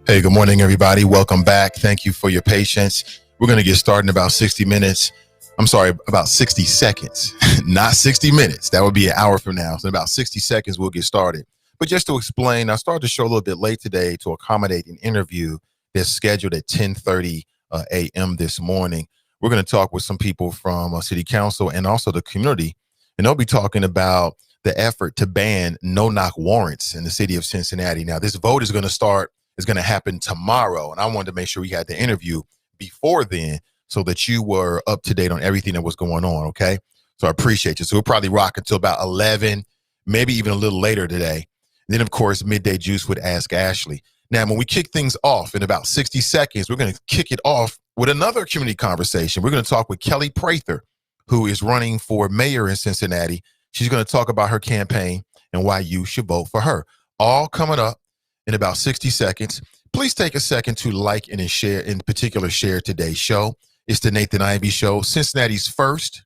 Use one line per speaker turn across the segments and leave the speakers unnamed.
Hey, good morning, everybody. Welcome back. Thank you for your patience. We're going to get started in about 60 minutes. I'm sorry, about 60 seconds, not 60 minutes. That would be an hour from now. So in about 60 seconds, we'll get started. But just to explain, I started the show a little bit late today to accommodate an interview that's scheduled at 10:30 a.m. this morning. We're going to talk with some people from City Council and also the community, and they'll be talking about the effort to ban no-knock warrants in the city of Cincinnati. Now, this vote is going to happen tomorrow, and I wanted to make sure we had the interview before then so that you were up to date on everything that was going on, okay? So I appreciate you. So we'll probably rock until about 11, maybe even a little later today. And then, of course, Midday Juice would Ask Ashley. Now, when we kick things off in about 60 seconds, we're going to kick it off with another community conversation. We're going to talk with Kelly Prather, who is running for mayor in Cincinnati. She's going to talk about her campaign and why you should vote for her. All coming up in about 60 seconds. Please take a second to like and share, in particular, share today's show. It's the Nathan Ivey Show, Cincinnati's first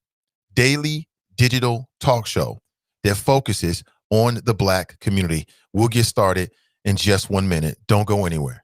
daily digital talk show that focuses on the Black community. We'll get started in just 1 minute. Don't go anywhere.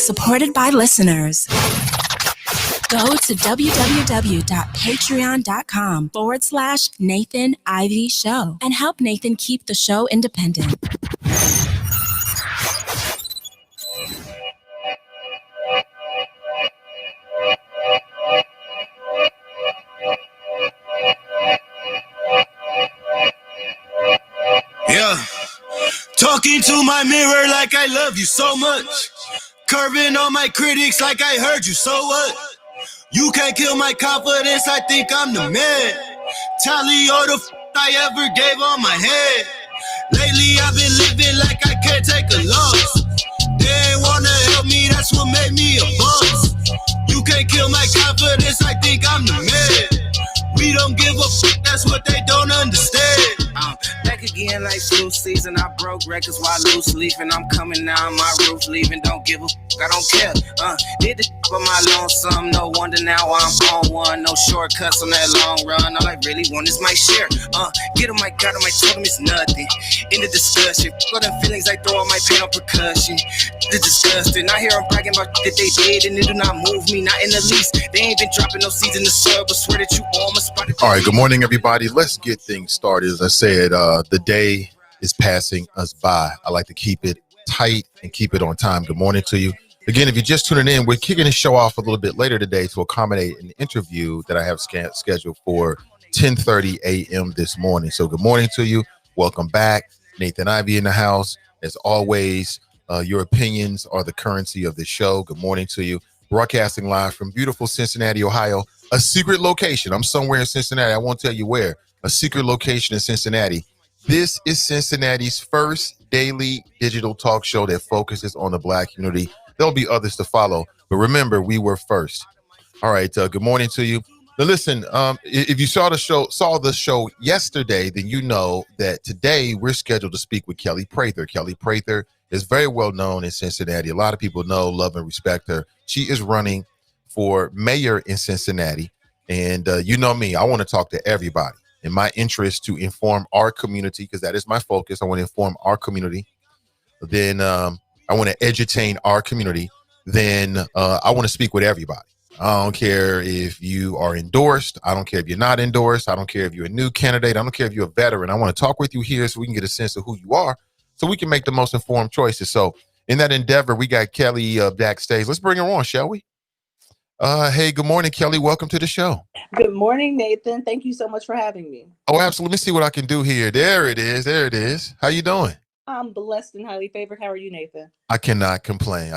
supported by listeners. Go to www.patreon.com/Nathan Ivey Show and help Nathan keep the show independent.
Yeah, talking to my mirror like I love you so much. Curving on my critics like I heard you, so what? You can't kill my confidence, I think I'm the man. Tally all the I ever gave on my head. Lately I've been living like I can't take a loss. They ain't wanna help me, that's what made me a boss. You can't kill my confidence, I think I'm the man. We don't give a that's what they don't understand. Back again like flu season, I broke records while loose leafing. I'm coming down my roof, leaving, don't give a I don't care. Did the for my lonesome, no wonder now I'm on one. No shortcuts on that long run, all I really want is my share. Get on my God, on my totem is nothing. In the discussion, for them feelings I throw on my pain on percussion. The disgusting, I hear them bragging about that they did and it do not move me, not in the least. They ain't been dropping no seeds in the soil, but swear that you all my spot.
All right, good morning, everybody. Let's get things started. As I said, the day is passing us by. I like to keep it tight and keep it on time. Good morning to you. Again, if you're just tuning in, we're kicking the show off a little bit later today to accommodate an interview that I have scheduled for 10:30 a.m. this morning. So good morning to you. Welcome back. Nathan Ivey in the house. As always, your opinions are the currency of the show. Good morning to you. Broadcasting live from beautiful Cincinnati, Ohio. A secret location. I'm somewhere in Cincinnati. I won't tell you where. A secret location in Cincinnati. This is Cincinnati's first daily digital talk show that focuses on the Black community. There'll be others to follow, but remember, we were first. All right. Good morning to you. Now, listen. If you saw the show yesterday, then you know that today we're scheduled to speak with Kelly Prather. Kelly Prather is very well known in Cincinnati. A lot of people know, love, and respect her. She is running for mayor in Cincinnati, and you know me. I want to talk to everybody. In my interest to inform our community, because that is my focus. I want to inform our community. Then I want to edutain our community. Then I want to speak with everybody. I don't care if you are endorsed. I don't care if you're not endorsed. I don't care if you're a new candidate. I don't care if you're a veteran. I want to talk with you here so we can get a sense of who you are so we can make the most informed choices. So in that endeavor, we got Kelly backstage. Let's bring her on, shall we? Hey, good morning, Kelly. Welcome to the show.
Good morning, Nathan. Thank you so much for having me.
Oh, absolutely. Let me see what I can do here. There it is. There it is. How you doing?
I'm blessed and highly favored. How are you, Nathan?
I cannot complain.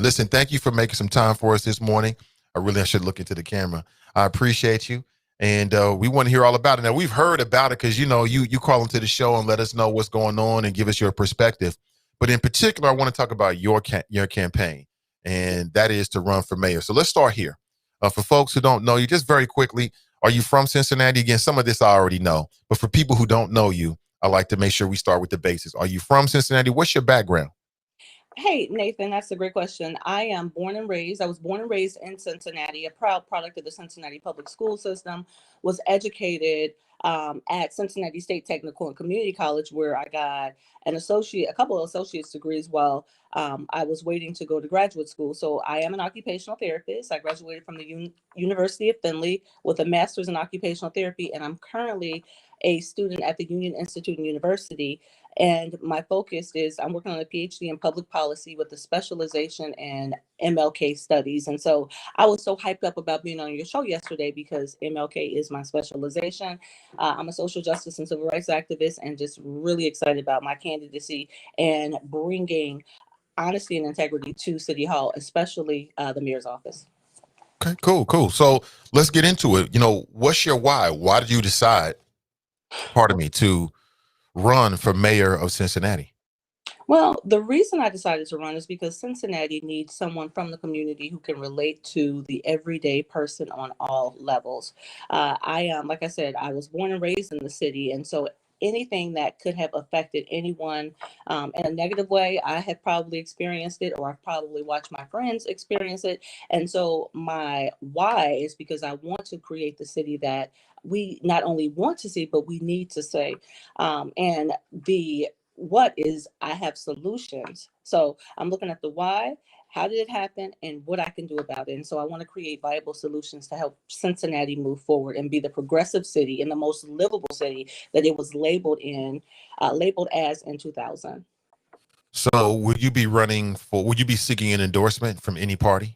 Listen, thank you for making some time for us this morning. I should look into the camera. I appreciate you. And we want to hear all about it. Now, we've heard about it because, you know, you call into the show and let us know what's going on and give us your perspective. But in particular, I want to talk about your campaign, and that is to run for mayor. So let's start here. For folks who don't know you, just very quickly, are you from Cincinnati? Again, some of this I already know. But for people who don't know you, I like to make sure we start with the basics. Are you from Cincinnati? What's your background?
Hey, Nathan, that's a great question. I was born and raised in Cincinnati, a proud product of the Cincinnati public school system, was educated at Cincinnati State Technical and Community College, where I got a couple of associate's degrees while I was waiting to go to graduate school. So I am an occupational therapist. I graduated from the University of Findlay with a master's in occupational therapy, and I'm currently a student at the Union Institute and University. And my focus is I'm working on a PhD in public policy with a specialization in MLK studies. And so I was so hyped up about being on your show yesterday because MLK is my specialization. I'm a social justice and civil rights activist and just really excited about my candidacy and bringing honesty and integrity to City Hall, especially the mayor's office.
Okay, cool. So let's get into it. You know, what's your why? Why did you decide, to run for mayor of Cincinnati?
Well, the reason I decided to run is because Cincinnati needs someone from the community who can relate to the everyday person on all levels. Like I said, I was born and raised in the city, and so anything that could have affected anyone in a negative way, I have probably experienced it, or I've probably watched my friends experience it. And so my why is because I want to create the city that we not only want to see, but we need to see. And the what is I have solutions. So I'm looking at the why, how did it happen, and what I can do about it. And so I want to create viable solutions to help Cincinnati move forward and be the progressive city and the most livable city that it was labeled as in 2000.
So would you be seeking an endorsement from any party?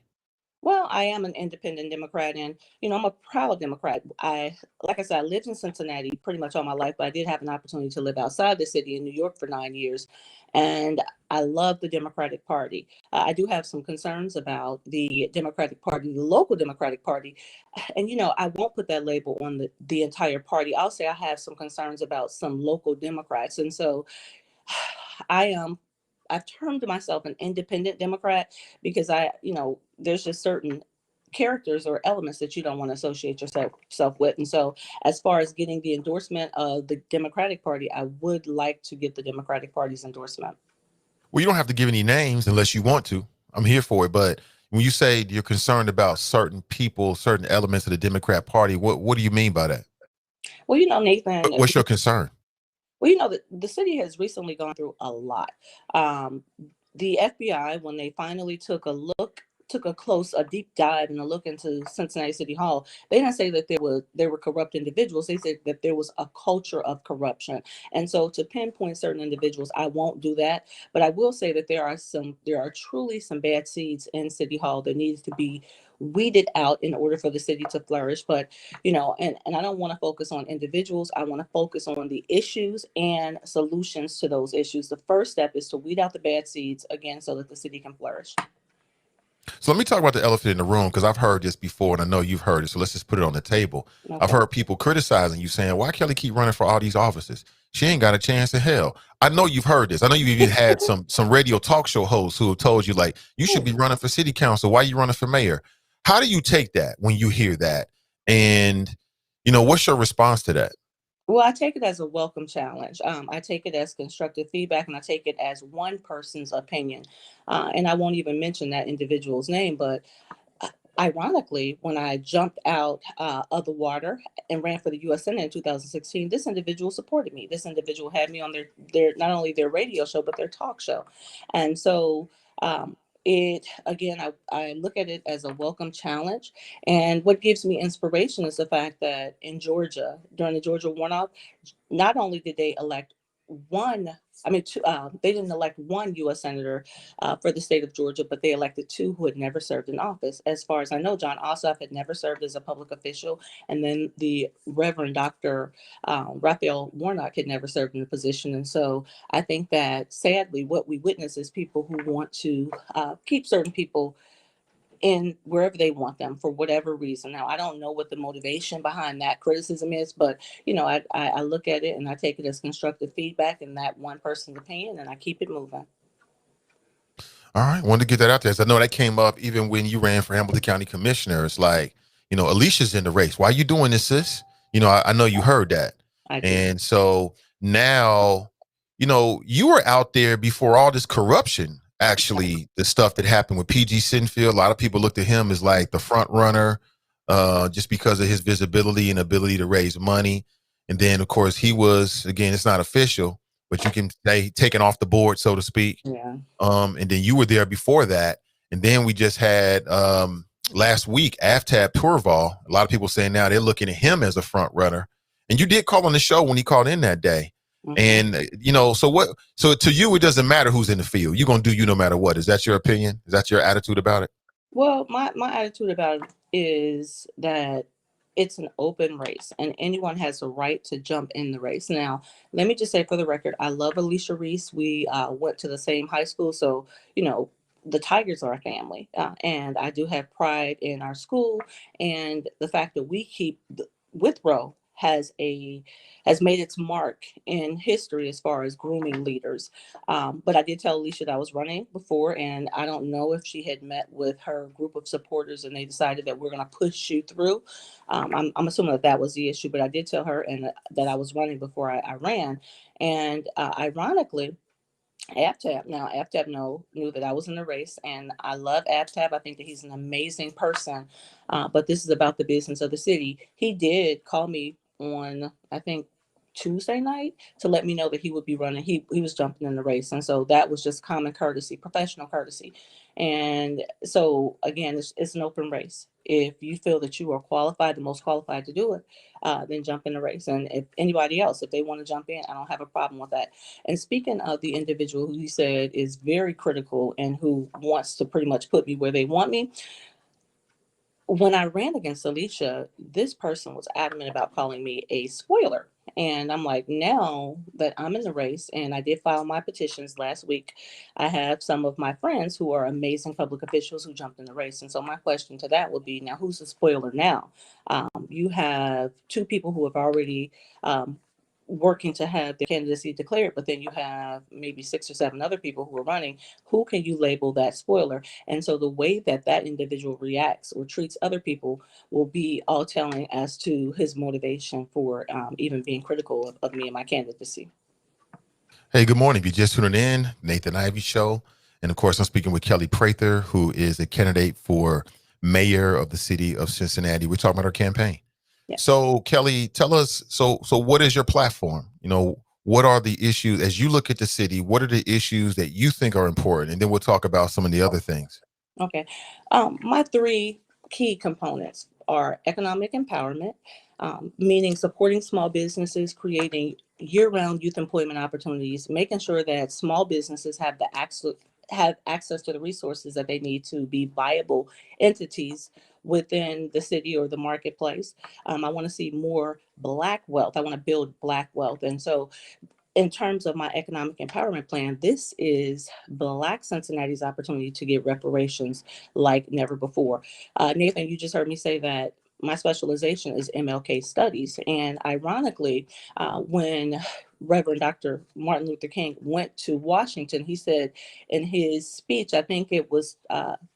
Well, I am an independent Democrat, and I'm a proud Democrat. Like I said, I lived in Cincinnati pretty much all my life, but I did have an opportunity to live outside the city in New York for 9 years, and I love the Democratic Party. I do have some concerns about the Democratic Party, the local Democratic Party, and I won't put that label on the entire party. I'll say I have some concerns about some local Democrats, and so I am. I've termed myself an independent Democrat because there's just certain characters or elements that you don't want to associate yourself with. And so, as far as getting the endorsement of the Democratic Party, I would like to get the Democratic Party's endorsement.
Well, you don't have to give any names unless you want to. I'm here for it. But when you say you're concerned about certain people, certain elements of the Democrat Party, what do you mean by that?
Well, Nathan,
What's your concern?
well, the city has recently gone through a lot. The FBI, when they finally took a deep dive and a look into Cincinnati City Hall, they didn't say that there were corrupt individuals. They said that there was a culture of corruption. And so, to pinpoint certain individuals, I won't do that. But I will say that there are truly some bad seeds in City Hall that needs to be weeded out in order for the city to flourish. But and I don't want to focus on individuals. I want to focus on the issues and solutions to those issues. The first step is to weed out the bad seeds again so that the city can flourish.
So let me talk about the elephant in the room, because I've heard this before and I know you've heard it. So let's just put it on the table.
Okay.
I've heard people criticizing you, saying, why Kelly keep running for all these offices? She ain't got a chance in hell. I know you've heard this. I know you've even had some radio talk show hosts who have told you, like, you should be running for city council. Why are you running for mayor? How do you take that when you hear that? And, what's your response to that?
Well, I take it as a welcome challenge. I take it as constructive feedback, and I take it as one person's opinion. And I won't even mention that individual's name, but ironically, when I jumped out of the water and ran for the U.S. Senate in 2016, this individual supported me. This individual had me on their not only their radio show, but their talk show. And so I look at it as a welcome challenge. And what gives me inspiration is the fact that in Georgia, during the Georgia runoff, not only did they elect they didn't elect one U.S. senator for the state of Georgia, but they elected two who had never served in office. As far as I know, John Ossoff had never served as a public official, and then the Reverend Dr. Raphael Warnock had never served in the position. And so I think that sadly, what we witness is people who want to keep certain people in wherever they want them for whatever reason. Now, I don't know what the motivation behind that criticism is, but I look at it and I take it as constructive feedback and that one person's opinion, and I keep it moving.
All right, wanted to get that out there. So I know that came up even when you ran for Hamilton County Commissioner. It's like, Alicia's in the race. Why are you doing this, sis? I know you heard that. And so now, you were out there before all this corruption. Actually, the stuff that happened with PG Sinfield, a lot of people looked at him as like the front runner, just because of his visibility and ability to raise money. And then, of course, he was, again, it's not official, but you can say taken off the board, so to speak.
Yeah.
And then you were there before that. And then we just had last week, Aftab Turval. A lot of people saying now they're looking at him as a front runner. And you did call on the show when he called in that day. Mm-hmm. And, so to you, it doesn't matter who's in the field. You're going to do you no matter what. Is that your opinion? Is that your attitude about it?
Well, my attitude about it is that it's an open race and anyone has a right to jump in the race. Now, let me just say for the record, I love Alicia Reese. We went to the same high school. So, the Tigers are a family. And I do have pride in our school. And the fact that we keep Withrow has made its mark in history as far as grooming leaders. But I did tell Alicia that I was running before, and I don't know if she had met with her group of supporters and they decided that we're going to push you through. I'm assuming that was the issue, but I did tell her and that I was running before I ran. And ironically, Aftab knew that I was in the race, and I love Aftab. I think that he's an amazing person, but this is about the business of the city. He did call me on, I think, Tuesday night to let me know that he would be running. He was jumping in the race. And so that was just common courtesy, professional courtesy. And so again, it's an open race. If you feel that you are qualified, the most qualified to do it, then jump in the race. And if anybody else, if they want to jump in, I don't have a problem with that. And speaking of the individual who you said is very critical and who wants to pretty much put me where they want me, when I ran against Alicia, this person was adamant about calling me a spoiler. And I'm like, now that I'm in the race and I did file my petitions last week, I have some of my friends who are amazing public officials who jumped in the race. And so my question to that would be, now who's the spoiler now? You have two people who have already working to have the candidacy declared, but then you have maybe 6 or 7 other people who are running. Who can you label that spoiler? And so the way that that individual reacts or treats other people will be all telling as to his motivation for even being critical of me and my candidacy.
Hey, good morning. If you're just tuning in, Nathan Ivey Show. And of course, I'm speaking with Kelly Prather, who is a candidate for mayor of the city of Cincinnati. We're talking about her campaign.
Yeah.
So Kelly, tell us, so what is your platform? You know, what are the issues as you look at the city? What are the issues that you think are important? And then we'll talk about some of the other things.
Okay. My 3 key components are economic empowerment, meaning supporting small businesses, creating year-round youth employment opportunities, making sure that small businesses have access to the resources that they need to be viable entities within the city or the marketplace. I want to see more Black wealth. I want to build Black wealth. And so in terms of my economic empowerment plan, this is Black Cincinnati's opportunity to get reparations like never before. Nathan, you just heard me say that my specialization is MLK studies. And ironically, when Reverend Dr. Martin Luther King went to Washington, he said in his speech, I think it was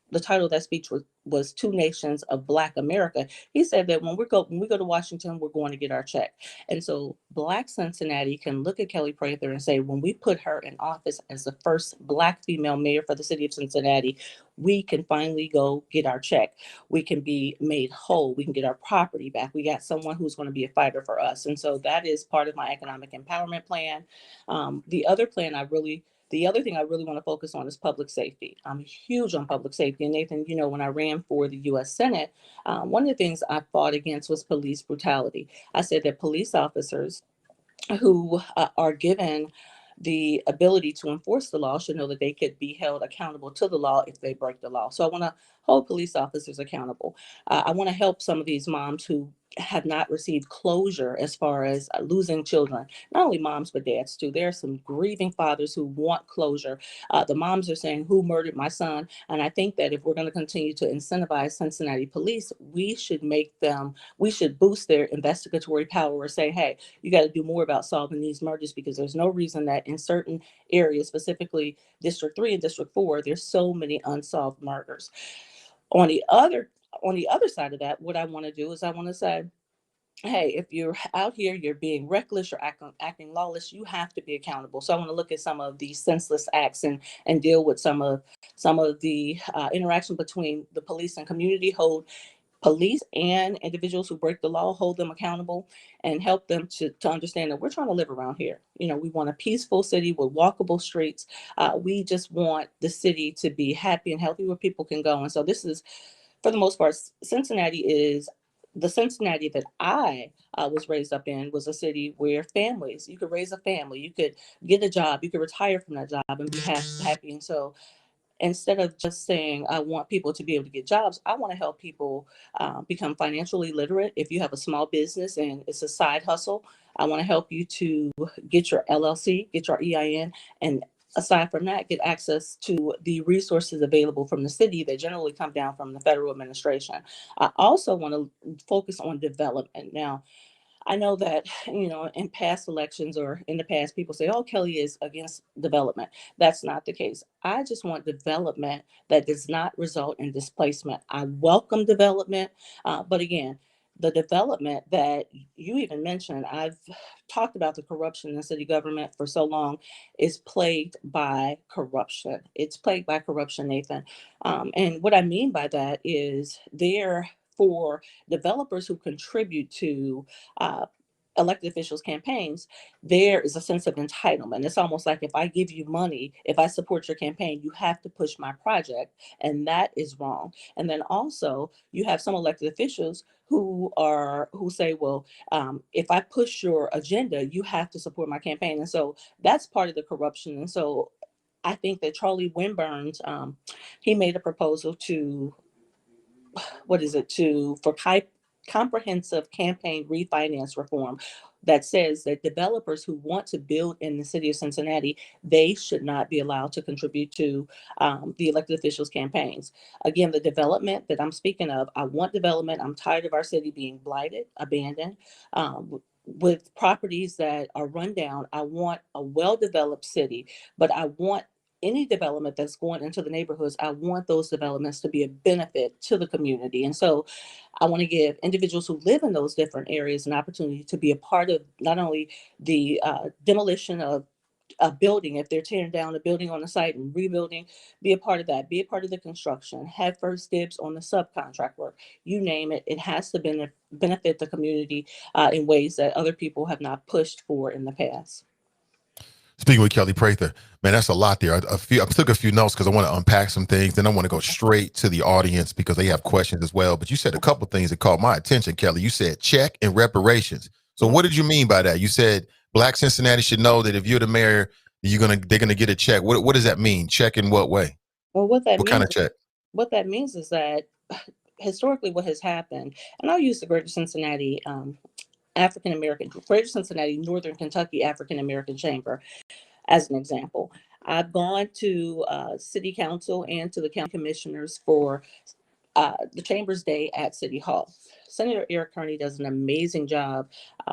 the title of that speech was Two Nations of Black America. He said that when we go to Washington, we're going to get our check. And so Black Cincinnati can look at Kelly Prather and say, when we put her in office as the first Black female mayor for the city of Cincinnati, we can finally go get our check. We can be made whole. We can get our property back. We got someone who's going to be a fighter for us. And so that is part of my economic empowerment plan. The other thing I really want to focus on is public safety. I'm huge on public safety. And Nathan, you know, when I ran for the U.S. Senate, one of the things I fought against was police brutality. I said that police officers who are given the ability to enforce the law should know that they could be held accountable to the law if they break the law. So I want to hold police officers accountable. I want to help some of these moms who have not received closure as far as losing children, not only moms, but dads too. There are some grieving fathers who want closure. The moms are saying, who murdered my son? And I think that if we're going to continue to incentivize Cincinnati police, we should boost their investigatory power or say, hey, you got to do more about solving these murders, because there's no reason that in certain areas, specifically District 3 and District 4, there's so many unsolved murders. On the other side of that, what I want to do is I want to say, hey, if you're out here, you're being reckless or acting lawless, you have to be accountable. So I want to look at some of these senseless acts and deal with some of the interaction between the police and community, hold police and individuals who break the law, hold them accountable, and help them to understand that we're trying to live around here. You know, we want a peaceful city with walkable streets. We just want the city to be happy and healthy where people can go. And so this is, for the most part, Cincinnati is the Cincinnati that I was raised up in was a city where you could raise a family, you could get a job, you could retire from that job and be happy. And so instead of just saying, I want people to be able to get jobs, I want to help people become financially literate. If you have a small business and it's a side hustle, I want to help you to get your LLC, get your EIN, and aside from that, get access to the resources available from the city that generally come down from the federal administration. I also want to focus on development. Now, I know that, you know, in past elections or in the past, people say, oh, Kelly is against development. That's not the case. I just want development that does not result in displacement. I welcome development. But again, the development that you even mentioned, I've talked about the corruption in city government for so long, is plagued by corruption. It's plagued by corruption, Nathan. And what I mean by that is for developers who contribute to elected officials' campaigns, there is a sense of entitlement. It's almost like if I give you money, if I support your campaign, you have to push my project, and that is wrong. And then also you have some elected officials who say, well, if I push your agenda, you have to support my campaign, and so that's part of the corruption. And so I think that Charlie Winburns, he made a proposal to for comprehensive campaign refinance reform that says that developers who want to build in the city of Cincinnati, they should not be allowed to contribute to the elected officials' campaigns. Again, the development that I'm speaking of, I want development. I'm tired of our city being blighted, abandoned, with properties that are run down. I want a well-developed city, but I want any development that's going into the neighborhoods, I want those developments to be a benefit to the community. And so I want to give individuals who live in those different areas an opportunity to be a part of not only the demolition of a building, if they're tearing down a building on the site and rebuilding, be a part of that, be a part of the construction, have first dibs on the subcontract work, you name it. It has to benefit the community in ways that other people have not pushed for in the past.
Speaking with Kelly Prather, man, that's a lot there. I took a few notes because I want to unpack some things. Then I want to go straight to the audience because they have questions as well. But you said a couple of things that caught my attention, Kelly. You said check and reparations. So what did you mean by that? You said Black Cincinnati should know that if you're the mayor, they're gonna get a check. What does that mean? Check in what way?
Well, what
kind of check?
What that means is that historically, what has happened, and I'll use the Greater Cincinnati Greater Cincinnati Northern Kentucky African American Chamber as an example. I've gone to city council and to the county commissioners for the Chamber's Day at City Hall. Senator Eric Kearney does an amazing job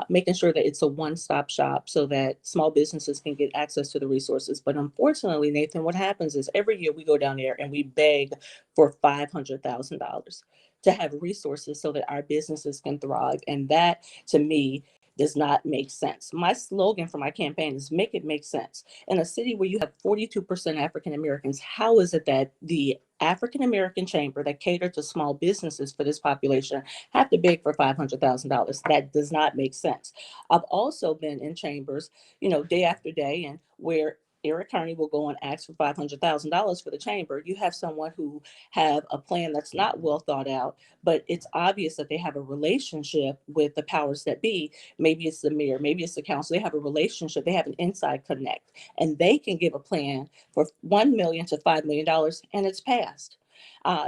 making sure that it's a one-stop shop so that small businesses can get access to the resources. But unfortunately, Nathan, what happens is every year we go down there and we beg for $500,000 to have resources so that our businesses can thrive. And that, to me, does not make sense. My slogan for my campaign is make it make sense. In a city where you have 42% African Americans, how is it that the African American Chamber that cater to small businesses for this population have to beg for $500,000? That does not make sense. I've also been in chambers, day after day, and where Eric Kearney will go and ask for $500,000 for the chamber. You have someone who have a plan that's not well thought out, but it's obvious that they have a relationship with the powers that be. Maybe it's the mayor, maybe it's the council. They have a relationship, they have an inside connect, and they can give a plan for $1 million to $5 million, and it's passed.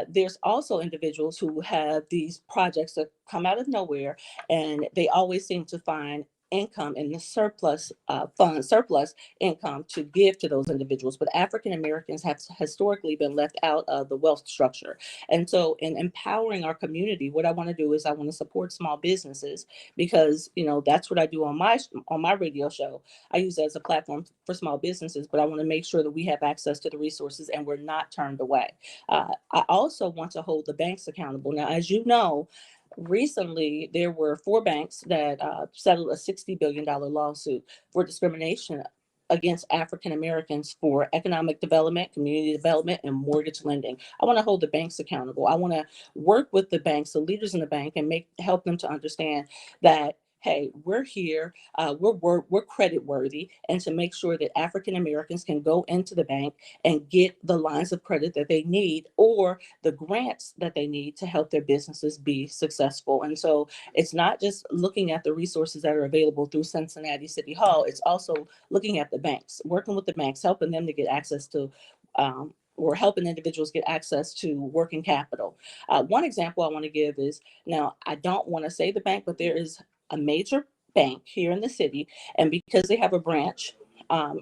There's also individuals who have these projects that come out of nowhere, and they always seem to find income in the surplus income to give to those individuals. But African Americans have historically been left out of the wealth structure. And so in empowering our community, what I want to do is I want to support small businesses because, that's what I do on my radio show. I use it as a platform for small businesses, but I want to make sure that we have access to the resources and we're not turned away. I also want to hold the banks accountable. Now, as you know, recently, there were 4 banks that settled a $60 billion lawsuit for discrimination against African Americans for economic development, community development, and mortgage lending. I want to hold the banks accountable. I want to work with the banks, the leaders in the bank, and help them to understand that, hey, we're here, we're credit worthy, and to make sure that African Americans can go into the bank and get the lines of credit that they need or the grants that they need to help their businesses be successful. And so it's not just looking at the resources that are available through Cincinnati City Hall, it's also looking at the banks, working with the banks, helping them to get access to or helping individuals get access to working capital. One example I want to give is, now I don't want to say the bank, but there is a major bank here in the city, and because they have a branch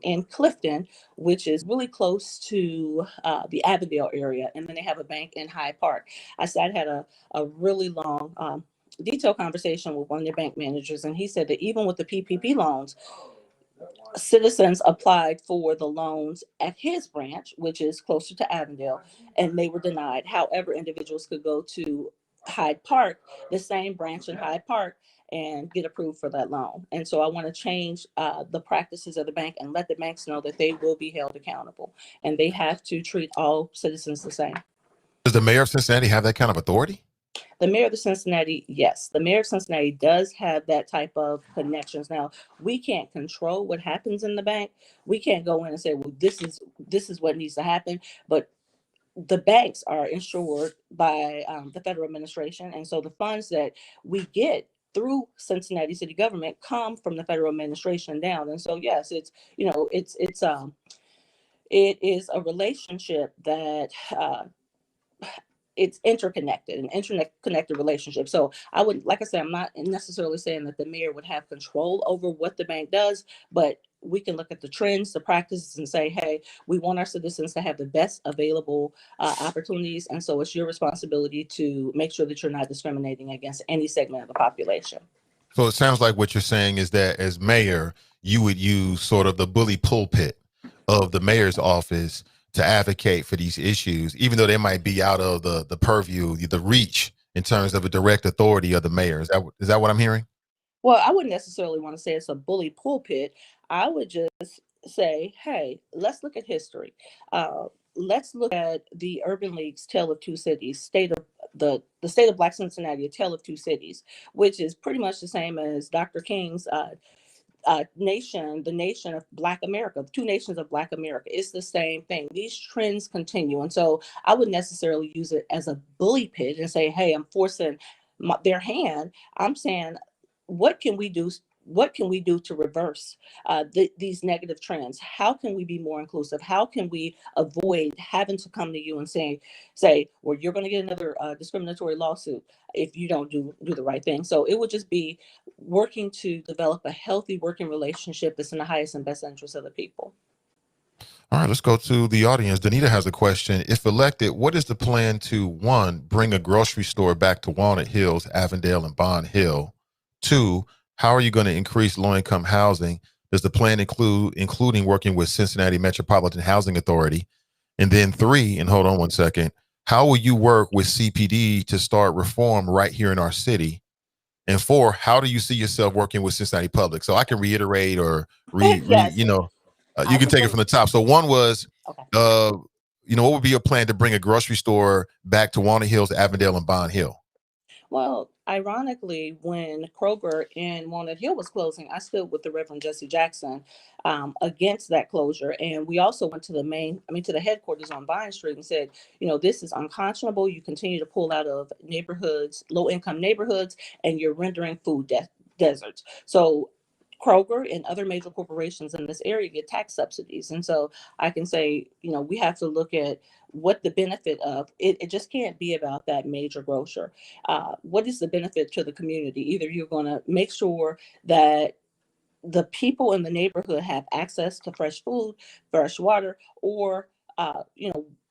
in Clifton, which is really close to the Avondale area, and then they have a bank in Hyde Park. I had a really long detailed conversation with one of their bank managers, and he said that even with the PPP loans, citizens applied for the loans at his branch, which is closer to Avondale, and they were denied. However, individuals could go to Hyde Park, the same branch in Hyde Park, and get approved for that loan. And so I want to change the practices of the bank and let the banks know that they will be held accountable and they have to treat all citizens the same.
Does the mayor of Cincinnati have that kind of authority?
The mayor of Cincinnati, yes, the mayor of Cincinnati does have that type of connections. Now, we can't control what happens in the bank. We can't go in and say, well, this is what needs to happen. But the banks are insured by the federal administration, and so the funds that we get through Cincinnati city government come from the federal administration down. And so, yes, it's it is a relationship that it's interconnected, an interconnected relationship. So I would, like I said, I'm not necessarily saying that the mayor would have control over what the bank does, but we can look at the trends, the practices, and say, hey, we want our citizens to have the best available opportunities. And so it's your responsibility to make sure that you're not discriminating against any segment of the population.
So it sounds like what you're saying is that as mayor, you would use sort of the bully pulpit of the mayor's office to advocate for these issues, even though they might be out of the purview, the reach in terms of a direct authority of the mayor. Is that what I'm hearing?
Well, I wouldn't necessarily want to say it's a bully pulpit. I would just say, hey, let's look at history. Let's look at the Urban League's Tale of Two Cities, the state of Black Cincinnati, A Tale of Two Cities, which is pretty much the same as Dr. King's nation, the nation of Black America, the two nations of Black America. It's the same thing. These trends continue. And so I wouldn't necessarily use it as a bully pit and say, hey, I'm forcing their hand. I'm saying, what can we do? What can we do to reverse these negative trends? How can we be more inclusive? How can we avoid having to come to you and say, well, you're going to get another discriminatory lawsuit if you don't do the right thing? So it would just be working to develop a healthy working relationship that's in the highest and best interest of the people.
All right, let's go to the audience. Danita has a question. If elected, what is the plan to, one, bring a grocery store back to Walnut Hills, Avondale, and Bond Hill? Two, how are you going to increase low-income housing? Does the plan including working with Cincinnati Metropolitan Housing Authority? And then three, and hold on one second, how will you work with CPD to start reform right here in our city? And four, how do you see yourself working with Cincinnati Public? So I can reiterate or
Yes.
you can take it from the top. So one was,
okay.
What would be your plan to bring a grocery store back to Walnut Hills, Avondale, and Bond Hill?
Well, ironically, when Kroger in Walnut Hill was closing, I stood with the Reverend Jesse Jackson against that closure. And we also went to the headquarters on Vine Street and said, this is unconscionable. You continue to pull out of neighborhoods, low-income neighborhoods, and you're rendering food deserts. So Kroger and other major corporations in this area get tax subsidies. And so I can say, we have to look at what the benefit of it. It just can't be about that major grocer. What is the benefit to the community? Either you're going to make sure that the people in the neighborhood have access to fresh food, fresh water, or,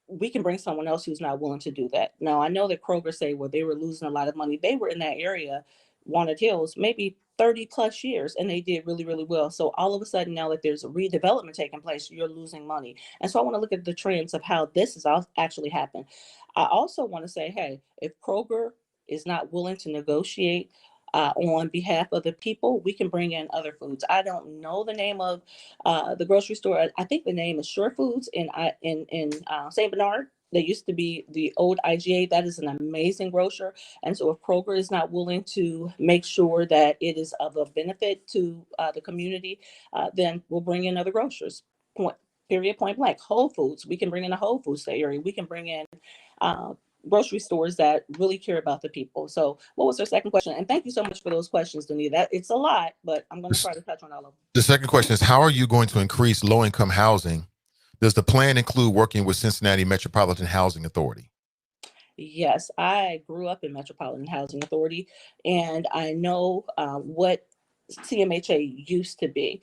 we can bring someone else who's not willing to do that. Now, I know that Kroger say, well, they were losing a lot of money. They were in that area, Walnut Hills, maybe 30 plus years, and they did really, really well. So all of a sudden, now that there's a redevelopment taking place, you're losing money. And so I want to look at the trends of how this has actually happened. I also want to say, hey, if Kroger is not willing to negotiate on behalf of the people, we can bring in other foods. I don't know the name of the grocery store. I think the name is Sure Foods in St. Bernard. They used to be the old IGA. That is an amazing grocer. And so if Kroger is not willing to make sure that it is of a benefit to the community, then we'll bring in other grocers. Point blank. Whole Foods. We can bring in a Whole Foods area. We can bring in grocery stores that really care about the people. So what was their second question? And thank you so much for those questions, Danita. It's a lot, but I'm going to try to touch on all of them.
The second question is, how are you going to increase low-income housing? Does the plan include working with Cincinnati Metropolitan Housing Authority?
Yes, I grew up in Metropolitan Housing Authority, and I know what CMHA used to be.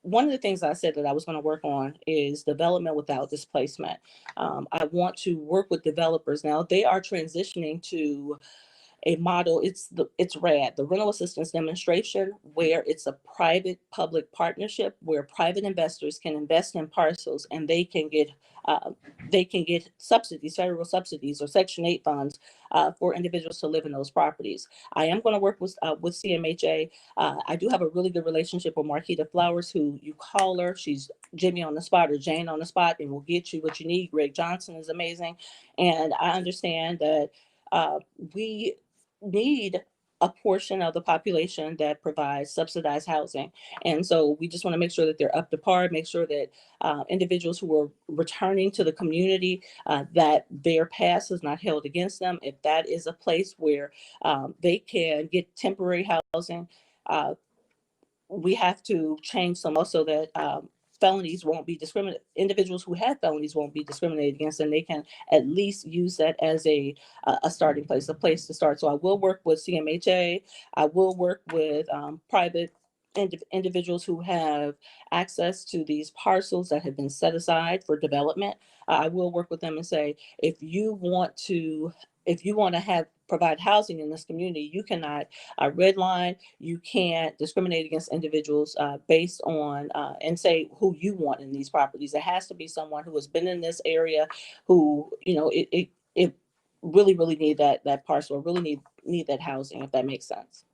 One of the things I said that I was going to work on is development without displacement. I want to work with developers now. They are transitioning to a model. It's RAD, the rental assistance demonstration, where it's a private public partnership where private investors can invest in parcels and uh, they can get subsidies, federal subsidies or Section 8 funds for individuals to live in those properties. I am going to work with CMHA. I do have a really good relationship with Marquita Flowers, who you call her. She's Jimmy on the spot or Jane on the spot, and will get you what you need. Greg Johnson is amazing. And I understand that we need a portion of the population that provides subsidized housing. And so we just want to make sure that they're up to par, make sure that individuals who are returning to the community, that their past is not held against them. If that is a place where they can get temporary housing, we have to change some laws so that felonies won't be discriminated. Individuals who have felonies won't be discriminated against, and they can at least use that as a starting place, a place to start. So I will work with CMHA. I will work with private individuals who have access to these parcels that have been set aside for development. I will work with them and say, if you want to have provide housing in this community, you cannot redline. You can't discriminate against individuals based on and say who you want in these properties. It has to be someone who has been in this area, who it really need that parcel, or really need that housing, if that makes sense.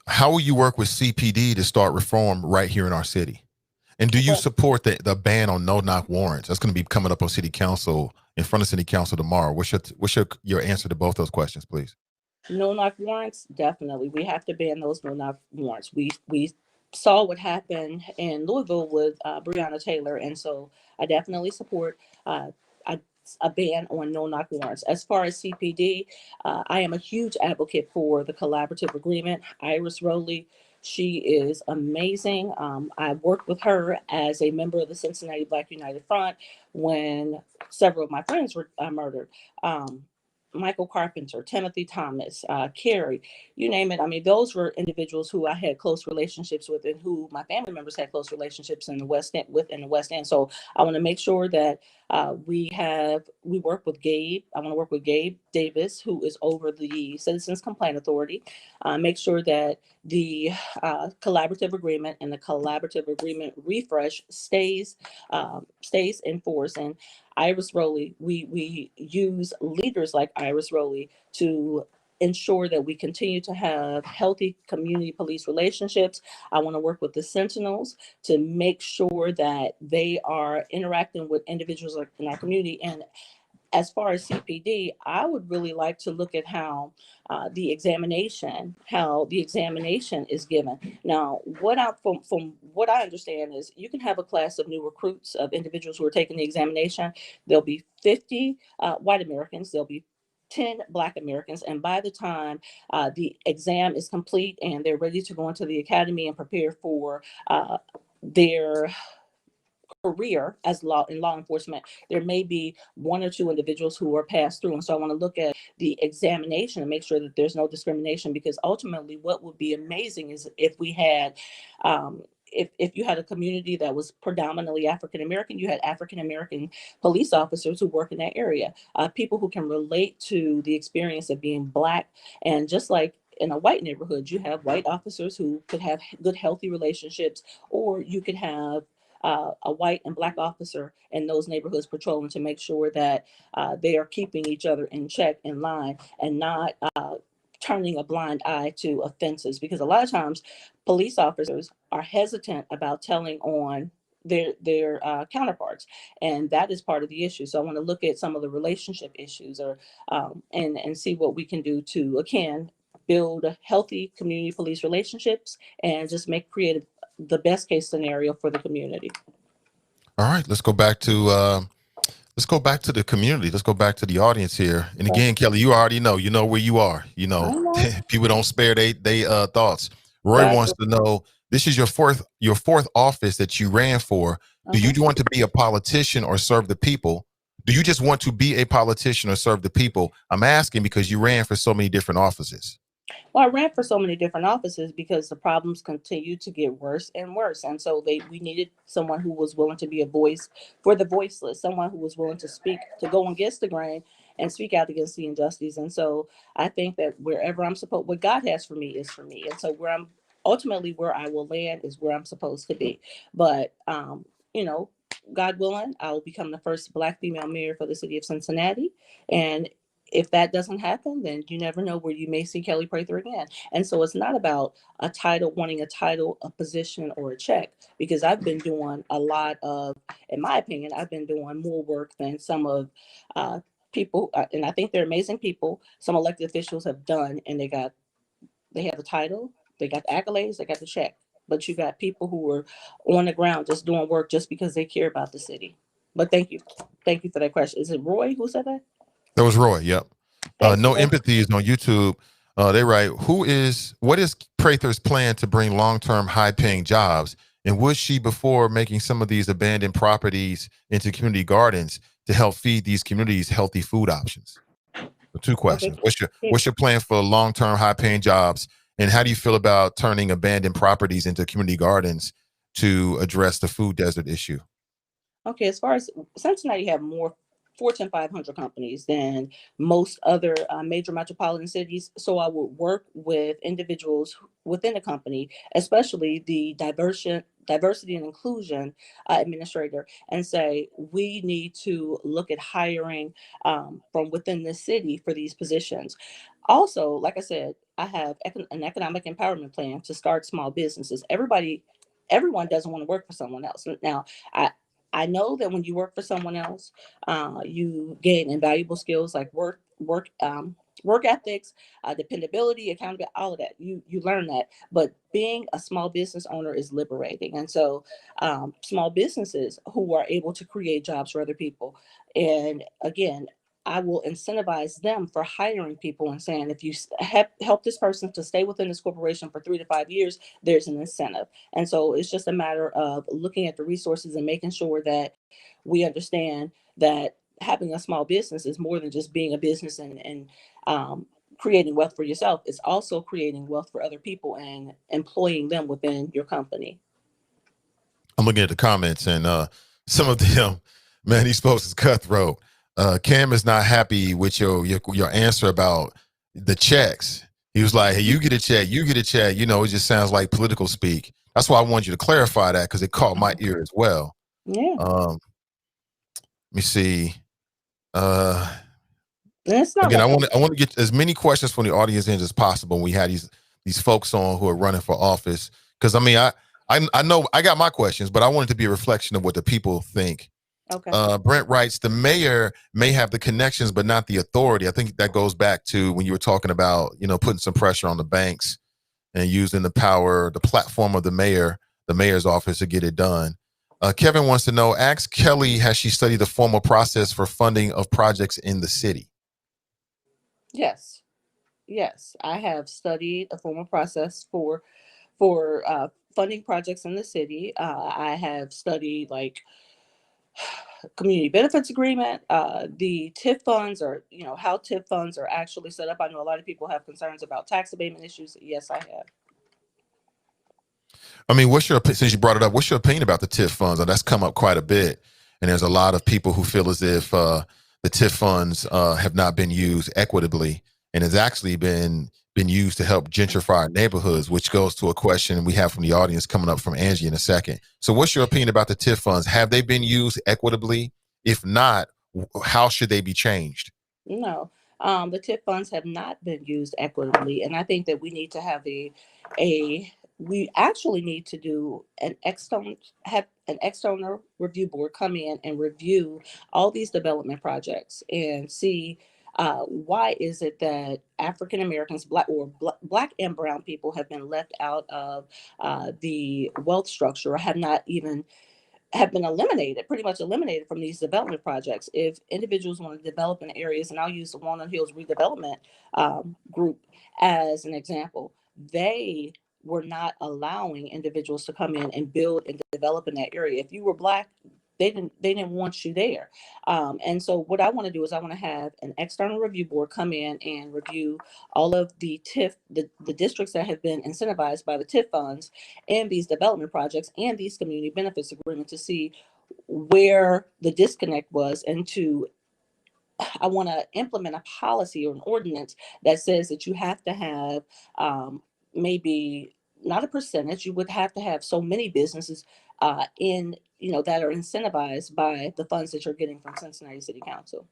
How will you work with CPD to start reform right here in our city? And do you support the ban on no-knock warrants? That's going to be coming up on City Council, in front of City Council tomorrow. What's your answer to both those questions, please?
No-knock warrants, definitely. We have to ban those no-knock warrants. We saw what happened in Louisville with Breonna Taylor, and so I definitely support a ban on no-knock warrants. As far as CPD, I am a huge advocate for the collaborative agreement. Iris Rowley, she is amazing. I worked with her as a member of the Cincinnati Black United Front when several of my friends were murdered. Michael Carpenter, Timothy Thomas, Carrie, you name it. I mean, those were individuals who I had close relationships with, and who my family members had close relationships in the West End, within the West End. So I want to make sure that we work with Gabe. I want to work with Gabe Davis, who is over the Citizens Complaint Authority. Make sure that the collaborative agreement and the collaborative agreement refresh stays in force. And Iris Rowley, we use leaders like Iris Rowley to ensure that we continue to have healthy community police relationships. I want to work with the Sentinels to make sure that they are interacting with individuals in our community. And as far as CPD, I would really like to look at how the examination is given. Now, from what I understand is, you can have a class of new recruits, of individuals who are taking the examination. There'll be 50 white Americans. There'll be 10 Black Americans. And by the time the exam is complete and they're ready to go into the academy and prepare for their career as law enforcement, there may be one or two individuals who are passed through. And so I want to look at the examination and make sure that there's no discrimination, because ultimately what would be amazing is if we had if you had a community that was predominantly African American, you had African American police officers who work in that area, people who can relate to the experience of being Black. And just like in a white neighborhood, you have white officers who could have good, healthy relationships, or you could have a white and Black officer in those neighborhoods patrolling to make sure that they are keeping each other in check, in line, and not turning a blind eye to offenses. Because a lot of times police officers are hesitant about telling on their counterparts, and that is part of the issue. So I want to look at some of the relationship issues, or and see what we can do to, again, build healthy community police relationships and just create the best case scenario for the community.
All right, let's go back to the community. Let's go back to the audience here. And again, Kelly, you already know where you are. People don't spare they thoughts. Roy wants to know, this is your fourth office that you ran for. Do you want to be a politician or serve the people? Do you just want to be a politician or serve the people? I'm asking because you ran for so many different offices.
Well, I ran for so many different offices because the problems continue to get worse and worse. And so we needed someone who was willing to be a voice for the voiceless, someone who was willing to speak, to go against the grain, and speak out against the injustice. And so I think that wherever what God has for me is for me. And so ultimately where I will land is where I'm supposed to be. But, you know, God willing, I will become the first Black female mayor for the city of Cincinnati. And if that doesn't happen, then you never know where you may see Kelly Prather again. And so it's not about wanting a title, a position, or a check, because I've been doing a lot of, in my opinion, I've been doing more work than some of people, and I think they're amazing people, some elected officials have done, and they have the title, they got the accolades, they got the check. But you got people who are on the ground just doing work just because they care about the city. But thank you for that question. Is it Roy who said that?
That was Roy. Yep. No
Thank
Empathy is on YouTube. They write, what is Prather's plan to bring long-term high-paying jobs? And would she, before making some of these abandoned properties into community gardens, to help feed these communities healthy food options? So 2 questions.
Okay.
What's your plan for long-term high-paying jobs? And how do you feel about turning abandoned properties into community gardens to address the food desert issue?
Okay, as far as Cincinnati have more Fortune 500 companies than most other major metropolitan cities. So I would work with individuals within the company, especially the diversity and inclusion administrator, and say, we need to look at hiring from within the city for these positions. Also, like I said, I have an economic empowerment plan to start small businesses. Everyone doesn't want to work for someone else. Now, I know that when you work for someone else, you gain invaluable skills like work ethics, dependability, accountability, all of that. You learn that. But being a small business owner is liberating. And so small businesses who are able to create jobs for other people. And again, I will incentivize them for hiring people and saying, if you help this person to stay within this corporation for 3 to 5 years, there's an incentive. And so it's just a matter of looking at the resources and making sure that we understand that having a small business is more than just being a business and creating wealth for yourself. It's also creating wealth for other people and employing them within your company.
I'm looking at the comments, and some of them, man, these folks is cutthroat. Cam is not happy with your answer about the checks. He was like, hey, you get a check. You know, it just sounds like political speak. That's why I wanted you to clarify that, because it caught my ear as well.
Yeah.
Let me see.
Again,
I want to get as many questions from the audience in as possible when we had these folks on who are running for office. Because I mean, I know I got my questions, but I want it to be a reflection of what the people think.
Okay.
Brent writes, the mayor may have the connections, but not the authority. I think that goes back to when you were talking about, you know, putting some pressure on the banks and using the power, the platform of the mayor's office to get it done. Kevin wants to know, ask Kelly, has she studied the formal process for funding of projects in the city?
Yes, I have studied a formal process for funding projects in the city. I have studied like community benefits agreement, the TIF funds, or how TIF funds are actually set up. I know a lot of people have concerns about tax abatement issues. Yes, I have.
I mean, since you brought it up, what's your opinion about the TIF funds? That's come up quite a bit, and there's a lot of people who feel as if the TIF funds have not been used equitably, and has actually been used to help gentrify neighborhoods, which goes to a question we have from the audience coming up from Angie in a second. So what's your opinion about the TIF funds? Have they been used equitably? If not, how should they be changed?
No, the TIF funds have not been used equitably, and I think that we need to have we actually need to do have an external review board come in and review all these development projects and see why is it that African Americans, black and brown people have been left out of the wealth structure, or have been pretty much eliminated from these development projects. If individuals want to develop in areas, and I'll use the Walnut Hills redevelopment group as an example, they were not allowing individuals to come in and build and develop in that area. If you were Black, they didn't want you there. And so what I want to do is I want to have an external review board come in and review all of the TIF, the districts that have been incentivized by the TIF funds and these development projects and these community benefits agreements, to see where the disconnect was and to I want to implement a policy or an ordinance that says that you have to have maybe not a percentage, you would have to have so many businesses in, that are incentivized by the funds that you're getting from Cincinnati City Council.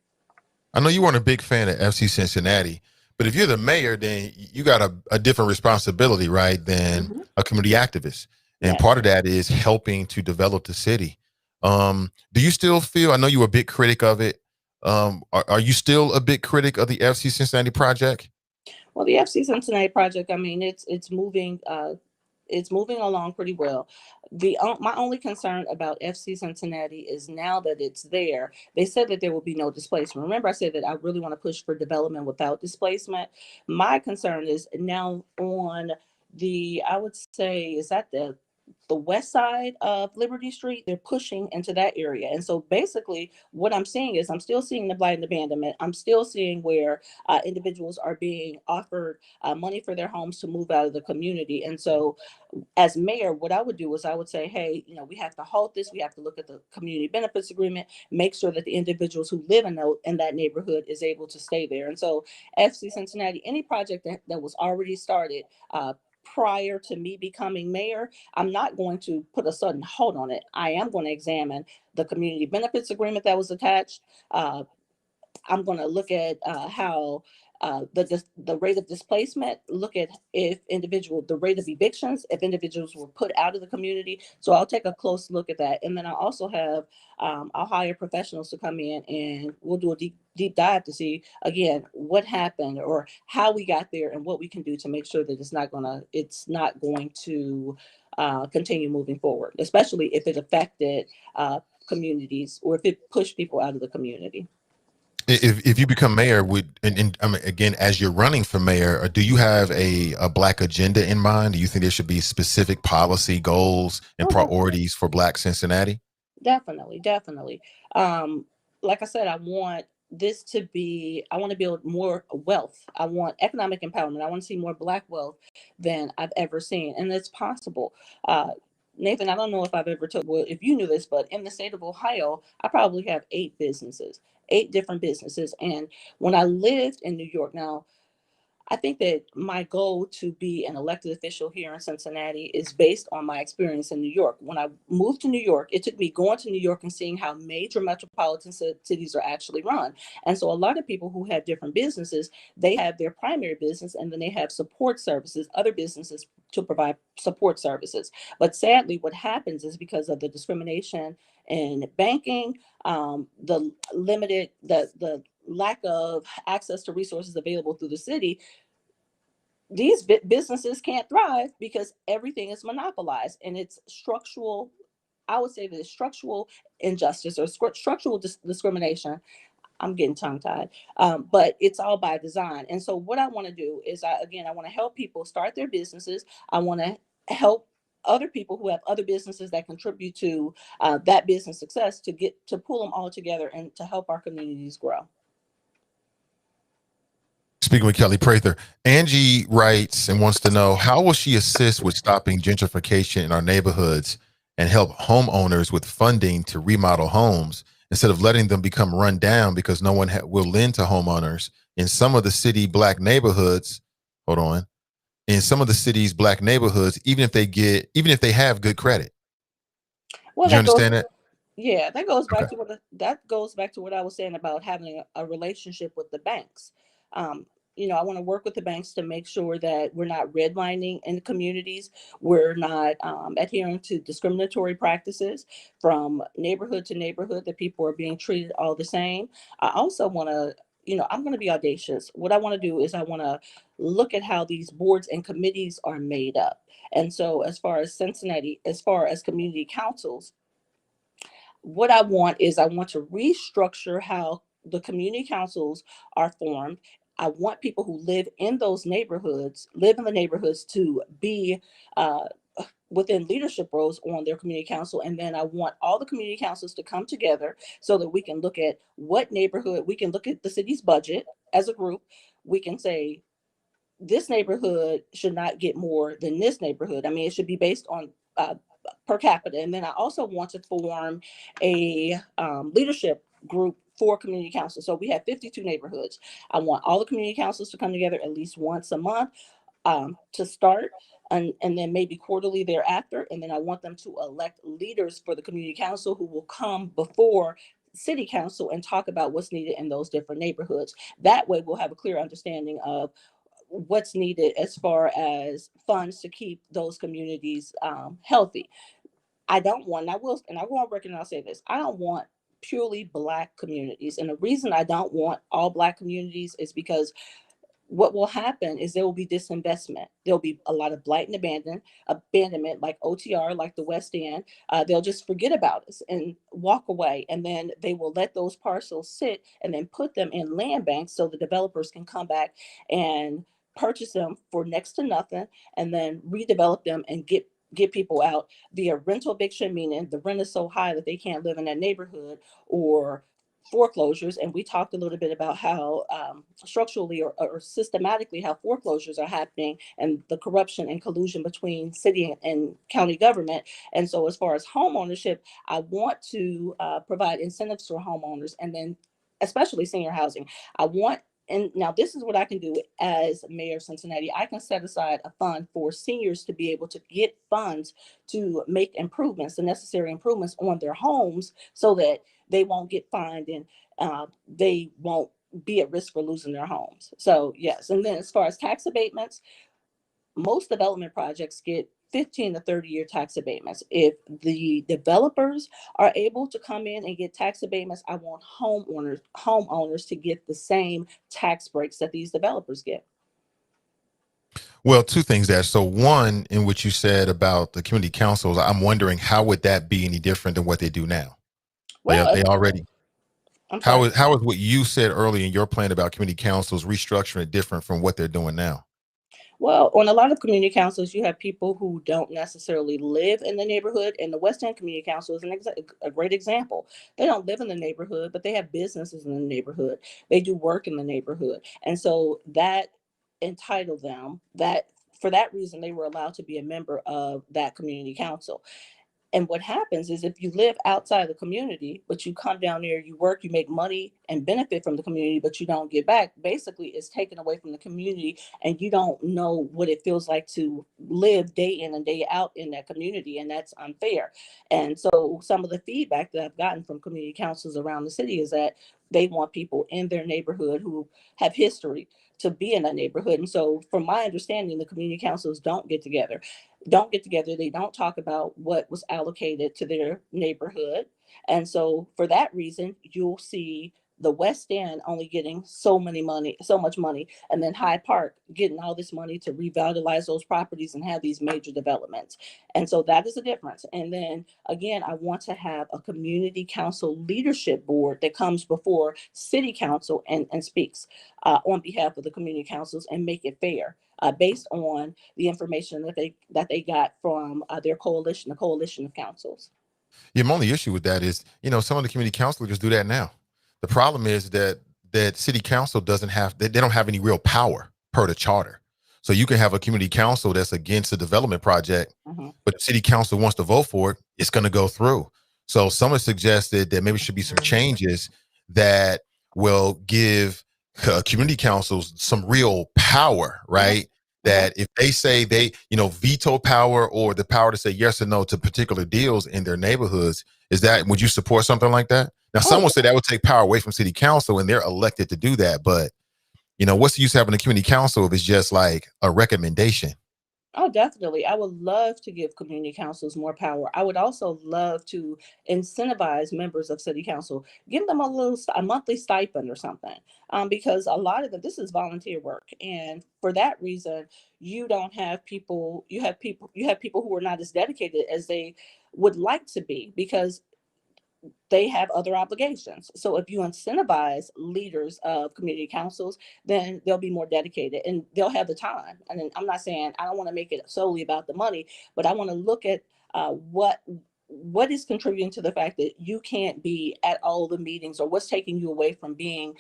I know you weren't a big fan of FC Cincinnati, but if you're the mayor, then you got a different responsibility, right, than a community activist. And
Yes.
part of that is helping to develop the city. Do you still feel, I know you were a big critic of it. Are you still a big critic of the FC Cincinnati project?
Well, the FC Cincinnati project, I mean, it's moving along pretty well. My only concern about FC Cincinnati is now that it's there, they said that there will be no displacement. Remember, I said that I really want to push for development without displacement. My concern is now on I would say, is that the west side of Liberty Street, they're pushing into that area. And so basically what I'm seeing is I'm still seeing the blight and abandonment. I'm still seeing where individuals are being offered money for their homes to move out of the community. And so as mayor, what I would do is I would say, hey, we have to halt this. We have to look at the community benefits agreement, make sure that the individuals who live in that neighborhood is able to stay there. And so FC Cincinnati, any project that was already started prior to me becoming mayor, I'm not going to put a sudden halt on it. I am going to examine the community benefits agreement that was attached. I'm going to look at how the rate of displacement, look at the rate of evictions, if individuals were put out of the community. So I'll take a close look at that. And then I also have, I'll hire professionals to come in and we'll do a deep dive to see, again, what happened or how we got there and what we can do to make sure that it's not going to continue moving forward, especially if it affected communities or if it pushed people out of the community.
If you become mayor, and I mean, again, as you're running for mayor, do you have a Black agenda in mind? Do you think there should be specific policy goals and priorities for Black Cincinnati?
Definitely. Like I said, I want to build more wealth. I want economic empowerment. I want to see more Black wealth than I've ever seen. And it's possible. Nathan, I don't know if I've ever if you knew this, but in the state of Ohio, I probably have 8 different businesses. And when I lived in New York, now, I think that my goal to be an elected official here in Cincinnati is based on my experience in New York. When I moved to New York, it took me going to New York and seeing how major metropolitan cities are actually run. And so a lot of people who have different businesses, they have their primary business and then they have support services, other businesses to provide support services. But sadly, what happens is because of the discrimination in banking, the lack of access to resources available through the city, these businesses can't thrive because everything is monopolized, and it's structural. I would say that it's structural injustice or structural discrimination. I'm getting tongue tied, but it's all by design. And so what I want to do is I want to help people start their businesses. I want to help other people who have other businesses that contribute to that business success to pull them all together and to help our communities grow.
Speaking with Kelly Prather, Angie writes and wants to know, how will she assist with stopping gentrification in our neighborhoods and help homeowners with funding to remodel homes instead of letting them become run down because no one will lend to homeowners in some of the city Black neighborhoods? In some of the city's Black neighborhoods, even if they have good credit.
Well,
do you understand that?
Yeah, that goes back to what I was saying about having a relationship with the banks. I want to work with the banks to make sure that we're not redlining in the communities. We're not adhering to discriminatory practices from neighborhood to neighborhood, that people are being treated all the same. I also want to, I'm going to be audacious. What I want to do is I want to look at how these boards and committees are made up. And so as far as Cincinnati, as far as community councils, what I want to restructure how the community councils are formed. I want people who live in the neighborhoods to be within leadership roles on their community council. And then I want all the community councils to come together so that we can look at what neighborhood, we can look at the city's budget as a group. We can say, this neighborhood should not get more than this neighborhood. I mean, it should be based on per capita. And then I also want to form a leadership group for community council. So we have 52 neighborhoods. I want all the community councils to come together at least once a month to start, and then maybe quarterly thereafter. And then I want them to elect leaders for the community council who will come before city council and talk about what's needed in those different neighborhoods. That way we'll have a clear understanding of what's needed as far as funds to keep those communities healthy. I don't want, and I will on record and I'll say this, I don't want purely Black communities. And the reason I don't want all Black communities is because what will happen is there will be disinvestment. There'll be a lot of blight and abandonment, like OTR, like the West End. They'll just forget about us and walk away. And then they will let those parcels sit and then put them in land banks so the developers can come back and purchase them for next to nothing and then redevelop them and get people out via rental eviction, meaning the rent is so high that they can't live in that neighborhood, or foreclosures. And we talked a little bit about how structurally or systematically how foreclosures are happening and the corruption and collusion between city and county government. And so as far as home ownership, I want to provide incentives for homeowners, and then especially senior housing. I want, and now this is what I can do as mayor of Cincinnati. I can set aside a fund for seniors to be able to get funds to make improvements, the necessary improvements on their homes, so that they won't get fined and they won't be at risk for losing their homes. So yes, and then as far as tax abatements, most development projects get 15 to 30-year tax abatements. If the developers are able to come in and get tax abatements, I want homeowners to get the same tax breaks that these developers get.
Well, two things there. So one, in what you said about the community councils, I'm wondering how would that be any different than what they do now?
Well,
They already,
I'm
how
sorry.
is what you said earlier in your plan about community councils restructuring it different from what they're doing now?
Well, on a lot of community councils, you have people who don't necessarily live in the neighborhood, and the West End Community Council is a great example. They don't live in the neighborhood, but they have businesses in the neighborhood. They do work in the neighborhood, and so that entitled them that. For that reason, they were allowed to be a member of that community council. And what happens is if you live outside the community, but you come down there, you work, you make money and benefit from the community, but you don't give back, basically it's taken away from the community, and you don't know what it feels like to live day in and day out in that community. And that's unfair. And so some of the feedback that I've gotten from community councils around the city is that they want people in their neighborhood who have history to be in that neighborhood. And so from my understanding, the community councils don't get together. They don't talk about what was allocated to their neighborhood. And so for that reason, you'll see the West End only getting so much money, and then Hyde Park getting all this money to revitalize those properties and have these major developments. And so that is the difference. And then again, I want to have a community council leadership board that comes before city council and speaks on behalf of the community councils and make it fair. Based on the information that they got from their coalition, the coalition of councils.
Yeah, my only issue with that is, some of the community council leaders do that now. The problem is that city council they don't have any real power per the charter. So you can have a community council that's against a development project, but if city council wants to vote for it, it's going to go through. So someone suggested that maybe should be some changes that will give community councils some real power, right? That if they say they, veto power or the power to say yes or no to particular deals in their neighborhoods, would you support something like that? Now, some will say that would take power away from city council and they're elected to do that. But, what's the use of having a community council if it's just like a recommendation?
Oh, definitely. I would love to give community councils more power. I would also love to incentivize members of city council, give them a monthly stipend or something, because a lot of this is volunteer work, and for that reason, you don't have people. You have people who are not as dedicated as they would like to be because they have other obligations. So if you incentivize leaders of community councils, then they'll be more dedicated and they'll have the time. And I'm not saying I don't want to make it solely about the money, but I want to look at what is contributing to the fact that you can't be at all the meetings, or what's taking you away from being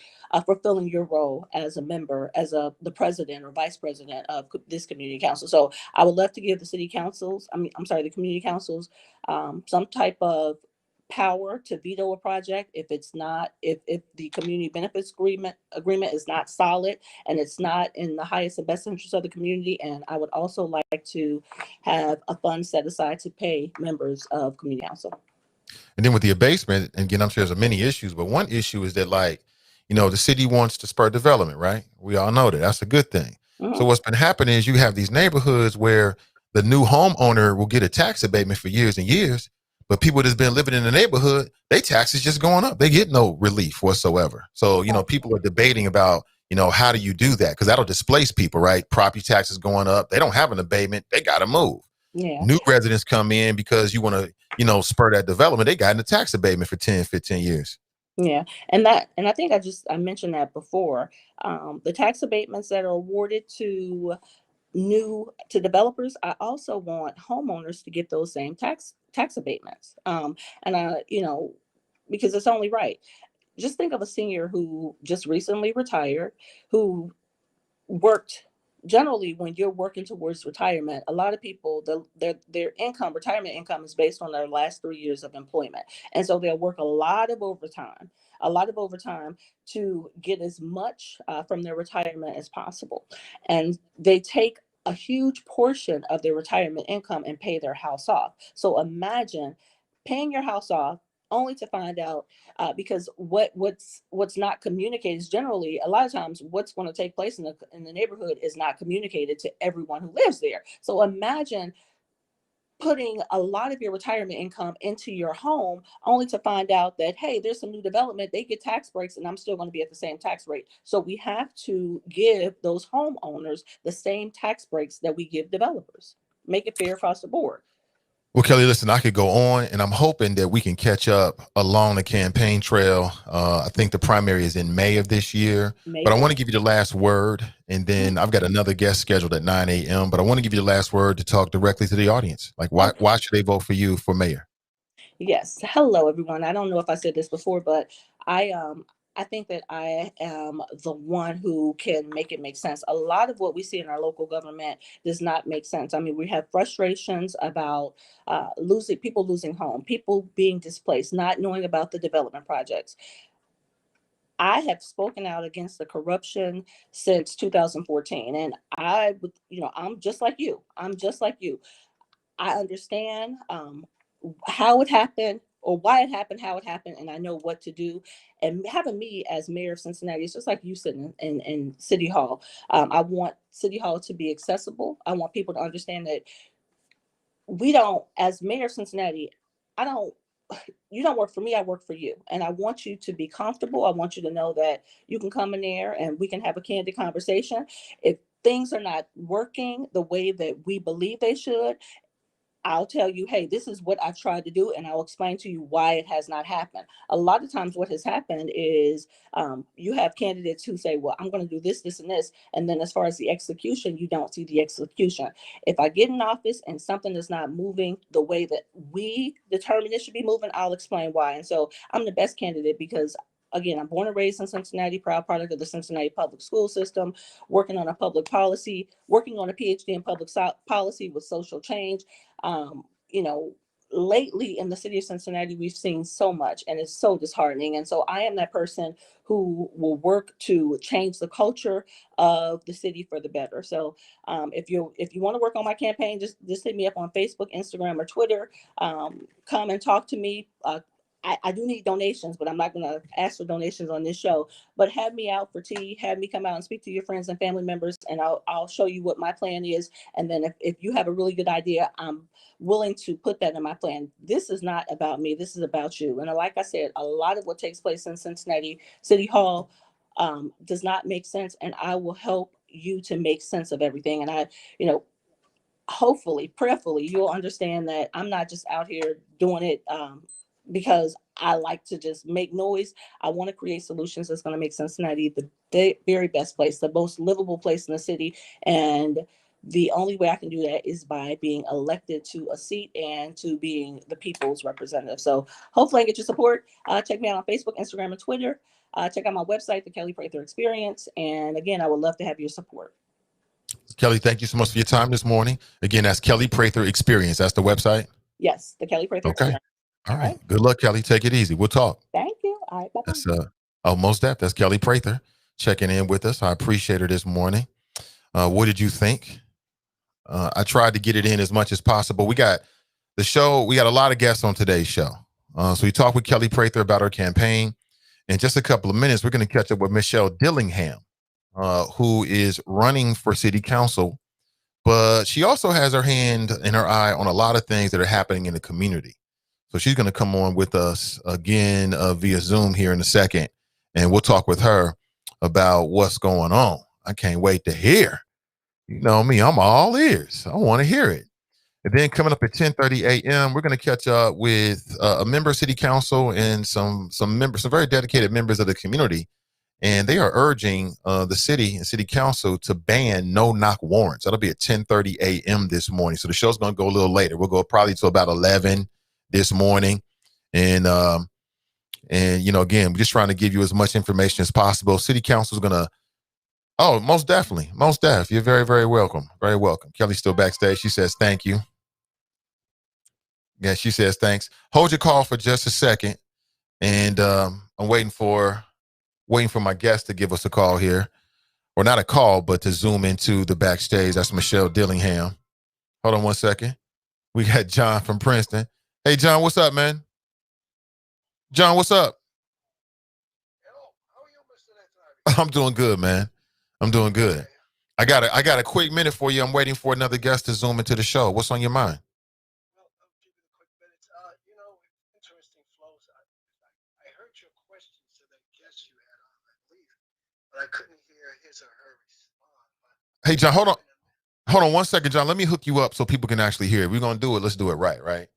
fulfilling your role as a member, as the president or vice president of this community council. So I would love to give the community councils some type of power to veto a project if it's not, if the community benefits agreement is not solid and it's not in the highest and best interest of the community. And I would also like to have a fund set aside to pay members of community council.
And then with the abasement, and again, I'm sure there's many issues, but one issue is that, like, you know, the city wants to spur development, right? We all know that. That's a good thing. So what's been happening is you have these neighborhoods where the new homeowner will get a tax abatement for years and years, but people that's been living in the neighborhood, their taxes just going up. They get no relief whatsoever. So, you know, people are debating about, you know, how do you do that? Because that'll displace people, right? Property taxes going up. They don't have an abatement. They got to move.
Yeah.
New residents come in because you want to, you know, spur that development. They got in a tax abatement for 10, 15 years.
Yeah. And I think I mentioned that before. The tax abatements that are awarded to developers, I also want homeowners to get those same tax abatements. You know, because it's only right. Just think of a senior who just recently retired, who worked. Generally, when you're working towards retirement, a lot of people, their income, retirement income, is based on their last 3 years of employment. And so they'll work a lot of overtime to get as much from their retirement as possible. And they take a huge portion of their retirement income and pay their house off. So imagine paying your house off only to find out, because what's not communicated is generally, a lot of times, what's going to take place in the neighborhood is not communicated to everyone who lives there. So imagine putting a lot of your retirement income into your home only to find out that, hey, there's some new development, they get tax breaks and I'm still going to be at the same tax rate. So we have to give those homeowners the same tax breaks that we give developers. Make it fair across the board.
Well, Kelly, listen, I could go on, and I'm hoping that we can catch up along the campaign trail. I think the primary is in May of this year, but I want to give you the last word, and then I've got another guest scheduled at 9 a.m., but I want to give you the last word to talk directly to the audience. Like, why should they vote for you for mayor?
Yes. Hello, everyone. I don't know if I said this before, but I think that I am the one who can make it make sense. A lot of what we see in our local government does not make sense. I mean, we have frustrations about people losing home, people being displaced, not knowing about the development projects. I have spoken out against the corruption since 2014, and I'm just like you. I understand how it happened, or why it happened, how it happened, and I know what to do. And having me as mayor of Cincinnati, it's just like you sitting in City Hall. I want City Hall to be accessible. I want people to understand that as mayor of Cincinnati, you don't work for me, I work for you. And I want you to be comfortable. I want you to know that you can come in there and we can have a candid conversation. If things are not working the way that we believe they should, I'll tell you, hey, this is what I've tried to do, and I'll explain to you why it has not happened. A lot of times what has happened is you have candidates who say, well, I'm going to do this, this, and this. And then as far as the execution, you don't see the execution. If I get in office and something is not moving the way that we determine it should be moving, I'll explain why. And so I'm the best candidate because, again, I'm born and raised in Cincinnati, proud product of the Cincinnati public school system, working on a public policy, working on a PhD in public policy with social change. Lately in the city of Cincinnati, we've seen so much, and it's so disheartening. And so I am that person who will work to change the culture of the city for the better. So if you want to work on my campaign, just hit me up on Facebook, Instagram, or Twitter. Come and talk to me. I do need donations, but I'm not going to ask for donations on this show. But have me out for tea, have me come out and speak to your friends and family members, and I'll show you what my plan is. And then if you have a really good idea, I'm willing to put that in my plan. This is not about me. This is about you. And like I said, a lot of what takes place in Cincinnati City Hall does not make sense. And I will help you to make sense of everything. And hopefully, prayerfully, you'll understand that I'm not just out here doing it because I like to just make noise. I want to create solutions that's going to make Cincinnati the very best place, the most livable place in the city. And the only way I can do that is by being elected to a seat and to being the people's representative. So hopefully I get your support. Check me out on Facebook, Instagram, and Twitter. Check out my website, the Kelly Prather Experience. And again, I would love to have your support.
Kelly, thank you so much for your time this morning. Again, that's Kelly Prather Experience. That's the website?
Yes, the Kelly Prather Experience.
All right. Good luck, Kelly. Take it easy. We'll talk.
Thank you. All right. Bye-bye.
That's most deaf. That's Kelly Prather checking in with us. I appreciate her this morning. What did you think? I tried to get it in as much as possible. We got the show. We got a lot of guests on today's show. So we talked with Kelly Prather about her campaign. In just a couple of minutes, we're going to catch up with Michelle Dillingham, who is running for city council, but she also has her hand and her eye on a lot of things that are happening in the community. So she's going to come on with us again via Zoom here in a second, and we'll talk with her about what's going on. I can't wait to hear. You know me, I'm all ears. I want to hear it. And then coming up at 10:30 a.m., we're going to catch up with a member of city council and some members, some very dedicated members of the community. And they are urging the city and city council to ban no-knock warrants. That'll be at 10:30 a.m. this morning. So the show's going to go a little later. We'll go probably to about 11 this morning. And you know, again, we're just trying to give you as much information as possible. City council is going to, oh, most definitely. Most def. You're very, very welcome. Very welcome. Kelly's still backstage. She says, thank you. Yeah, she says, thanks. Hold your call for just a second. And I'm waiting for my guest to give us a call here. Or not a call, but to zoom into the backstage. That's Michelle Dillingham. Hold on one second. We got John from Princeton. Hey, John, what's up, man? John, what's up?
Hello. How are you, Mr. Nathan Ivey?
I'm doing good, man. I'm doing good. I got a quick minute for you. I'm waiting for another guest to zoom into the show. What's on your mind?
Well, I'll give you a quick minute. You know, interesting flows. I heard your questions to the guest you had on, I believe, but I couldn't hear his or her respond.
Hey, John, hold on 1 second, John. Let me hook you up so people can actually hear it. We're gonna do it. Let's do it right?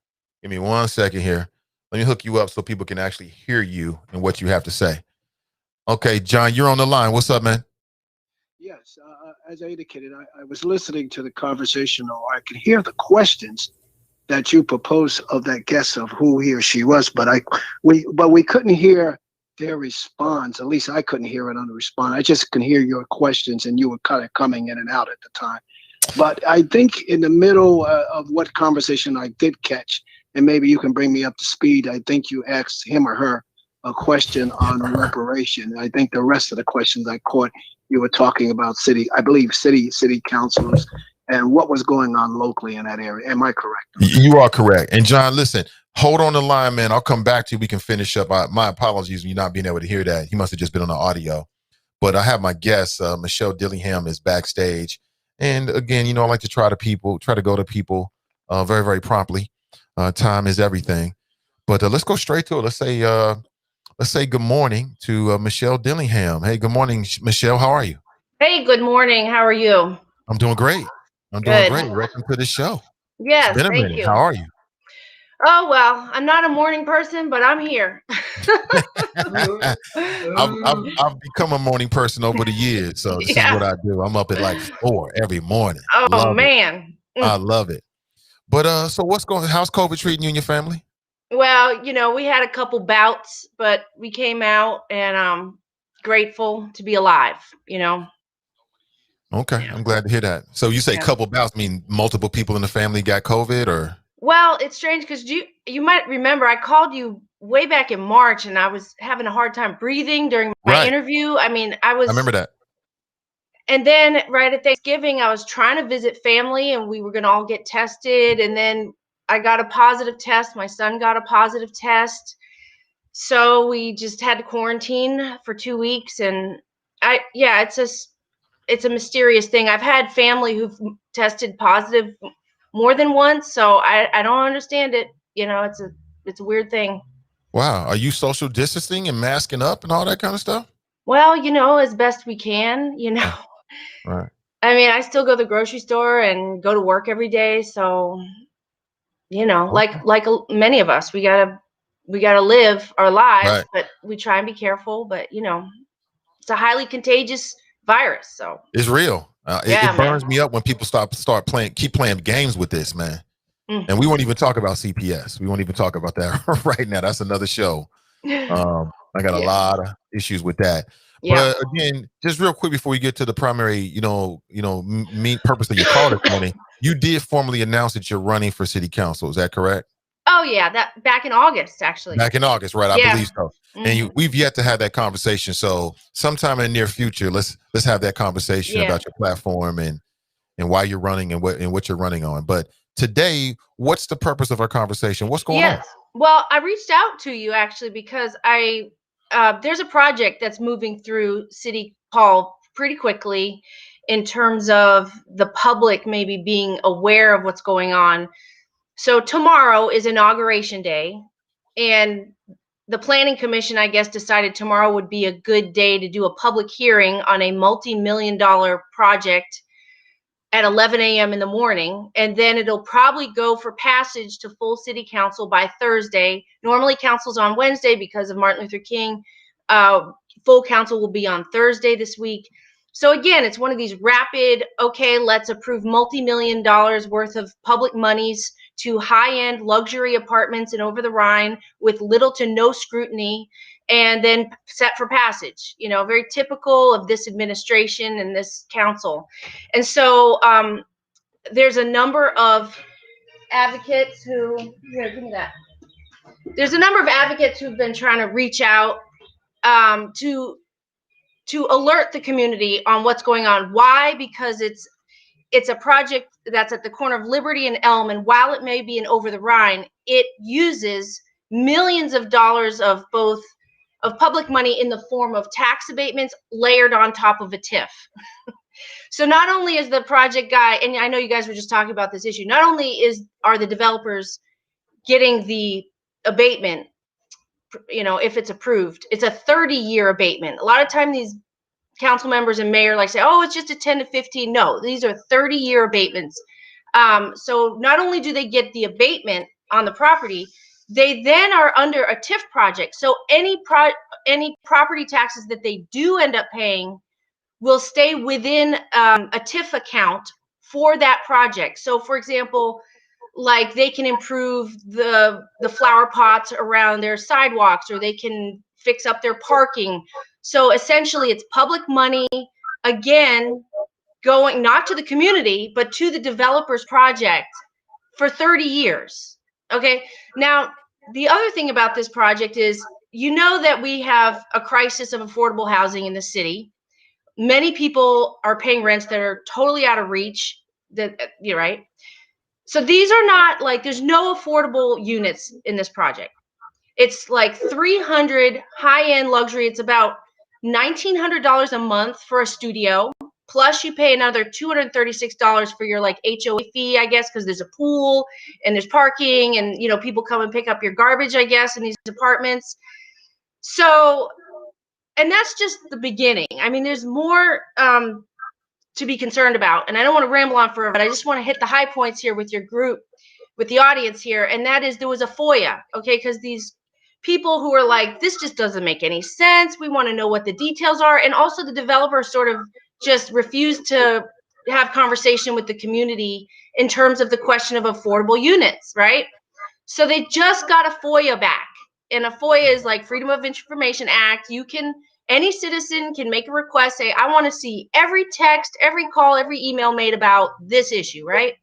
Give me 1 second here. Let me hook you up so people can actually hear you and what you have to say. Okay, John, you're on the line. What's up, man?
Yes, as I indicated, I was listening to the conversation, or I could hear the questions that you proposed of that guest of who he or she was, but we couldn't hear their response. At least I couldn't hear it on the response. I just can hear your questions, and you were kind of coming in and out at the time. But I think in the middle of what conversation I did catch, and maybe you can bring me up to speed, I think you asked him or her a question on reparation. I think the rest of the questions I caught, you were talking about city councilors and what was going on locally in that area. Am I correct?
You are correct. And John, listen, hold on the line, man. I'll come back to you. We can finish up. My apologies for you not being able to hear that. He must have just been on the audio. But I have my guest, Michelle Dillingham, is backstage. And again, you know, I like to try to go to people very, very promptly. Time is everything. But let's go straight to it. Let's say good morning to Michelle Dillingham. Hey, good morning, Michelle. How are you?
Hey, good morning. How are you?
I'm doing great. Doing great. Welcome to the show.
Yes,
it's been a minute.
you.
How are you?
Oh, well, I'm not a morning person, but I'm here.
I've become a morning person over the years. So this is what I do. I'm up at like 4 every morning.
Oh, man.
I love it. But so how's COVID treating you and your family?
Well, you know, we had a couple bouts, but we came out and I'm grateful to be alive, you know.
Okay, I'm glad to hear that. So you say couple bouts, mean multiple people in the family got COVID, or?
Well, it's strange because you might remember I called you way back in March and I was having a hard time breathing during my interview. I mean, I remember that. And then right at Thanksgiving, I was trying to visit family and we were going to all get tested. And then I got a positive test. My son got a positive test. So we just had to quarantine for 2 weeks. And it's a mysterious thing. I've had family who've tested positive more than once. So I don't understand it. You know, it's a weird thing.
Wow. Are you social distancing and masking up and all that kind of stuff?
Well, you know, as best we can, you know.
Right.
I mean, I still go to the grocery store and go to work every day. So, you know, like many of us, we gotta live our lives, but we try and be careful. But you know, it's a highly contagious virus. So
it's real. It burns me up when people keep playing games with this, man. And we won't even talk about CPS. We won't even talk about that right now. That's another show. I got a lot of issues with that. But again, just real quick before we get to the primary, main purpose of your call this morning, you did formally announce that you're running for city council. Is that correct?
Oh yeah, that back in August, actually.
Back in August, right?
Yeah.
I believe so. And we've yet to have that conversation. So sometime in the near future, let's have that conversation about your platform and why you're running and what you're running on. But today, what's the purpose of our conversation? What's going on?
Well, I reached out to you actually because there's a project that's moving through City Hall pretty quickly in terms of the public maybe being aware of what's going on. So tomorrow is Inauguration Day, and the Planning Commission, I guess, decided tomorrow would be a good day to do a public hearing on a multi-million-dollar project at 11 a.m. in the morning, and then it'll probably go for passage to full city council by Thursday. Normally council's on Wednesday because of Martin Luther King. Full council will be on Thursday this week. So again, it's one of these rapid, okay, let's approve multi-million dollars worth of public monies to high-end luxury apartments and over the Rhine with little to no scrutiny, and then set for passage. You know, very typical of this administration and this council. And so there's a number of advocates who, here, give me that. There's a number of advocates who've been trying to reach out to alert the community on what's going on. Why? Because it's a project that's at the corner of Liberty and Elm, and while it may be an over the Rhine, it uses millions of dollars of public money in the form of tax abatements layered on top of a TIF. So not only is the project guy, and I know you guys were just talking about this issue, not only are the developers getting the abatement, you know, if it's approved, it's a 30-year abatement. A lot of time these council members and mayor say, oh, it's just a 10 to 15. No, these are 30-year abatements. So not only do they get the abatement on the property, they then are under a TIF project. So any property taxes that they do end up paying will stay within a TIF account for that project. So for example, like they can improve the flower pots around their sidewalks, or they can fix up their parking. So essentially it's public money, again, going not to the community, but to the developer's project for 30 years. Okay. Now, the other thing about this project is, you know, that we have a crisis of affordable housing in the city. Many people are paying rents that are totally out of reach. You're right. So these are not like, there's no affordable units in this project. It's like 300 high-end luxury. It's about $1,900 a month for a studio. Plus you pay another $236 for your like HOA fee, I guess, because there's a pool and there's parking, and, you know, people come and pick up your garbage, I guess, in these apartments. So, and that's just the beginning. I mean, there's more to be concerned about, and I don't want to ramble on forever, but I just want to hit the high points here with your group, with the audience here, and that is there was a FOIA, okay, because these people who are like, this just doesn't make any sense, we want to know what the details are, and also the developer sort of just refused to have conversation with the community in terms of the question of affordable units, right? So they just got a FOIA back, and a FOIA is like Freedom of Information Act. Any citizen can make a request, say, I want to see every text, every call, every email made about this issue, right?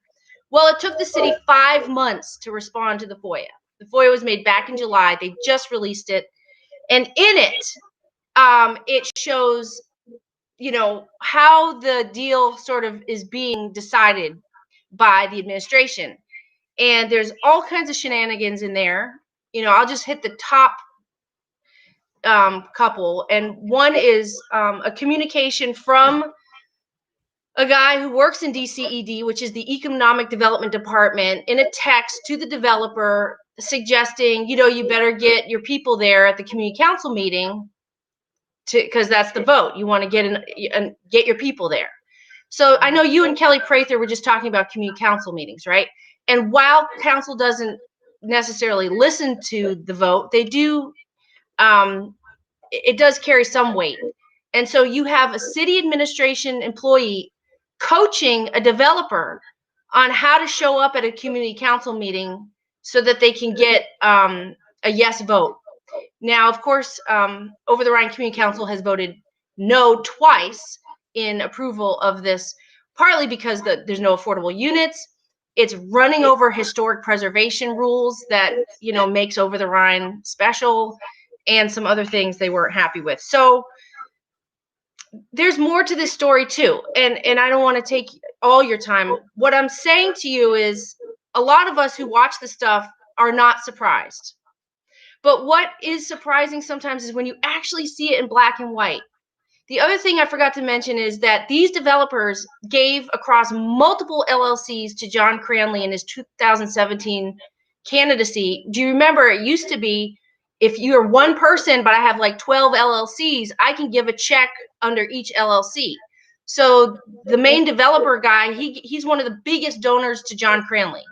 Well, it took the city 5 months to respond to the FOIA. The FOIA was made back in July. They just released it. And in it, it shows, you know, how the deal sort of is being decided by the administration. And there's all kinds of shenanigans in there. You know, I'll just hit the top couple, and one is a communication from a guy who works in DCED, which is the Economic Development Department, in a text to the developer suggesting, you know, you better get your people there at the community council meeting, because that's the vote. You want to get your people there. So I know you and Kelly Prather were just talking about community council meetings, right? And while council doesn't necessarily listen to the vote, they do. It does carry some weight. And so you have a city administration employee coaching a developer on how to show up at a community council meeting so that they can get a yes vote. Now, of course, Over the Rhine Community Council has voted no twice in approval of this, partly because there's no affordable units, It's running over historic preservation rules that, you know, makes Over the Rhine special, and some other things they weren't happy with. So there's more to this story too. And I don't want to take all your time. What I'm saying to you is a lot of us who watch the stuff are not surprised. But what is surprising sometimes is when you actually see it in black and white. The other thing I forgot to mention is that these developers gave across multiple LLCs to John Cranley in his 2017 candidacy. Do you remember it used to be if you're one person, but I have like 12 LLCs, I can give a check under each LLC. So the main developer guy, he's one of the biggest donors to John Cranley,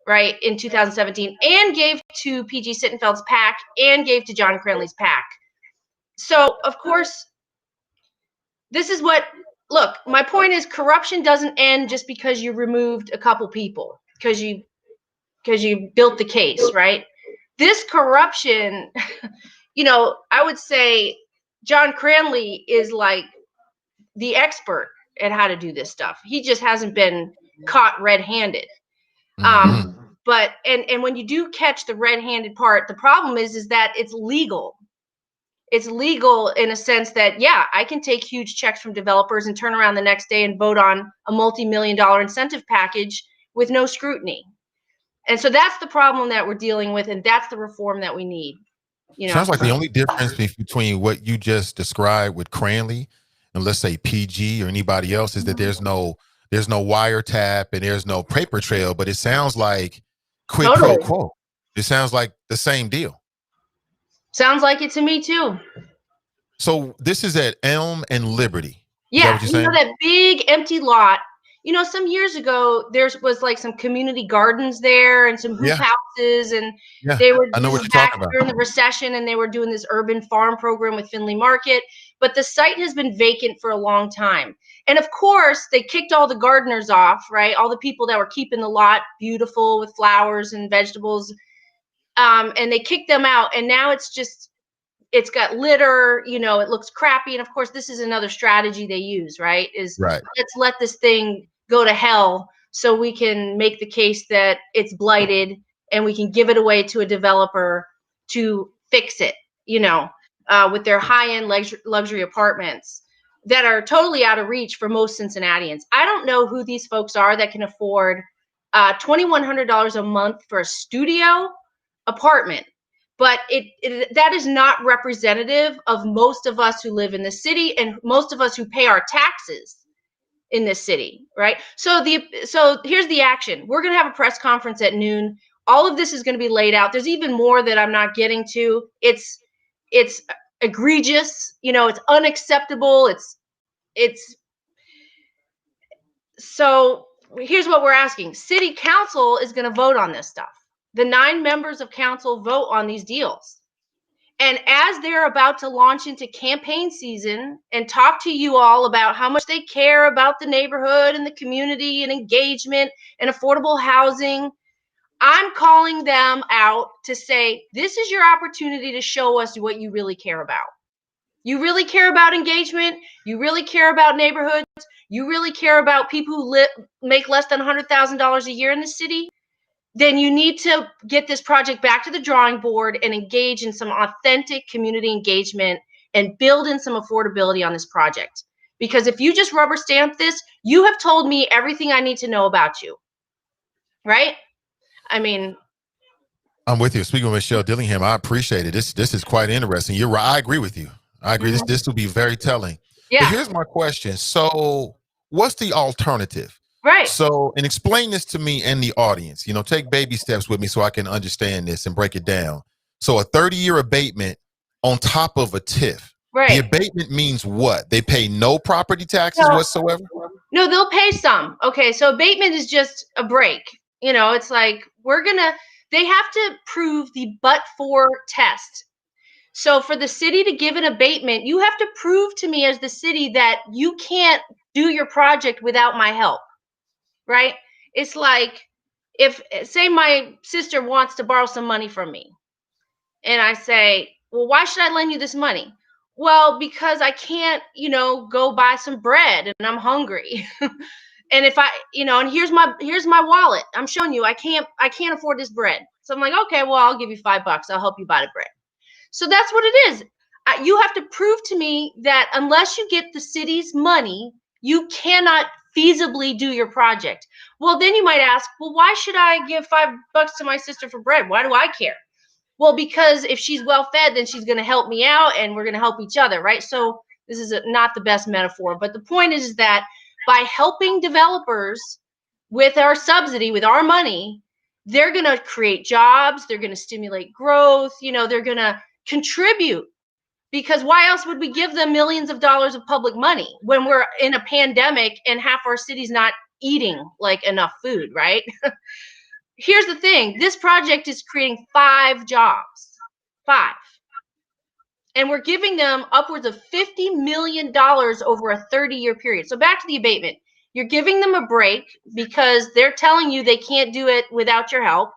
right, in 2017, and gave to PG Sittenfeld's PAC and gave to John Cranley's PAC. So, of course, this is what, look, my point is corruption doesn't end just because you removed a couple people, because you built the case, right? This corruption, you know, I would say John Cranley is like the expert at how to do this stuff. He just hasn't been caught red-handed. But and when you do catch the red-handed part, the problem is that it's legal. It's legal in a sense that, yeah, I can take huge checks from developers and turn around the next day and vote on a multi-million-dollar incentive package with no scrutiny. And so that's the problem that we're dealing with, and that's the reform that we need. You know?
Sounds like the only difference between what you just described with Cranley and let's say PG or anybody else is that there's no wiretap and there's no paper trail, but it sounds like quid pro quo. It sounds like the same deal.
Sounds like it to me too.
So this is at Elm and Liberty.
Yeah, you know that big empty lot. You know, some years ago there was like some community gardens there and some hoop houses, and they were back during the recession, and they were doing this urban farm program with Findlay Market. But the site has been vacant for a long time, and of course they kicked all the gardeners off, right? All the people that were keeping the lot beautiful with flowers and vegetables. And they kicked them out, and now it's got litter, you know, it looks crappy. And of course, this is another strategy they use, right? Let's let this thing go to hell so we can make the case that it's blighted and we can give it away to a developer to fix it, you know, with their high-end luxury apartments that are totally out of reach for most Cincinnatians. I don't know who these folks are that can afford $2,100 a month for a studio apartment, but that is not representative of most of us who live in the city and most of us who pay our taxes in this city, right? So here's the action. We're going to have a press conference at noon. All of this is going to be laid out. There's even more that I'm not getting to. It's egregious, you know, it's unacceptable. So here's what we're asking. City council is going to vote on this stuff. The 9 members of council vote on these deals. And as they're about to launch into campaign season and talk to you all about how much they care about the neighborhood and the community and engagement and affordable housing, I'm calling them out to say, this is your opportunity to show us what you really care about. You really care about engagement. You really care about neighborhoods. You really care about people who make less than $100,000 a year in the city. Then you need to get this project back to the drawing board and engage in some authentic community engagement and build in some affordability on this project. Because if you just rubber stamp this, you have told me everything I need to know about you, right? I mean,
I'm with you. Speaking with Michelle Dillingham, I appreciate it. This is quite interesting. You're right. I agree with you. I agree.
Mm-hmm.
This will be very telling.
Yeah.
But here's my question. So what's the alternative?
Right.
So, and explain this to me and the audience, you know, take baby steps with me so I can understand this and break it down. So a 30-year abatement on top of a TIF.
Right.
The abatement means what? They pay no property taxes whatsoever?
No, they'll pay some. Okay. So abatement is just a break. You know, it's like, they have to prove the but-for test. So for the city to give an abatement, you have to prove to me as the city that you can't do your project without my help. Right? It's like if, say, my sister wants to borrow some money from me and I say, well, why should I lend you this money? Well, because I can't, you know, go buy some bread and I'm hungry. And if I, and here's my wallet. I'm showing you, I can't afford this bread. So I'm like, okay, well, I'll give you $5. I'll help you buy the bread. So that's what it is. You have to prove to me that unless you get the city's money, you cannot feasibly do your project. Well, then you might ask, well, why should I give $5 to my sister for bread? Why do I care? Well, because if she's well fed, then she's going to help me out and we're going to help each other, right? So this is not the best metaphor, but the point is that by helping developers with our subsidy, with our money, they're going to create jobs, they're going to stimulate growth, they're going to contribute. Because why else would we give them millions of dollars of public money when we're in a pandemic and half our city's not eating like enough food, right? Here's the thing. This project is creating 5 jobs. 5. And we're giving them upwards of $50 million over a 30-year period. So back to the abatement. You're giving them a break because they're telling you they can't do it without your help.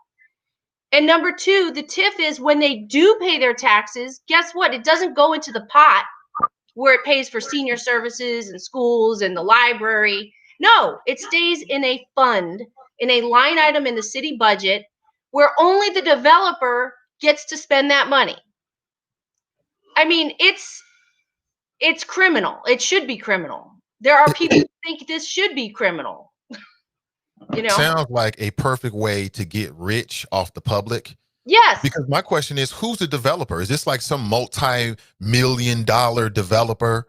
And number 2, the TIF is when they do pay their taxes, guess what? It doesn't go into the pot where it pays for senior services and schools and the library. No, it stays in a fund, in a line item in the city budget where only the developer gets to spend that money. I mean, it's criminal. It should be criminal. There are people who think this should be criminal.
Sounds like a perfect way to get rich off the public.
Yes.
Because my question is, who's the developer? Is this like some multi-million-dollar developer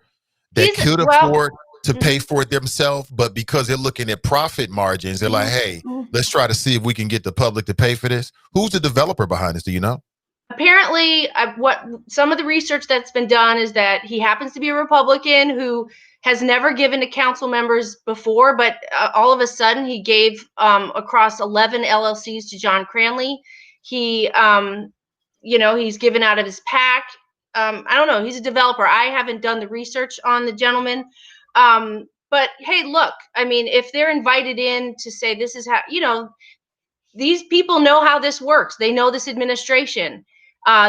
that could afford to pay for it themselves, but because they're looking at profit margins, they're like, hey, let's try to see if we can get the public to pay for this? Who's the developer behind this? Do you know?
Apparently, what some of the research that's been done is that he happens to be a Republican who has never given to council members before, but all of a sudden he gave across 11 LLCs to John Cranley. He, he's given out of his PAC. I don't know. He's a developer. I haven't done the research on the gentleman. But hey, look, I mean, if they're invited in to say this is how, these people know how this works. They know this administration.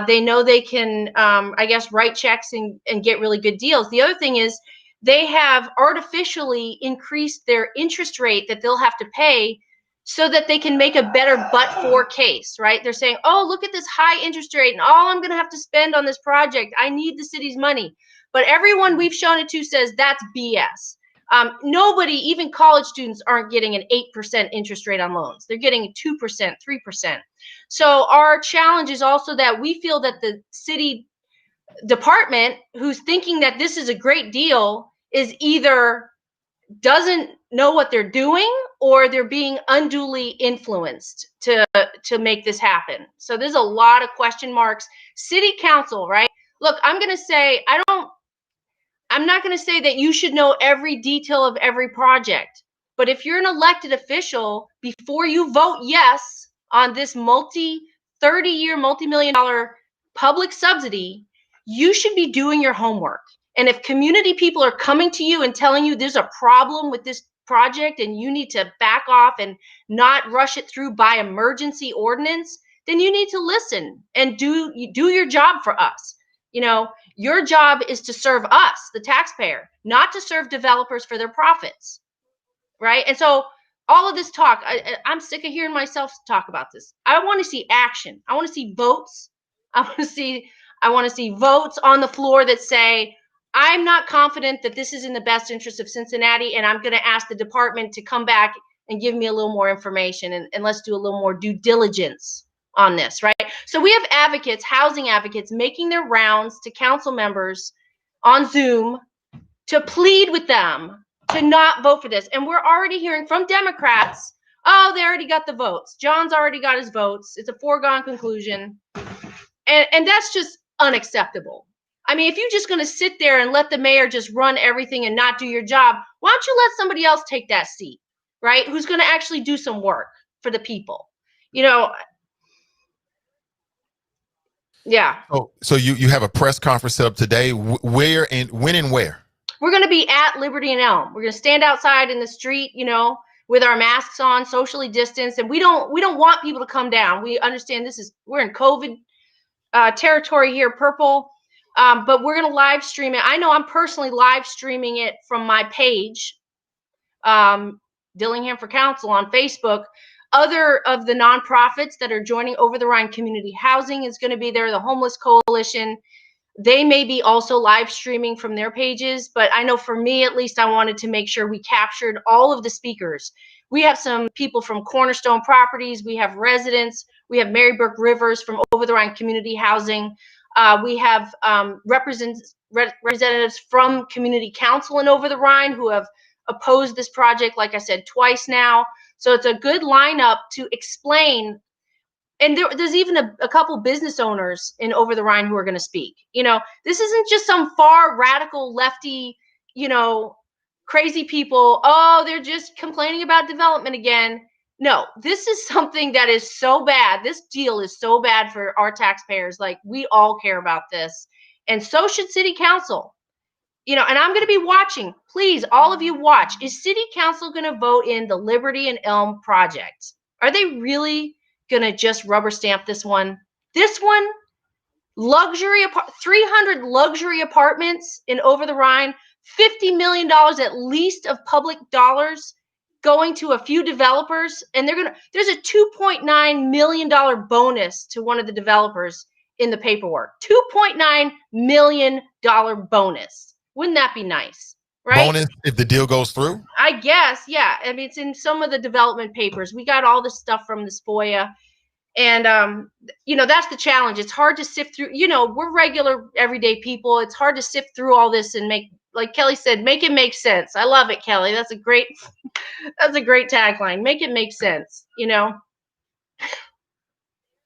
They know they can, I guess, write checks and get really good deals. The other thing is they have artificially increased their interest rate that they'll have to pay so that they can make a better but-for case, right? They're saying, oh, look at this high interest rate and all I'm going to have to spend on this project. I need the city's money. But everyone we've shown it to says that's BS. Nobody, even college students, aren't getting an 8% interest rate on loans. They're getting 2%, 3%. So our challenge is also that we feel that the city department, who's thinking that this is a great deal, is either doesn't know what they're doing or they're being unduly influenced to make this happen. So there's a lot of question marks. City council, right? Look, I'm going to say, I'm not going to say that you should know every detail of every project, but if you're an elected official, before you vote yes on this 30-year, multi-million-dollar public subsidy, you should be doing your homework. And if community people are coming to you and telling you there's a problem with this project and you need to back off and not rush it through by emergency ordinance, then you need to listen and do your job for us. Your job is to serve us, the taxpayer, not to serve developers for their profits, right? And so all of this talk, I'm sick of hearing myself talk about this. I want to see action. I want to see votes. I want to see votes on the floor that say, I'm not confident that this is in the best interest of Cincinnati, and I'm going to ask the department to come back and give me a little more information, and let's do a little more due diligence on this, right? So we have advocates, housing advocates, making their rounds to council members on Zoom to plead with them to not vote for this. And we're already hearing from Democrats, oh, they already got the votes. John's already got his votes. It's a foregone conclusion. And that's just unacceptable. I mean, if you're just going to sit there and let the mayor just run everything and not do your job, why don't you let somebody else take that seat, right? Who's going to actually do some work for the people, Yeah.
So you have a press conference set up today. Where and when and where?
We're going to be at Liberty and Elm. We're going to stand outside in the street, with our masks on, socially distanced, and we don't want people to come down. We understand we're in COVID territory here, purple, but we're going to live stream it. I know I'm personally live streaming it from my page. Dillingham for Council on Facebook. Other of the nonprofits that are joining Over the Rhine Community Housing is going to be there. The Homeless Coalition, they may be also live streaming from their pages, but I know for me, at least, I wanted to make sure we captured all of the speakers. We have some people from Cornerstone Properties. We have residents. We have Mary Burke Rivers from Over the Rhine Community Housing. We have representatives from Community Council in Over the Rhine who have opposed this project, like I said, twice now. So it's a good lineup to explain. And there's even a couple business owners in Over the Rhine who are going to speak. You know, this isn't just some far radical lefty, you know, crazy people. Oh, they're just complaining about development again. No, this is something that is so bad. This deal is so bad for our taxpayers. Like, we all care about this. And so should City Council. You know, and I'm going to be watching. Please, all of you watch. Is City Council going to vote in the Liberty and Elm project? Are they really going to just rubber stamp this one? This one, 300 luxury apartments in Over the Rhine, $50 million at least of public dollars going to a few developers. And there's a $2.9 million bonus to one of the developers in the paperwork. $2.9 million bonus. Wouldn't that be nice? Right?
Bonus if the deal goes through?
I guess, yeah. I mean, it's in some of the development papers. We got all this stuff from the SPOIA. And, you know, that's the challenge. It's hard to sift through. You know, we're regular, everyday people. It's hard to sift through all this and make, like Kelly said, make it make sense. I love it, Kelly. That's a great tagline. Make it make sense, you know?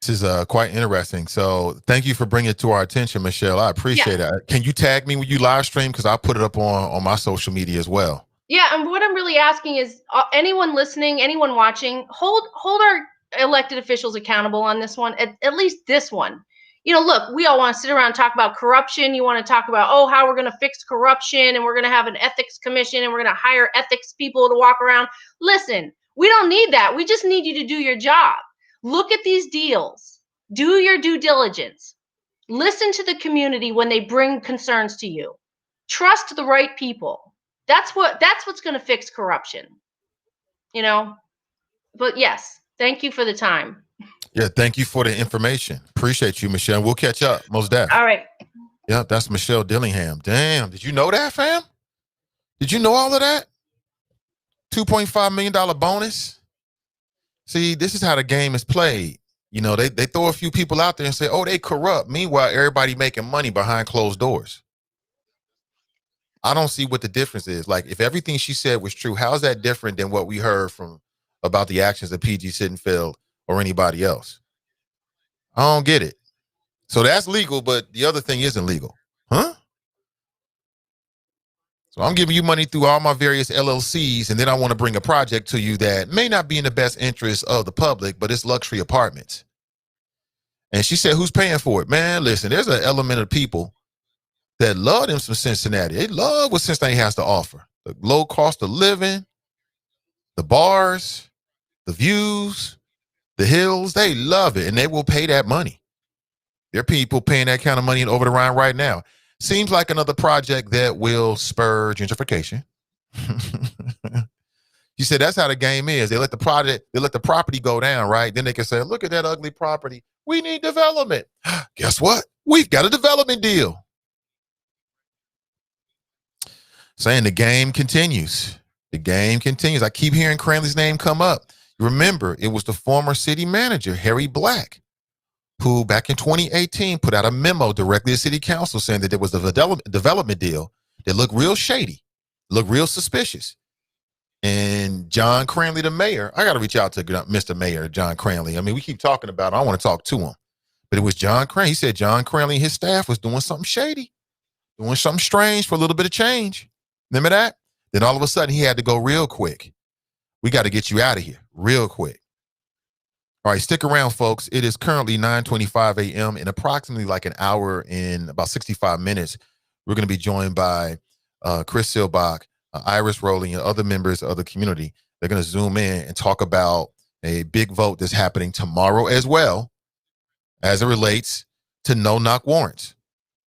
This is quite interesting. So thank you for bringing it to our attention, Michelle. I appreciate it. Can you tag me when you live stream? Because I'll put it up on my social media as well.
Yeah, and what I'm really asking is anyone listening, anyone watching, hold our elected officials accountable on this one, at least this one. You know, look, we all want to sit around and talk about corruption. You want to talk about, oh, how we're going to fix corruption, and we're going to have an ethics commission, and we're going to hire ethics people to walk around. Listen, we don't need that. We just need you to do your job. Look at these deals. Do your due diligence. Listen to the community when they bring concerns to you. Trust the right people. That's what's going to fix corruption. You know? But yes, thank you for the time.
Yeah, thank you for the information. Appreciate you, Michelle. We'll catch up. Most definitely.
All right.
Yeah, that's Michelle Dillingham. Damn, did you know that, fam? Did you know all of that? $2.5 million bonus? See, this is how the game is played. You know, they throw a few people out there and say, oh, they corrupt. Meanwhile, everybody making money behind closed doors. I don't see what the difference is. Like, if everything she said was true, how's that different than what we heard about the actions of PG Sittenfeld or anybody else? I don't get it. So that's legal, but the other thing isn't legal. Huh? So I'm giving you money through all my various LLCs, and then I want to bring a project to you that may not be in the best interest of the public, but it's luxury apartments. And she said, who's paying for it? Man, listen, there's an element of people that love them some Cincinnati. They love what Cincinnati has to offer. The low cost of living, the bars, the views, the hills. They love it, and they will pay that money. There are people paying that kind of money over the Rhine right now. Seems like another project that will spur gentrification. You said that's how the game is. They let the property go down, right? Then they can say, look at that ugly property. We need development. Guess what? We've got a development deal. Saying the game continues. The game continues. I keep hearing Cranley's name come up. Remember, it was the former city manager, Harry Black, who back in 2018 put out a memo directly to City Council saying that there was a development deal that looked real shady, looked real suspicious. And John Cranley, the mayor, I got to reach out to Mr. Mayor, John Cranley. I mean, we keep talking about it. I want to talk to him. But it was John Cranley. He said John Cranley and his staff was doing something shady, doing something strange for a little bit of change. Remember that? Then all of a sudden he had to go real quick. We got to get you out of here real quick. All right, stick around, folks. It is currently 9:25 a.m. In approximately like an hour and about 65 minutes, we're going to be joined by Chris Silbach, Iris Rowley, and other members of the community. They're going to zoom in and talk about a big vote that's happening tomorrow as well as it relates to no-knock warrants.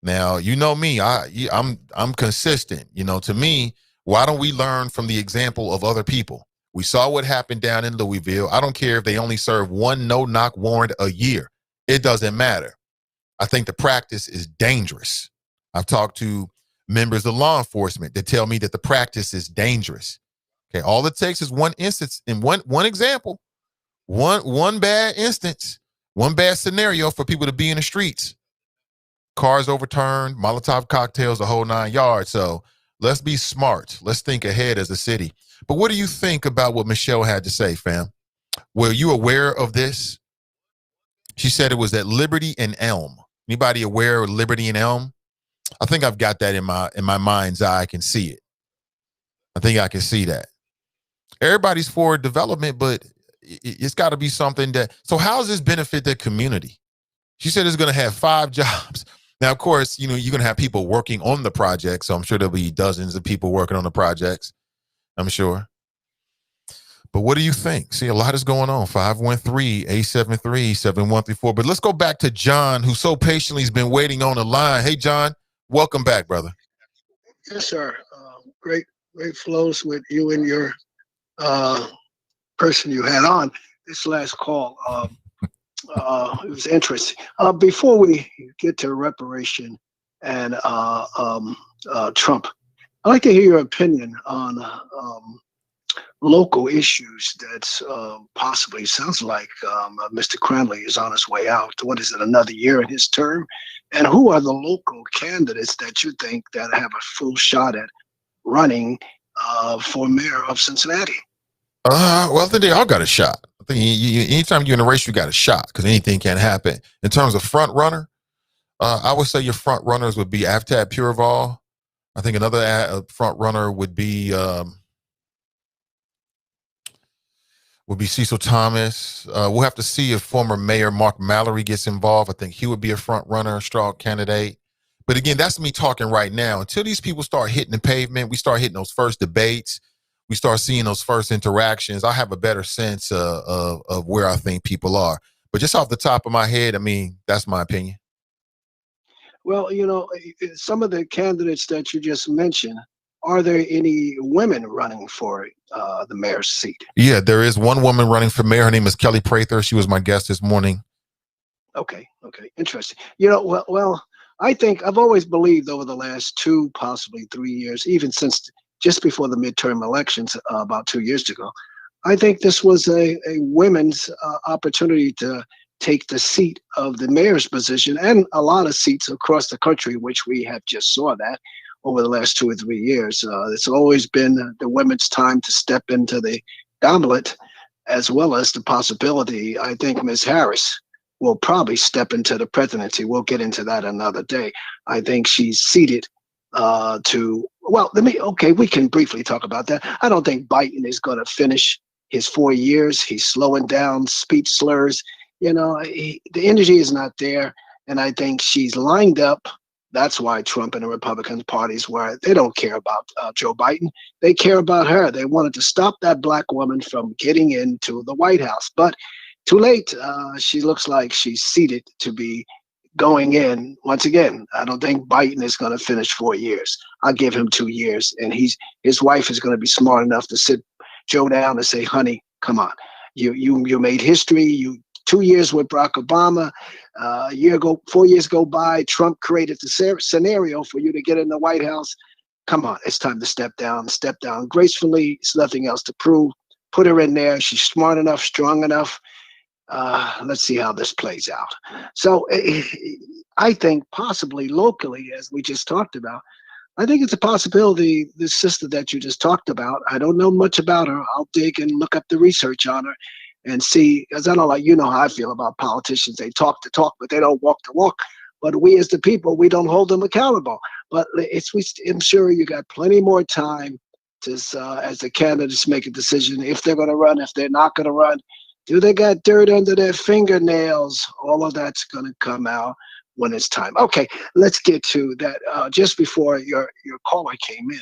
Now, you know me, I'm consistent. You know, to me, why don't we learn from the example of other people? We saw what happened down in Louisville. I don't care if they only serve one no-knock warrant a year. It doesn't matter. I think the practice is dangerous. I've talked to members of law enforcement that tell me that the practice is dangerous. Okay, all it takes is one instance and one example, one bad instance, one bad scenario for people to be in the streets. Cars overturned, Molotov cocktails, the whole 9 yards. So let's be smart. Let's think ahead as a city. But what do you think about what Michelle had to say, fam? Were you aware of this? She said it was at Liberty and Elm. Anybody aware of Liberty and Elm? I think I've got that in my mind's eye. I can see it. I think I can see that. Everybody's for development, but it's got to be something that. So how does this benefit the community? She said it's going to have 5 jobs. Now, of course, you're going to have people working on the project. So I'm sure there'll be dozens of people working on the projects. I'm sure. But what do you think? See, a lot is going on. 513-873-7134. But let's go back to John, who so patiently has been waiting on the line. Hey, John, welcome back, brother.
Yes, sir. Great flows with you and your person you had on this last call. It was interesting. Before we get to reparation and Trump, I'd like to hear your opinion on local issues that's possibly, sounds like Mr. Cranley is on his way out. What is it, another year in his term? And who are the local candidates that you think that have a full shot at running for mayor of Cincinnati?
Well, I think they all got a shot. I think anytime you're in a race, you got a shot because anything can happen. In terms of front runner, I would say your front runners would be Avtab Pureval. I think another front runner would be Cecil Thomas. We'll have to see if former Mayor Mark Mallory gets involved. I think he would be a front runner, a strong candidate. But again, that's me talking right now. Until these people start hitting the pavement, we start hitting those first debates, we start seeing those first interactions, I have a better sense of where I think people are. But just off the top of my head, I mean, that's my opinion.
Well, some of the candidates that you just mentioned, are there any women running for the mayor's seat?
Yeah, there is one woman running for mayor. Her name is Kelly Prather. She was my guest this morning.
Okay, interesting. Well, I think I've always believed over the last 2, possibly 3 years, even since just before the midterm elections about 2 years ago, I think this was a women's opportunity to take the seat of the mayor's position and a lot of seats across the country, which we have just saw that over the last 2 or 3 years. It's always been the women's time to step into the gauntlet, as well as the possibility, I think Ms. Harris will probably step into the presidency. We'll get into that another day. I think she's seated we can briefly talk about that. I don't think Biden is going to finish his 4 years. He's slowing down, speech slurs. The energy is not there. And I think she's lined up. That's why Trump and the Republican parties they don't care about Joe Biden. They care about her. They wanted to stop that black woman from getting into the White House. But too late. She looks like she's seated to be going in once again. I don't think Biden is going to finish 4 years. I'll give him 2 years, and his wife is going to be smart enough to sit Joe down and say, "Honey, come on, you made history. 2 years with Barack Obama. 4 years go by. Trump created the scenario for you to get in the White House. Come on, it's time to step down gracefully. It's nothing else to prove. Put her in there. She's smart enough, strong enough. Let's see how this plays out." So I think possibly locally, as we just talked about, I think it's a possibility, this sister that you just talked about, I don't know much about her. I'll dig and look up the research on her and see, because I don't how I feel about politicians. They talk the talk, but they don't walk the walk. But we as the people, we don't hold them accountable. But I'm sure you got plenty more time to, as the candidates make a decision, if they're going to run, if they're not going to run. Do they got dirt under their fingernails? All of that's going to come out. when it's time. Okay, let's get to that. Just before your caller came in,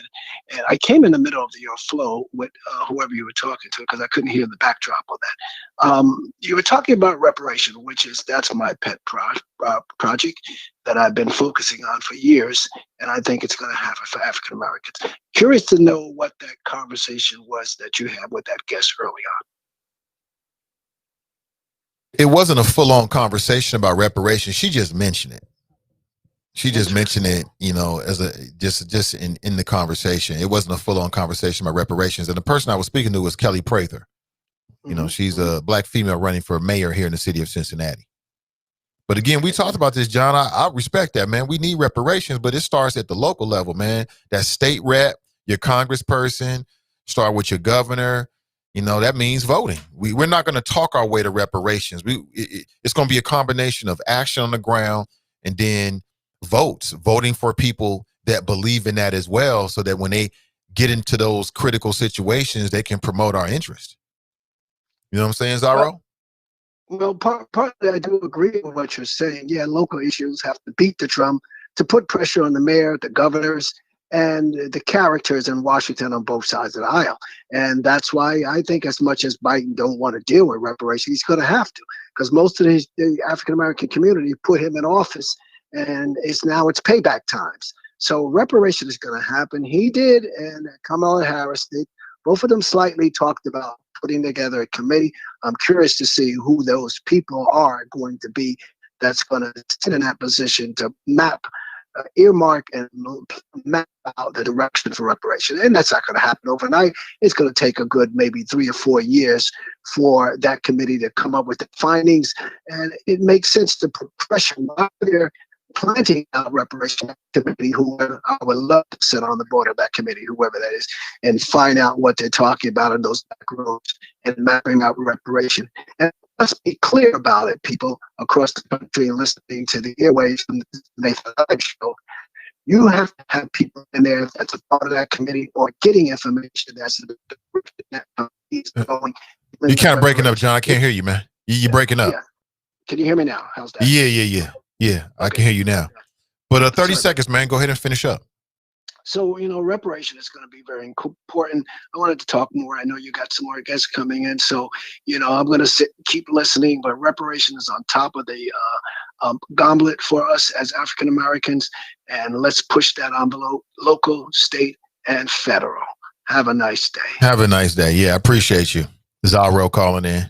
and I came in the middle of your flow with whoever you were talking to because I couldn't hear the backdrop of that. You were talking about reparation, that's my pet project that I've been focusing on for years, and I think it's going to happen for African Americans. Curious to know what that conversation was that you had with that guest early on.
It wasn't a full-on conversation about reparations. She just mentioned it. She just mentioned it, as just in the conversation. It wasn't a full-on conversation about reparations. And the person I was speaking to was Kelly Prather. She's a black female running for mayor here in the city of Cincinnati. But again, we talked about this, John. I respect that, man. We need reparations, but it starts at the local level, man. That state rep, your congressperson, start with your governor. That means voting. We're not going to talk our way to reparations. It's going to be a combination of action on the ground and then voting for people that believe in that as well, so that when they get into those critical situations, they can promote our interest. You know what I'm saying, Zaro?
Well, partly I do agree with what you're saying. Yeah, local issues have to beat the drum to put pressure on the mayor, the governors, and the characters in Washington on both sides of the aisle. And that's why I think as much as Biden don't want to deal with reparations, he's going to have to, because most of the African-American community put him in office, and it's payback times. So reparation is going to happen. He did, and Kamala Harris did. Both of them slightly talked about putting together a committee. I'm curious to see who those people are going to be that's going to sit in that position to earmark and map out the direction for reparation. And that's not going to happen overnight. It's going to take a good maybe 3 or 4 years for that committee to come up with the findings. And it makes sense to put pressure while they're planting out reparation committee, whoever. I would love to sit on the board of that committee, whoever that is, and find out what they're talking about in those back rooms and mapping out reparation. And let's be clear about it, people across the country listening to the airwaves from the Nathan Ivey Show. You have to have people in there that's a part of that committee or getting information that's going.
You're kind of breaking up, John. I can't hear you, man. You're breaking up.
Yeah. Can you hear me now? How's that?
Yeah. Okay. I can hear you now. But 30 seconds, man. Go ahead and finish up.
So, reparation is going to be very important. I wanted to talk more. I know you got some more guests coming in. So, I'm going to keep listening. But reparation is on top of the gauntlet for us as African Americans. And let's push that envelope, local, state, and federal. Have a nice day.
Have a nice day. Yeah, I appreciate you. Zaro calling in.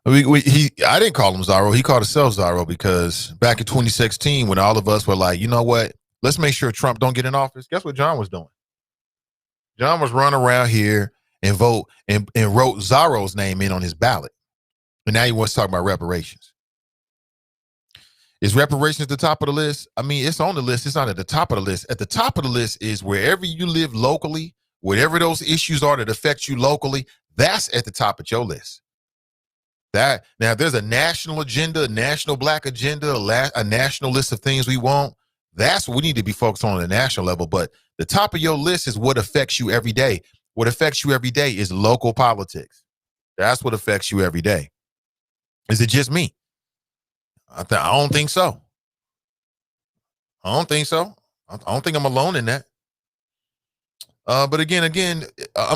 I didn't call him Zaro. He called himself Zaro because back in 2016, when all of us were like, you know what? Let's make sure Trump don't get in office. Guess what John was doing? John was running around here and vote and wrote Zaro's name in on his ballot. And now he wants to talk about reparations. Is reparations at the top of the list? I mean, it's on the list. It's not at the top of the list. At the top of the list is wherever you live locally, whatever those issues are that affect you locally, that's at the top of your list. Now, if there's a national agenda, a national black agenda, a national list of things we want, that's what we need to be focused on at a national level. But the top of your list is what affects you every day. What affects you every day is local politics. That's what affects you every day. Is it just me? I don't think so. I don't think so. I don't think I'm alone in that. But again, I'm going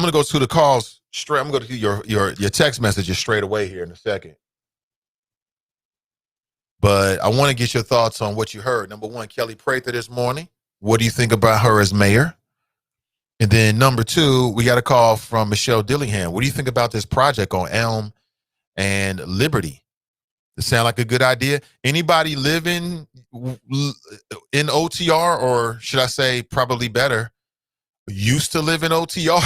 to go to the calls straight. I'm going to do your text messages straight away here in a second. But I want to get your thoughts on what you heard. Number one, Kelly Prather this morning. What do you think about her as mayor? And then number two, we got a call from Michelle Dillingham. What do you think about this project on Elm and Liberty? Does it sound like a good idea? Anybody living in OTR, or should I say probably better, used to live in OTR?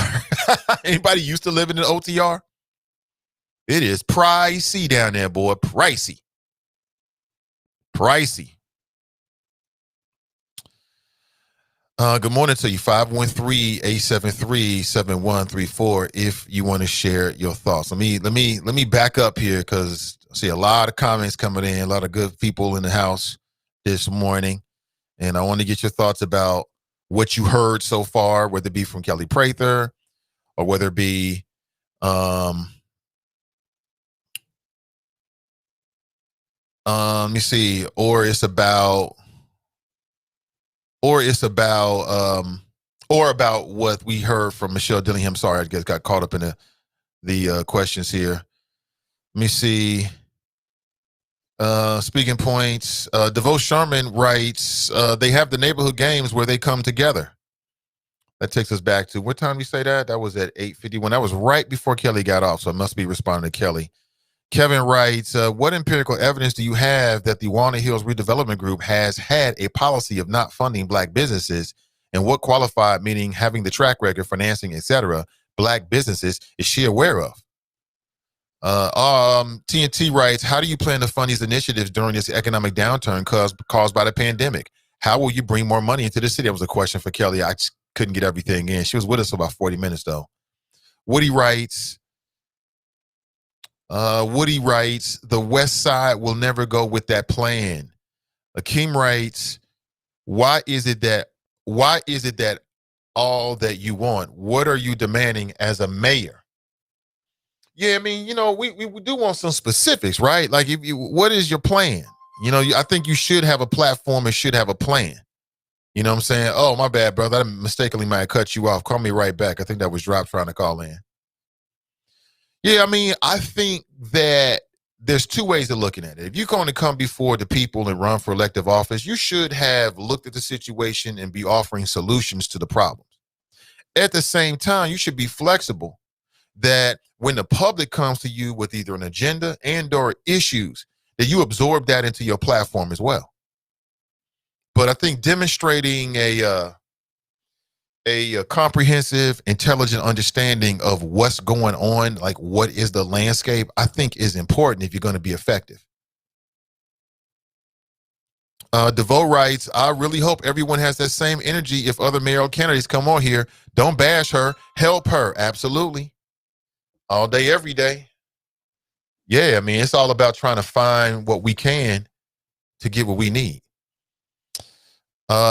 Anybody used to live in an OTR? It is pricey down there, boy. Pricey. Good morning to you. 513-873-7134. If you want to share your thoughts. Let me back up here because I see a lot of comments coming in, a lot of good people in the house this morning. And I want to get your thoughts about what you heard so far, whether it be from Kelly Prather or whether it be Let me see. Or it's about what we heard from Michelle Dillingham. Sorry, I just got caught up in the questions here. Let me see. Speaking points. DeVoe Sherman writes, they have the neighborhood games where they come together. That takes us back to, what time did you say that? That was at 8:51. That was right before Kelly got off, so I must be responding to Kelly. Kevin writes, what empirical evidence do you have that the Walnut Hills Redevelopment Group has had a policy of not funding Black businesses, and what qualified, meaning having the track record, financing, etc., Black businesses is she aware of? TNT writes, how do you plan to fund these initiatives during this economic downturn caused by the pandemic? How will you bring more money into the city? That was a question for Kelly. I just couldn't get everything in. She was with us for about 40 minutes, though. Woody writes, the West Side will never go with that plan. Akeem writes, why is it that all that you want? What are you demanding as a mayor? Yeah, I mean, we do want some specifics, right? Like, what is your plan? I think you should have a platform and should have a plan. You know what I'm saying? Oh, my bad, brother. I mistakenly might have cut you off. Call me right back. I think that was Drop trying to call in. Yeah, I mean, I think that there's two ways of looking at it. If you're going to come before the people and run for elective office, you should have looked at the situation and be offering solutions to the problems. At the same time, you should be flexible that when the public comes to you with either an agenda and or issues, that you absorb that into your platform as well. But I think demonstrating a comprehensive, intelligent understanding of what's going on, like what is the landscape, I think is important if you're going to be effective. DeVoe writes, I really hope everyone has that same energy if other mayoral candidates come on here. Don't bash her, help her. Absolutely. All day, every day. Yeah, I mean, it's all about trying to find what we can to get what we need.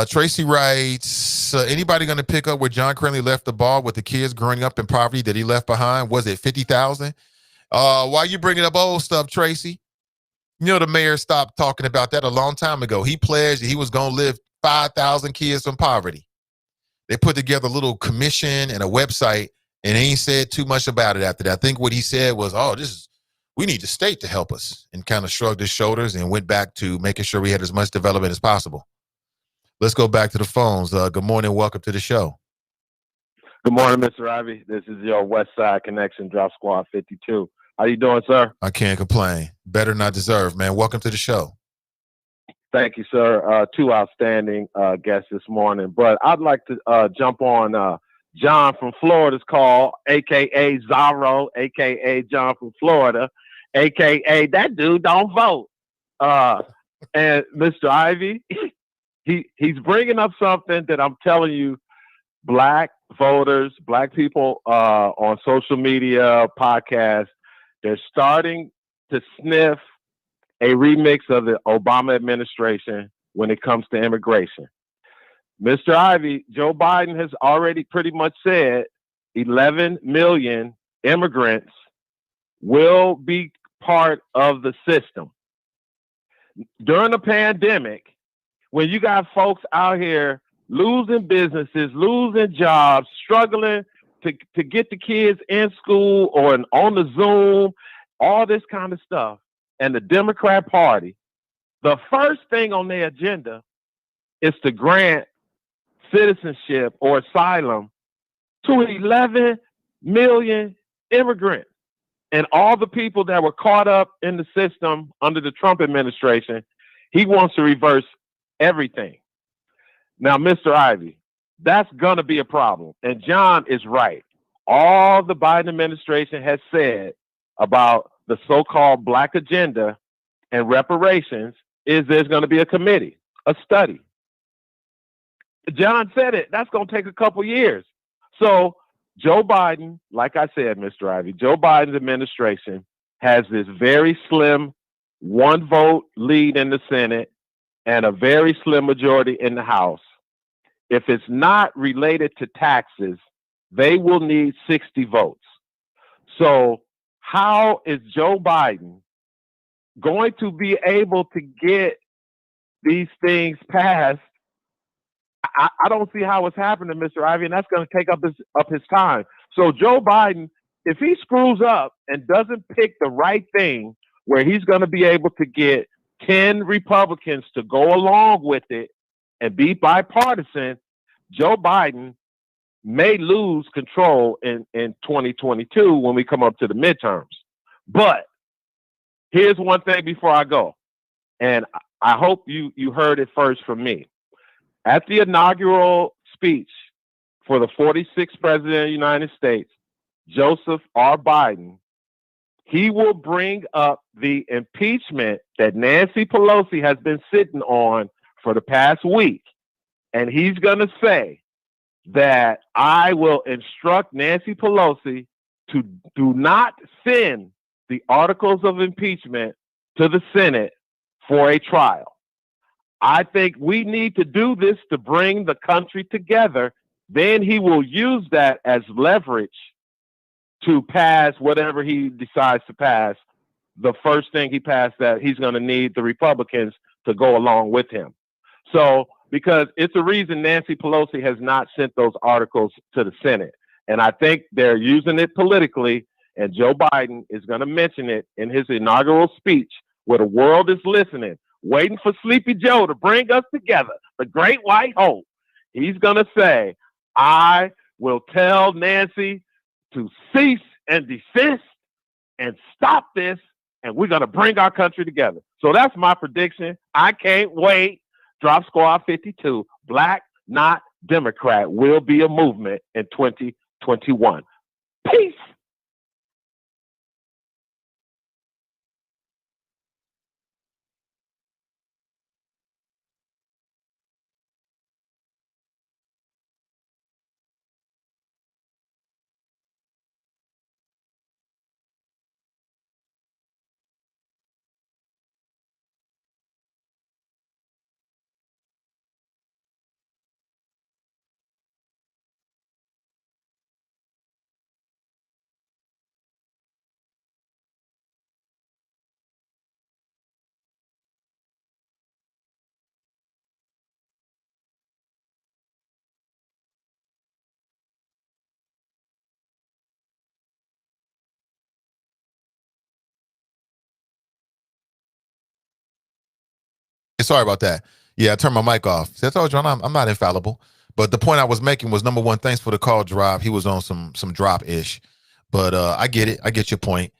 Tracy writes, anybody going to pick up where John Cranley left the ball with the kids growing up in poverty that he left behind? Was it 50,000? Why you bringing up old stuff, Tracy? The mayor stopped talking about that a long time ago. He pledged that he was going to lift 5,000 kids from poverty. They put together a little commission and a website, and he ain't said too much about it after that. I think what he said was, we need the state to help us, and kind of shrugged his shoulders and went back to making sure we had as much development as possible. Let's go back to the phones. Good morning. Welcome to the show.
Good morning, Mr. Ivey. This is your West Side Connection, Drop Squad 52. How you doing, sir?
I can't complain. Better not deserve, man. Welcome to the show.
Thank you, sir. Two outstanding guests this morning. But I'd like to jump on John from Florida's call, a.k.a. Zorro, a.k.a. John from Florida, a.k.a. that dude don't vote. And Mr. Ivey, he's bringing up something that I'm telling you, Black voters, Black people on social media, podcasts, they're starting to sniff a remix of the Obama administration when it comes to immigration. Mr. Ivey, Joe Biden has already pretty much said 11 million immigrants will be part of the system. During the pandemic, when you got folks out here losing businesses, losing jobs, struggling to get the kids in school or on the Zoom, all this kind of stuff, and the Democrat Party, the first thing on their agenda is to grant citizenship or asylum to 11 million immigrants. And all the people that were caught up in the system under the Trump administration, he wants to reverse everything. Now, Mr. Ivey, that's going to be a problem. And John is right. All the Biden administration has said about the so-called Black agenda and reparations is there's going to be a committee, a study. John said it. That's going to take a couple years. So Joe Biden, like I said, Mr. Ivey, Joe Biden's administration has this very slim one vote lead in the Senate and a very slim majority in the House. If it's not related to taxes, they will need 60 votes. So how is Joe Biden going to be able to get these things passed, I don't see how it's happening, Mr. Ivey, and that's going to take up his time. So Joe Biden, if he screws up and doesn't pick the right thing where he's going to be able to get 10 Republicans to go along with it and be bipartisan, Joe Biden may lose control in 2022 when we come up to the midterms. But here's one thing before I go, and I hope you heard it first from me. At the inaugural speech for the 46th President of the United States, Joseph R. Biden, he will bring up the impeachment that Nancy Pelosi has been sitting on for the past week. And he's going to say that I will instruct Nancy Pelosi to do not send the articles of impeachment to the Senate for a trial. I think we need to do this to bring the country together. Then he will use that as leverage to pass whatever he decides to pass. The first thing he passed, that he's going to need the Republicans to go along with him. So, because it's a reason Nancy Pelosi has not sent those articles to the Senate. And I think they're using it politically, and Joe Biden is going to mention it in his inaugural speech where the world is listening, waiting for Sleepy Joe to bring us together, the great white hope. He's going to say, I will tell Nancy to cease and desist and stop this, and we're going to bring our country together. So that's my prediction. I can't wait. Drop Squad 52, Black, Not Democrat, will be a movement in 2021. Peace.
Sorry about that. Yeah, I turned my mic off. See, I told you I'm not infallible. But the point I was making was, number one, thanks for the call, Drop. He was on some drop-ish. But I get it. I get your point.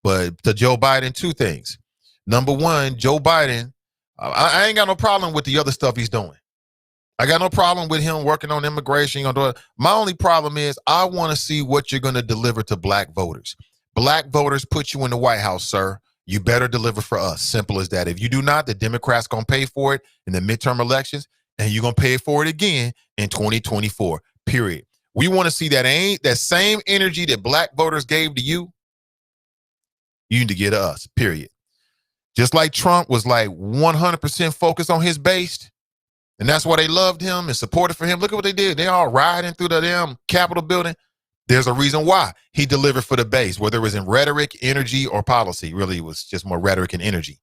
But to Joe Biden, two things. Number one, Joe Biden, I ain't got no problem with the other stuff he's doing. I got no problem with him working on immigration. My only problem is I want to see what you're going to deliver to black voters. Black voters put you in the White House, sir. You better deliver for us. Simple as that. If you do not, the Democrats going to pay for it in the midterm elections, and you're going to pay for it again in 2024, period. We want to see that same energy that black voters gave to you, you need to get to us, period. Just like Trump was like 100% focused on his base, and that's why they loved him and supported for him. Look at what they did. They all riding through the damn Capitol building. There's a reason why he delivered for the base, whether it was in rhetoric, energy, or policy. Really, it was just more rhetoric and energy.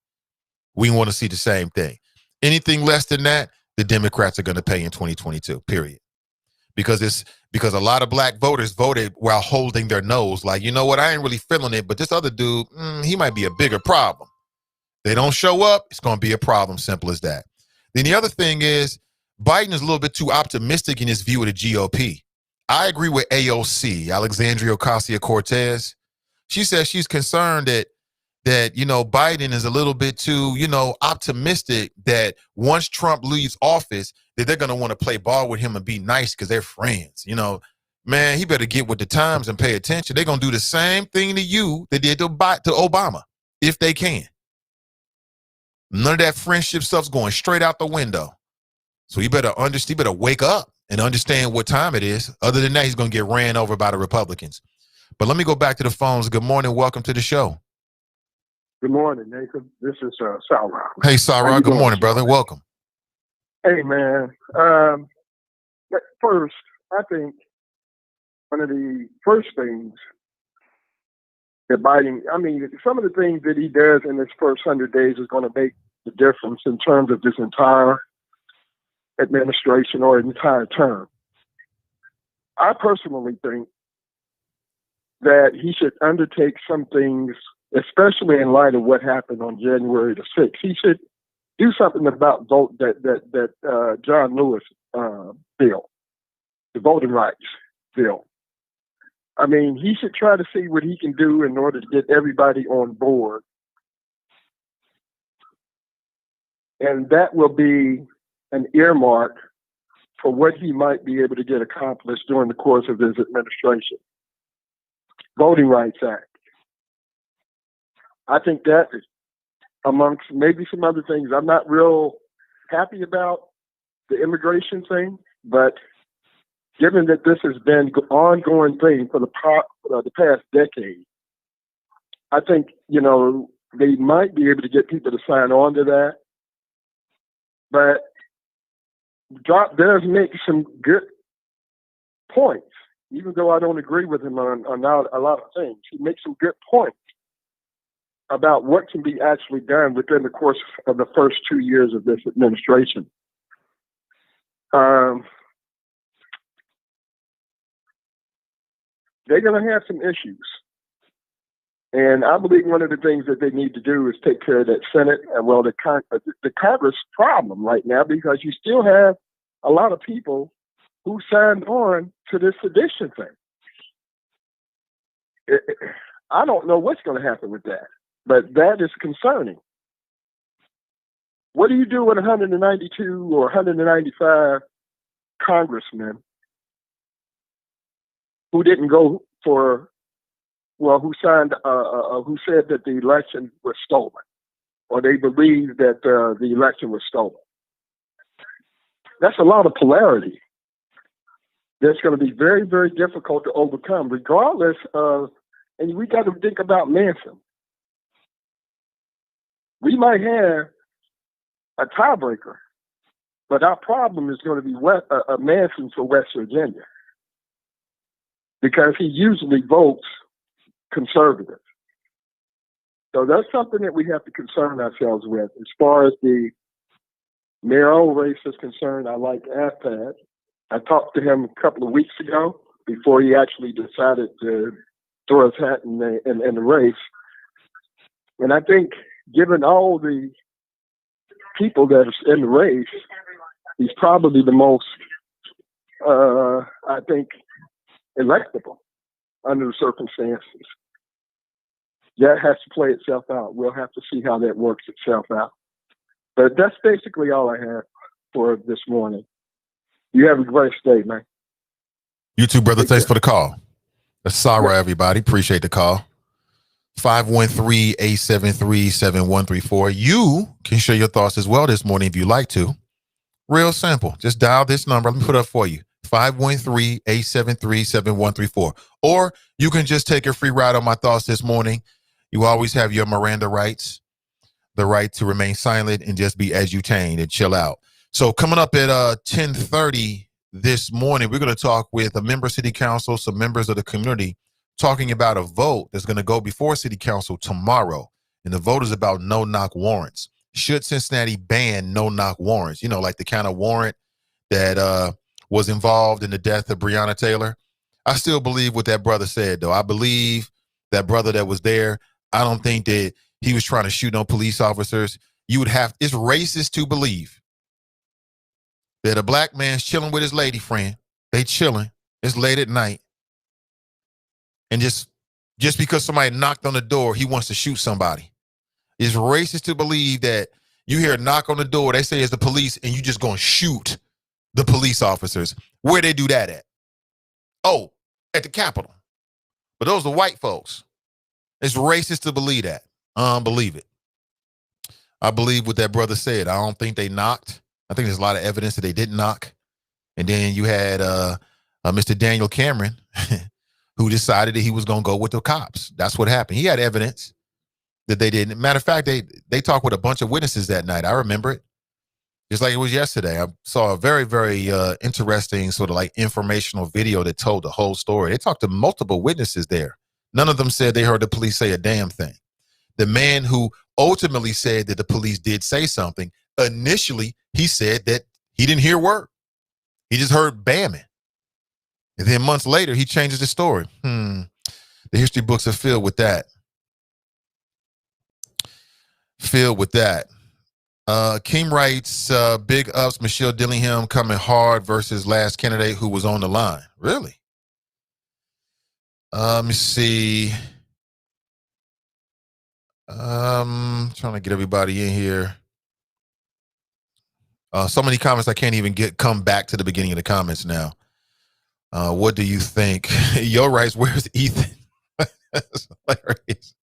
We want to see the same thing. Anything less than that, the Democrats are going to pay in 2022, period. Because a lot of black voters voted while holding their nose, like, you know what, I ain't really feeling it, but this other dude, he might be a bigger problem. They don't show up, it's going to be a problem, simple as that. Then the other thing is, Biden is a little bit too optimistic in his view of the GOP. I agree with AOC, Alexandria Ocasio-Cortez. She says she's concerned that Biden is a little bit too, optimistic that once Trump leaves office, that they're going to want to play ball with him and be nice because they're friends. Man, he better get with the times and pay attention. They're going to do the same thing to you they did to Obama, if they can. None of that friendship stuff's going straight out the window. So you better wake up and understand what time it is. Other than that, he's going to get ran over by the Republicans. But let me go back to the phones. Good morning. Welcome to the show.
Good morning, Nathan. This is Sarah.
Hey, Sarah. Good morning, brother. Welcome.
Hey, man. First, I think one of the first things abiding. I mean, some of the things that he does in his first 100 days is going to make the difference in terms of this entire administration or entire term. I personally think that he should undertake some things, especially in light of what happened on January the 6th. He should do something about that John Lewis bill, the voting rights bill. I mean, he should try to see what he can do in order to get everybody on board. And that will be an earmark for what he might be able to get accomplished during the course of his administration. Voting Rights Act. I think that, amongst maybe some other things, I'm not real happy about the immigration thing, but given that this has been an ongoing thing for the past decade, I think, they might be able to get people to sign on to that. But Drop does make some good points, even though I don't agree with him on a lot of things. He makes some good points about what can be actually done within the course of the first 2 years of this administration. They're going to have some issues. And I believe one of the things that they need to do is take care of that Senate and, well, the Congress problem right now, because you still have a lot of people who signed on to this sedition thing. I don't know what's going to happen with that, but that is concerning. What do you do with 192 or 195 congressmen who didn't go for, who signed, who said that the election was stolen, or they believe that the election was stolen? That's a lot of polarity. That's going to be very, very difficult to overcome, regardless of, and we got to think about Manson. We might have a tiebreaker, but our problem is going to be Manson for West Virginia, because he usually votes conservative. So that's something that we have to concern ourselves with. As far as the mayoral race is concerned, I like Afad. I talked to him a couple of weeks ago before he actually decided to throw his hat in the race. And I think, given all the people that are in the race, he's probably the most, I think, electable under the circumstances. That has to play itself out. We'll have to see how that works itself out. But that's basically all I have for this morning. You have a great day, man.
You too, brother. Thanks for the call. That's Sarah, everybody. Appreciate the call. 513-873-7134. You can share your thoughts as well this morning if you like to. Real simple. Just dial this number. Let me put it up for you. 513-873-7134. Or you can just take a free ride on my thoughts this morning. You always have your Miranda rights, the right to remain silent and just be edutained and chill out. So coming up at 10:30 this morning, we're going to talk with a member of City Council, some members of the community, talking about a vote that's going to go before City Council tomorrow. And the vote is about no-knock warrants. Should Cincinnati ban no-knock warrants? You know, like the kind of warrant that was involved in the death of Breonna Taylor. I still believe what that brother said, though. I believe that brother that was there. I don't think that he was trying to shoot no police officers. It's racist to believe that a black man's chilling with his lady friend. They chilling. It's late at night. And just because somebody knocked on the door, he wants to shoot somebody. It's racist to believe that you hear a knock on the door, they say it's the police, and you just going to shoot the police officers. Where they do that at? Oh, at the Capitol. But those are white folks. It's racist to believe that. I don't believe it. I believe what that brother said. I don't think they knocked. I think there's a lot of evidence that they didn't knock. And then you had Mr. Daniel Cameron, who decided that he was going to go with the cops. That's what happened. He had evidence that they didn't. Matter of fact, they talked with a bunch of witnesses that night. I remember it. Just like it was yesterday. I saw a very, very interesting sort of like informational video that told the whole story. They talked to multiple witnesses there. None of them said they heard the police say a damn thing. The man who ultimately said that the police did say something, initially he said that he didn't hear word. He just heard bamming. And then months later, he changes the story. The history books are filled with that. King writes, big ups, Michelle Dillingham coming hard versus last candidate who was on the line. Really? Let me see. Trying to get everybody in here. So many comments I can't even come back to the beginning of the comments now. What do you think? Yo writes, where's Ethan? That's hilarious.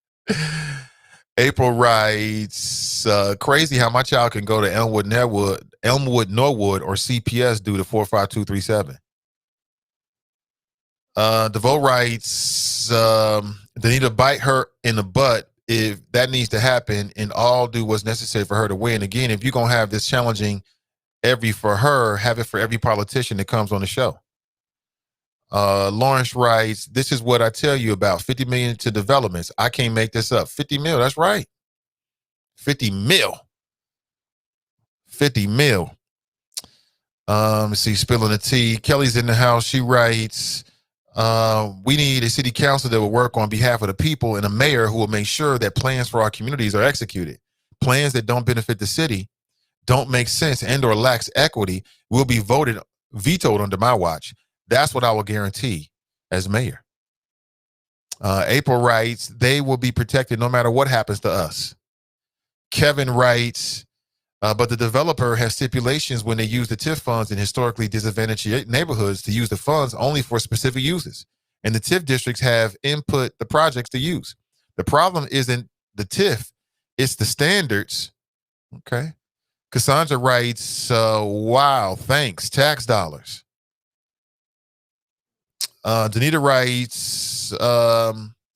April writes, crazy how my child can go to Elmwood, Norwood, or CPS due to 45237. DeVoe writes, they need to bite her in the butt if that needs to happen, and all do what's necessary for her to win. Again, if you're going to have this challenging for her, have it for every politician that comes on the show. Lawrence writes, this is what I tell you about 50 million to developments. I can't make this up. 50 mil, that's right. 50 mil. 50 mil. Let's see, spilling the tea. Kelly's in the house. She writes, we need a city council that will work on behalf of the people and a mayor who will make sure that plans for our communities are executed. Plans that don't benefit the city, don't make sense, and or lacks equity will be vetoed under my watch. That's what I will guarantee as mayor. April writes, they will be protected no matter what happens to us. Kevin writes, but the developer has stipulations when they use the TIF funds in historically disadvantaged neighborhoods to use the funds only for specific uses. And the TIF districts have input the projects to use. The problem isn't the TIF, it's the standards. Okay. Cassandra writes, wow, thanks, tax dollars. Danita writes,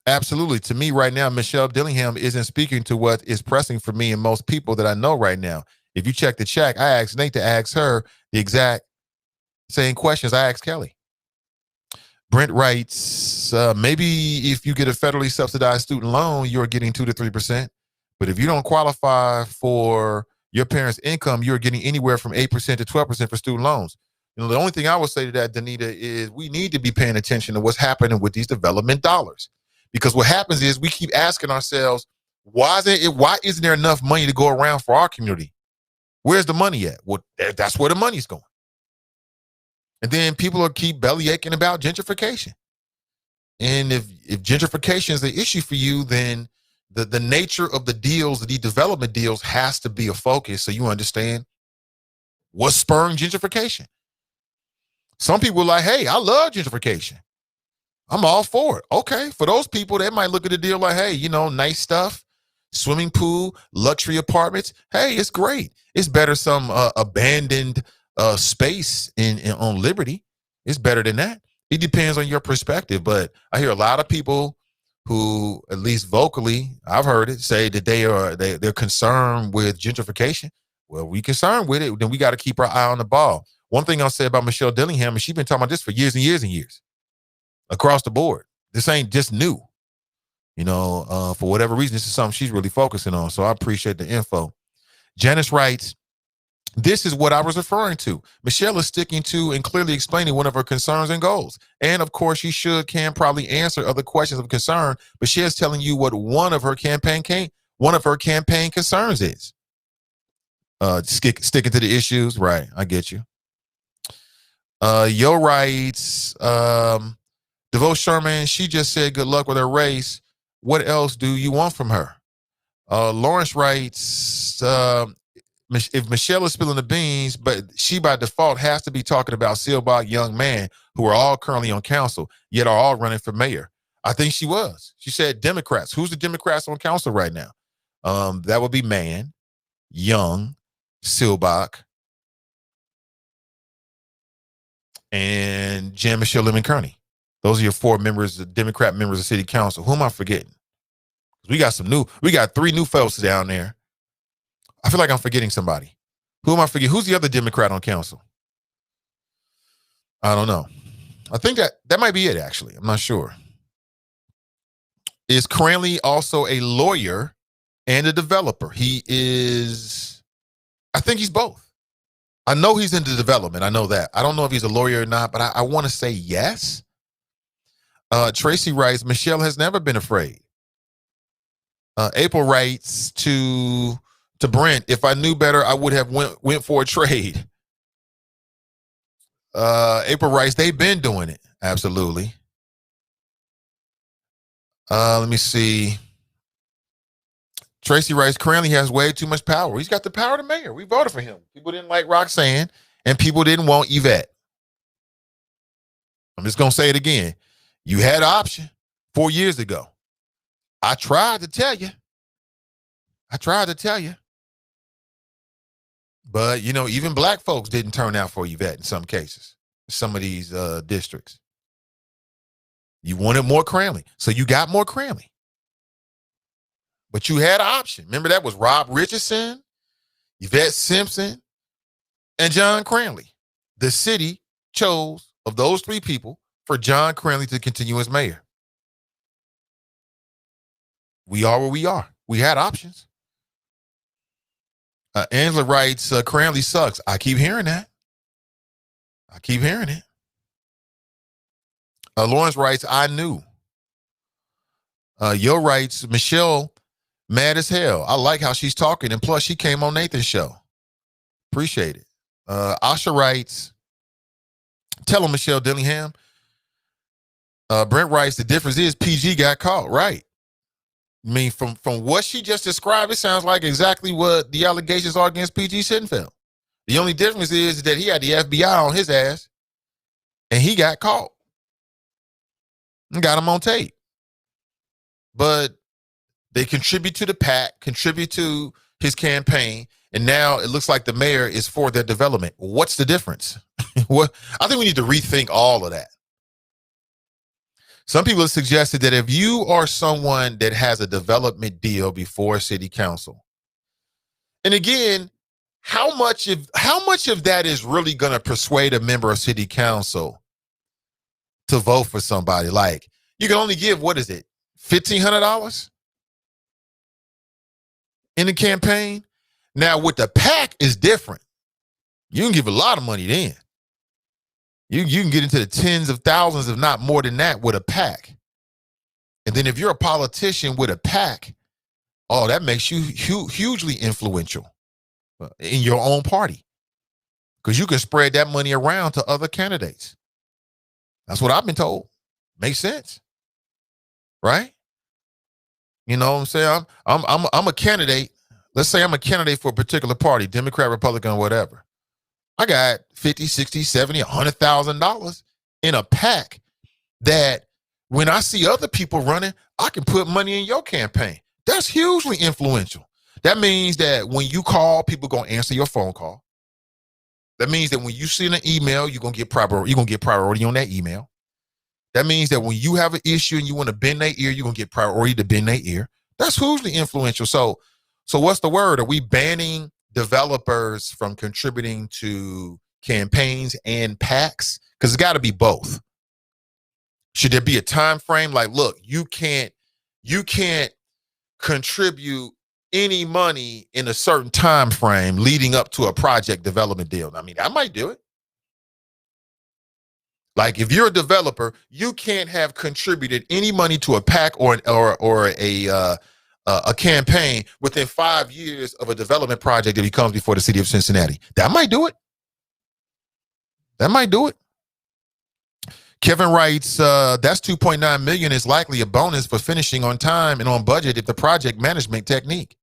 absolutely. To me right now, Michelle Dillingham isn't speaking to what is pressing for me and most people that I know right now. If you check the chat, I asked Nate to ask her the exact same questions I asked Kelly. Brent writes, maybe if you get a federally subsidized student loan, you're getting 2 to 3%. But if you don't qualify for your parents' income, you're getting anywhere from 8% to 12% for student loans. You know, the only thing I would say to that, Danita, is we need to be paying attention to what's happening with these development dollars. Because what happens is we keep asking ourselves, why isn't there enough money to go around for our community? Where's the money at? Well, that's where the money's going. And then people will keep belly aching about gentrification. And if gentrification is an issue for you, then the nature of the deals, the development deals, has to be a focus so you understand what's spurring gentrification. Some people are like, hey, I love gentrification. I'm all for it. Okay, for those people, they might look at the deal like, hey, you know, nice stuff, swimming pool, luxury apartments. Hey, it's great. It's better some abandoned space on Liberty. It's better than that. It depends on your perspective, but I hear a lot of people who, at least vocally, I've heard it, say that they're concerned with gentrification. Well, we concerned with it, then we got to keep our eye on the ball. One thing I'll say about Michelle Dillingham is she's been talking about this for years and years and years. Across the board. This ain't just new. You know, for whatever reason, this is something she's really focusing on. So I appreciate the info. Janice writes, this is what I was referring to. Michelle is sticking to and clearly explaining one of her concerns and goals. And of course, she can probably answer other questions of concern, but she is telling you what one of her campaign concerns is. Sticking to the issues. Right. I get you. Yo writes, DeVoe Sherman, she just said good luck with her race. What else do you want from her? Lawrence writes, if Michelle is spilling the beans, but she by default has to be talking about Silbach young man who are all currently on council, yet are all running for mayor. I think she was. She said Democrats. Who's the Democrats on council right now? That would be Mann, Young, Silbach, and Jan Michelle Lemon Kearney. Those are your 4 members, the Democrat members of city council. Who am I forgetting? We got 3 new folks down there. I feel like I'm forgetting somebody. Who am I forgetting? Who's the other Democrat on council? I don't know. I think that might be it, actually. I'm not sure. Is Cranley also a lawyer and a developer? He is, I think he's both. I know he's into development. I know that. I don't know if he's a lawyer or not, but I want to say yes. Tracy writes, Michelle has never been afraid. April writes to Brent, if I knew better, I would have went for a trade. April writes, they've been doing it. Absolutely. Let me see. Tracy writes, Cranley has way too much power. He's got the power of the mayor. We voted for him. People didn't like Roxanne, and people didn't want Yvette. I'm just going to say it again. You had an option 4 years ago. I tried to tell you. But, you know, even black folks didn't turn out for Yvette in some cases, some of these districts. You wanted more Cranley, so you got more Cranley. But you had an option. Remember, that was Rob Richardson, Yvette Simpson, and John Cranley. The city chose, of those three people, for John Cranley to continue as mayor. We are where we are. We had options. Angela writes, Cranley sucks. I keep hearing that. I keep hearing it. Lawrence writes, I knew. Yo writes, Michelle, mad as hell. I like how she's talking, and plus she came on Nathan's show. Appreciate it. Asha writes, tell him, Michelle Dillingham. Brent writes, the difference is PG got caught, right? I mean, from what she just described, it sounds like exactly what the allegations are against PG Sittenfeld. The only difference is that he had the FBI on his ass, and he got caught and got him on tape. But they contribute to the PAC, contribute to his campaign, and now it looks like the mayor is for their development. What's the difference? I think we need to rethink all of that. Some people have suggested that if you are someone that has a development deal before city council, and again, how much of that is really going to persuade a member of city council to vote for somebody? Like, you can only give, what is it, $1,500 in the campaign? Now, with the PAC is different. You can give a lot of money then. You can get into the tens of thousands, if not more than that, with a PAC. And then if you're a politician with a PAC, oh, that makes you hugely influential in your own party, because you can spread that money around to other candidates. That's what I've been told. Makes sense, right? You know what I'm saying? I'm a candidate. Let's say I'm a candidate for a particular party, Democrat, Republican, whatever. I got $50, $60, $70, $100,000 in a PAC that when I see other people running, I can put money in your campaign. That's hugely influential. That means that when you call, people going to answer your phone call. That means that when you send an email, you're going to get priority on that email. That means that when you have an issue and you want to bend their ear, you're going to get priority to bend their ear. That's hugely influential. So what's the word? Are we banning developers from contributing to campaigns and PACs? Because it's got to be both. Should there be a time frame? Like, look, you can't contribute any money in a certain time frame leading up to a project development deal. I mean, I might do it. Like, if you're a developer, you can't have contributed any money to a PAC or a campaign within 5 years of a development project that comes before the city of Cincinnati. That might do it. Kevin writes, that's $2.9 million is likely a bonus for finishing on time and on budget if the project management technique.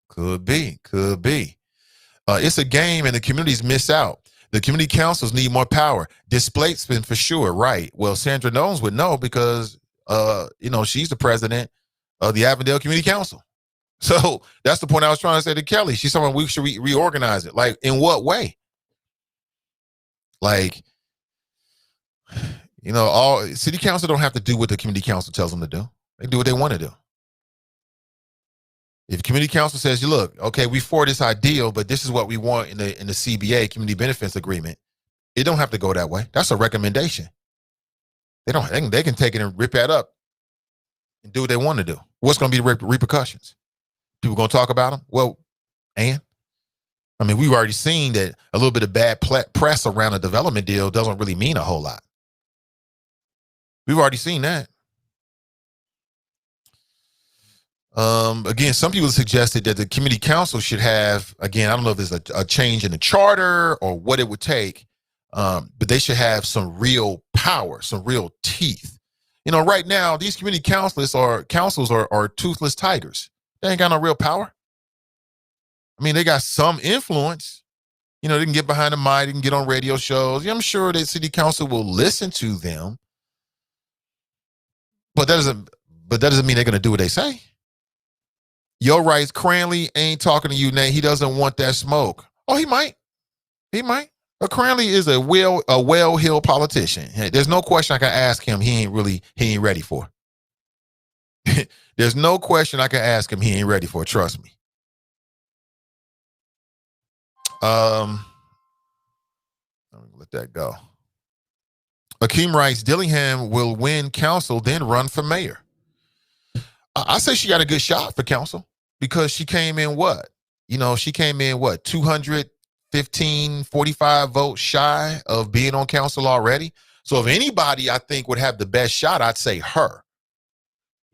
Could be. It's a game and the communities miss out. The community councils need more power. Displacement for sure, right? Well, Sandra Knowles would know because, she's the president of the Avondale Community Council. So that's the point I was trying to say to Kelly. She's someone we should reorganize it. Like, in what way? Like, all city council don't have to do what the community council tells them to do. They do what they want to do. If community council says, you look, okay, we for this ideal, but this is what we want in the CBA, community benefits agreement, it don't have to go that way. That's a recommendation. They can take it and rip that up and do what they want to do. What's going to be the repercussions? People going to talk about them? Well, and I mean, we've already seen that a little bit of bad press around a development deal doesn't really mean a whole lot. We've already seen that. Again, some people suggested that the community council should have, again, I don't know if there's a change in the charter or what it would take, but they should have some real power, some real teeth. You know, right now, these community councils are toothless tigers. They ain't got no real power. I mean, they got some influence. You know, they can get behind the mic, they can get on radio shows. Yeah, I'm sure that city council will listen to them. But that doesn't mean they're going to do what they say. Yo writes, Cranley ain't talking to you, Nate. He doesn't want that smoke. Oh, he might. He might. But Cranley is a well-heeled politician. There's no question I can ask him he ain't ready for. There's no question I can ask him he ain't ready for. Trust me. Let me let that go. Akeem writes, Dillingham will win council, then run for mayor. I say she got a good shot for council because she came in what? You know, she came in what? 215, 45 votes shy of being on council already. So if anybody I think would have the best shot, I'd say her.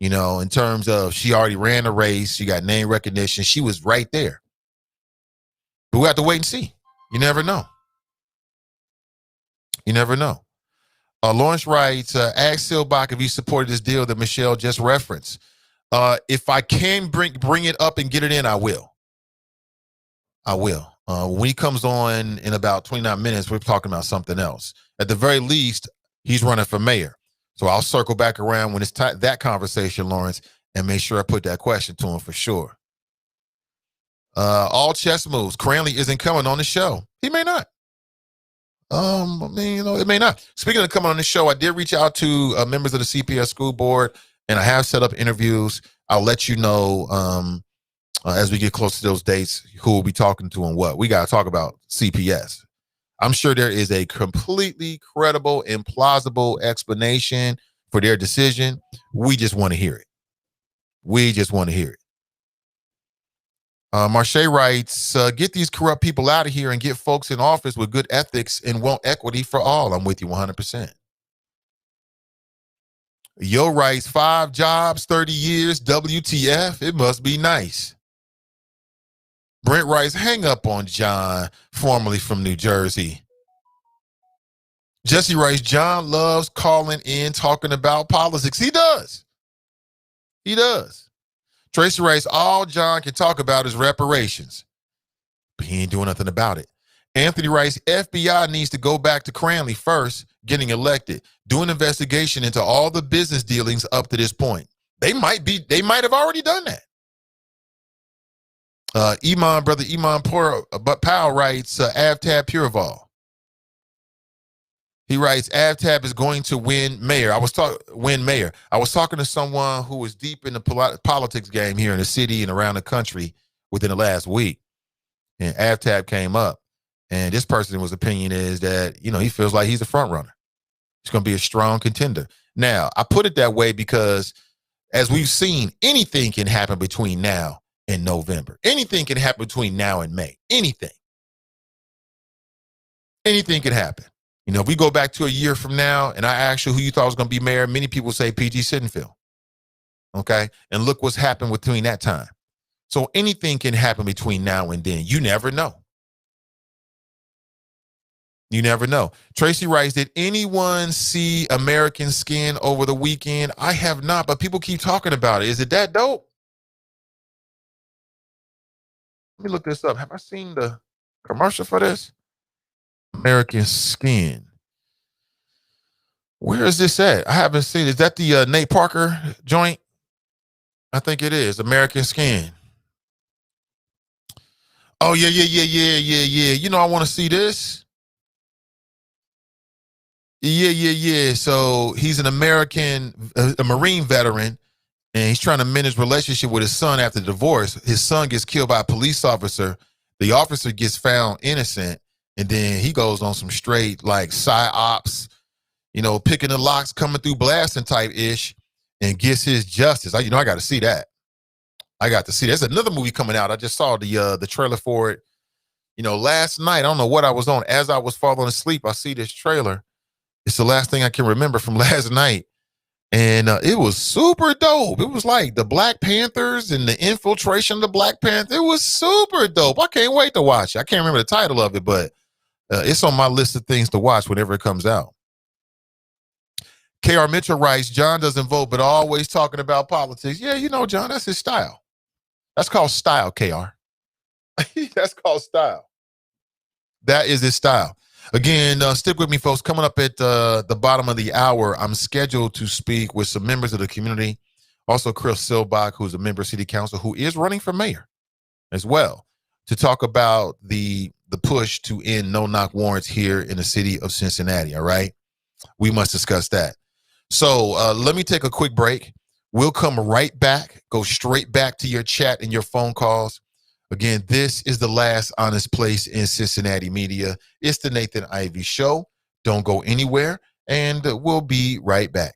You know, in terms of she already ran a race, she got name recognition, she was right there. But we have to wait and see. You never know. You never know. Lawrence writes, ask Silbach if he supported this deal that Michelle just referenced. If I can bring it up and get it in, I will. I will. When he comes on in about 29 minutes, we're talking about something else. At the very least, he's running for mayor. So I'll circle back around when it's that conversation, Lawrence, and make sure I put that question to him for sure. All chess moves. Cranley isn't coming on the show. He may not. I mean, you know, it may not. Speaking of coming on the show, I did reach out to members of the CPS school board, and I have set up interviews. I'll let you know as we get close to those dates who we'll be talking to and what. We got to talk about CPS. I'm sure there is a completely credible and plausible explanation for their decision. We just want to hear it. We just want to hear it. Marche writes, get these corrupt people out of here and get folks in office with good ethics and want equity for all. I'm with you 100%. Yo writes, 5 jobs, 30 years, WTF. It must be nice. Brent writes, hang up on John, formerly from New Jersey. Jesse writes, John loves calling in, talking about politics. He does. He does. Tracy writes, all John can talk about is reparations. But he ain't doing nothing about it. Anthony writes, FBI needs to go back to Cranley first, getting elected, do an investigation into all the business dealings up to this point. They might have already done that. Brother Iman Powell writes, Avtab Pureval. He writes, Avtab is going to win mayor. I was talking to someone who was deep in the politics game here in the city and around the country within the last week. And Avtab came up. And this person's opinion is that, you know, he feels like he's a front runner. He's going to be a strong contender. Now, I put it that way because as we've seen, anything can happen between now and November. Anything can happen between now and May. Anything. Anything can happen. You know, if we go back to a year from now and I ask you who you thought was going to be mayor, many people say PG Sittenfield. Okay. And look what's happened between that time. So anything can happen between now and then. You never know. You never know. Tracy writes, did anyone see American Skin over the weekend? I have not, but people keep talking about it. Is it that dope? Let me look this up. Have I seen the commercial for this? American Skin. Where is this at? I haven't seen it. Is that the Nate Parker joint? I think it is. American Skin. Oh, yeah. You know, I want to see this. Yeah. So he's an American, a Marine veteran, and he's trying to mend his relationship with his son after the divorce. His son gets killed by a police officer. The officer gets found innocent. And then he goes on some straight like psyops, you know, picking the locks, coming through blasting type ish. and gets his justice. I got to see that. I got to see. There's another movie coming out. I just saw the trailer for it. Last night. I don't know what I was on. As I was falling asleep, I see this trailer. It's the last thing I can remember from last night. And it was super dope. It was like the Black Panthers and the infiltration of the Black Panther. It was super dope. I can't wait to watch it. I can't remember the title of it, but it's on my list of things to watch whenever it comes out. K.R. Mitchell writes, John doesn't vote, but always talking about politics. Yeah, John, that's his style. That's called style, K.R. That's called style. That is his style. Again, stick with me, folks. Coming up at the bottom of the hour, I'm scheduled to speak with some members of the community. Also, Chris Silbach, who's a member of City Council, who is running for mayor as well, to talk about the push to end no-knock warrants here in the city of Cincinnati, all right? We must discuss that. So let me take a quick break. We'll come right back, go straight back to your chat and your phone calls. Again, this is the last honest place in Cincinnati media. It's the Nathan Ivey Show. Don't go anywhere, and we'll be right back.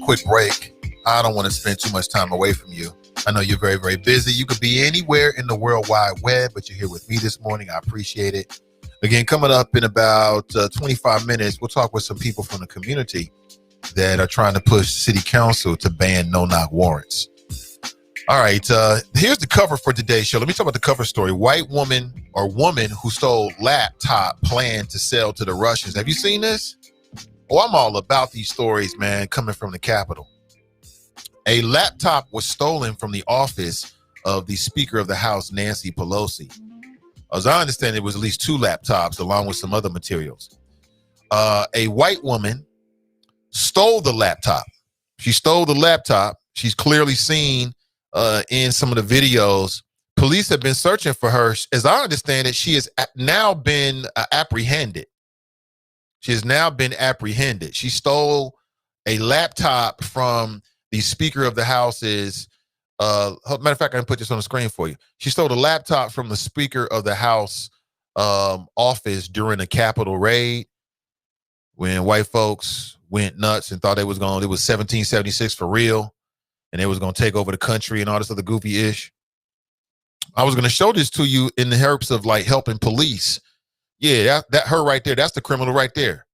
Quick break. I don't want to spend too much time away from you. I know you're very, very busy. You could be anywhere in the World Wide Web, but you're here with me this morning. I appreciate it. Again, coming up in about 25 minutes, we'll talk with some people from the community that are trying to push City Council to ban no-knock warrants. All right, here's the cover for today's show. Let me talk about the cover story. White woman who stole laptop planned to sell to the Russians. Have you seen this? Oh, I'm all about these stories, man, coming from the Capitol. A laptop was stolen from the office of the Speaker of the House, Nancy Pelosi. As I understand, it was at least 2 laptops along with some other materials. A white woman stole the laptop. She stole the laptop. She's clearly seen in some of the videos. Police have been searching for her. As I understand it, she has now been apprehended. She has now been apprehended. She stole a laptop from the Speaker of the House's, matter of fact, I can put this on the screen for you. She stole a laptop from the Speaker of the House office during a Capitol raid when white folks went nuts and thought it was 1776 for real, and they was going to take over the country and all this other goofy ish. I was going to show this to you in the hopes of like helping police. Yeah, that her right there. That's the criminal right there.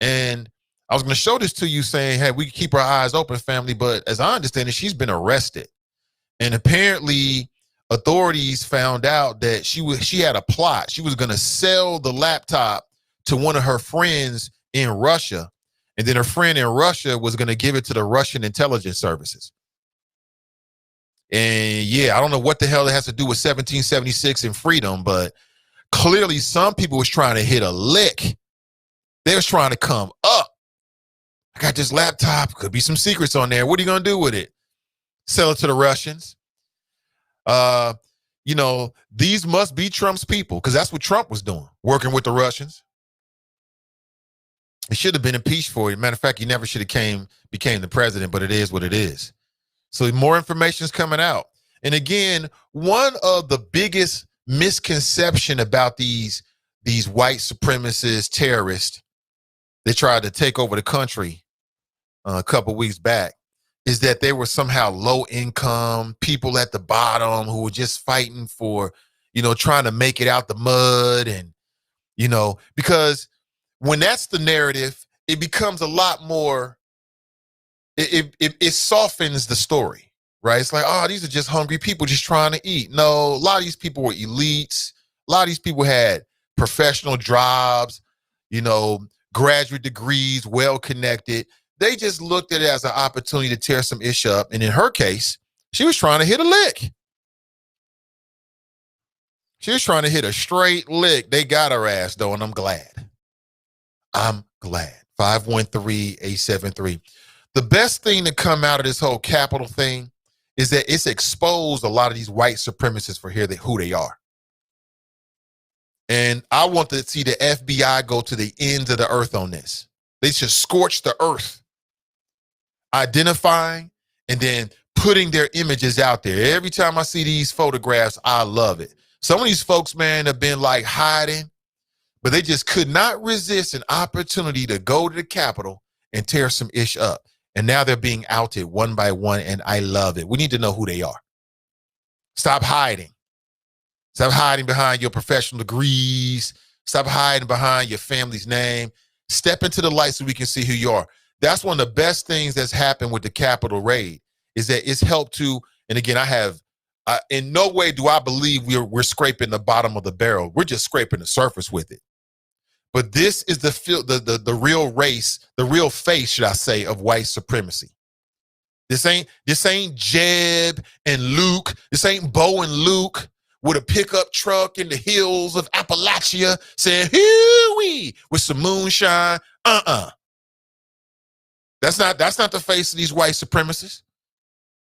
And I was going to show this to you saying, hey, we keep our eyes open, family. But as I understand it, she's been arrested. And apparently authorities found out that she had a plot. She was going to sell the laptop to one of her friends in Russia. And then her friend in Russia was going to give it to the Russian intelligence services. And yeah, I don't know what the hell it has to do with 1776 and freedom, but clearly some people was trying to hit a lick. They was trying to come up. I got this laptop. Could be some secrets on there. What are you going to do with it? Sell it to the Russians. These must be Trump's people because that's what Trump was doing, working with the Russians. He should have been impeached for it. Matter of fact, he never should have became the president, but it is what it is. So more information is coming out. And again, one of the biggest misconception about these white supremacist terrorists that tried to take over the country a couple weeks back is that they were somehow low income people at the bottom who were just fighting for, trying to make it out the mud. And, because when that's the narrative, it becomes a lot more, it softens the story, right? It's like, oh, these are just hungry people just trying to eat. No, a lot of these people were elites. A lot of these people had professional jobs, graduate degrees, well-connected. They just looked at it as an opportunity to tear some ish up. And in her case, she was trying to hit a lick. She was trying to hit a straight lick. They got her ass, though, and I'm glad. 513-873. The best thing to come out of this whole Capitol thing is that it's exposed a lot of these white supremacists for who they are. And I want to see the FBI go to the ends of the earth on this. They should scorch the earth, identifying and then putting their images out there. Every time I see these photographs, I love it. Some of these folks, man, have been like hiding, but they just could not resist an opportunity to go to the Capitol and tear some ish up. And now they're being outed one by one, and I love it. We need to know who they are. Stop hiding. Stop hiding behind your professional degrees. Stop hiding behind your family's name. Step into the light so we can see who you are. That's one of the best things that's happened with the Capitol raid, is that it's helped to, and again, in no way do I believe we're scraping the bottom of the barrel. We're just scraping the surface with it. But this is the real race, the real face, should I say, of white supremacy. This ain't Jeb and Luke. This ain't Bo and Luke with a pickup truck in the hills of Appalachia saying, "Hee-wee," with some moonshine. That's not the face of these white supremacists.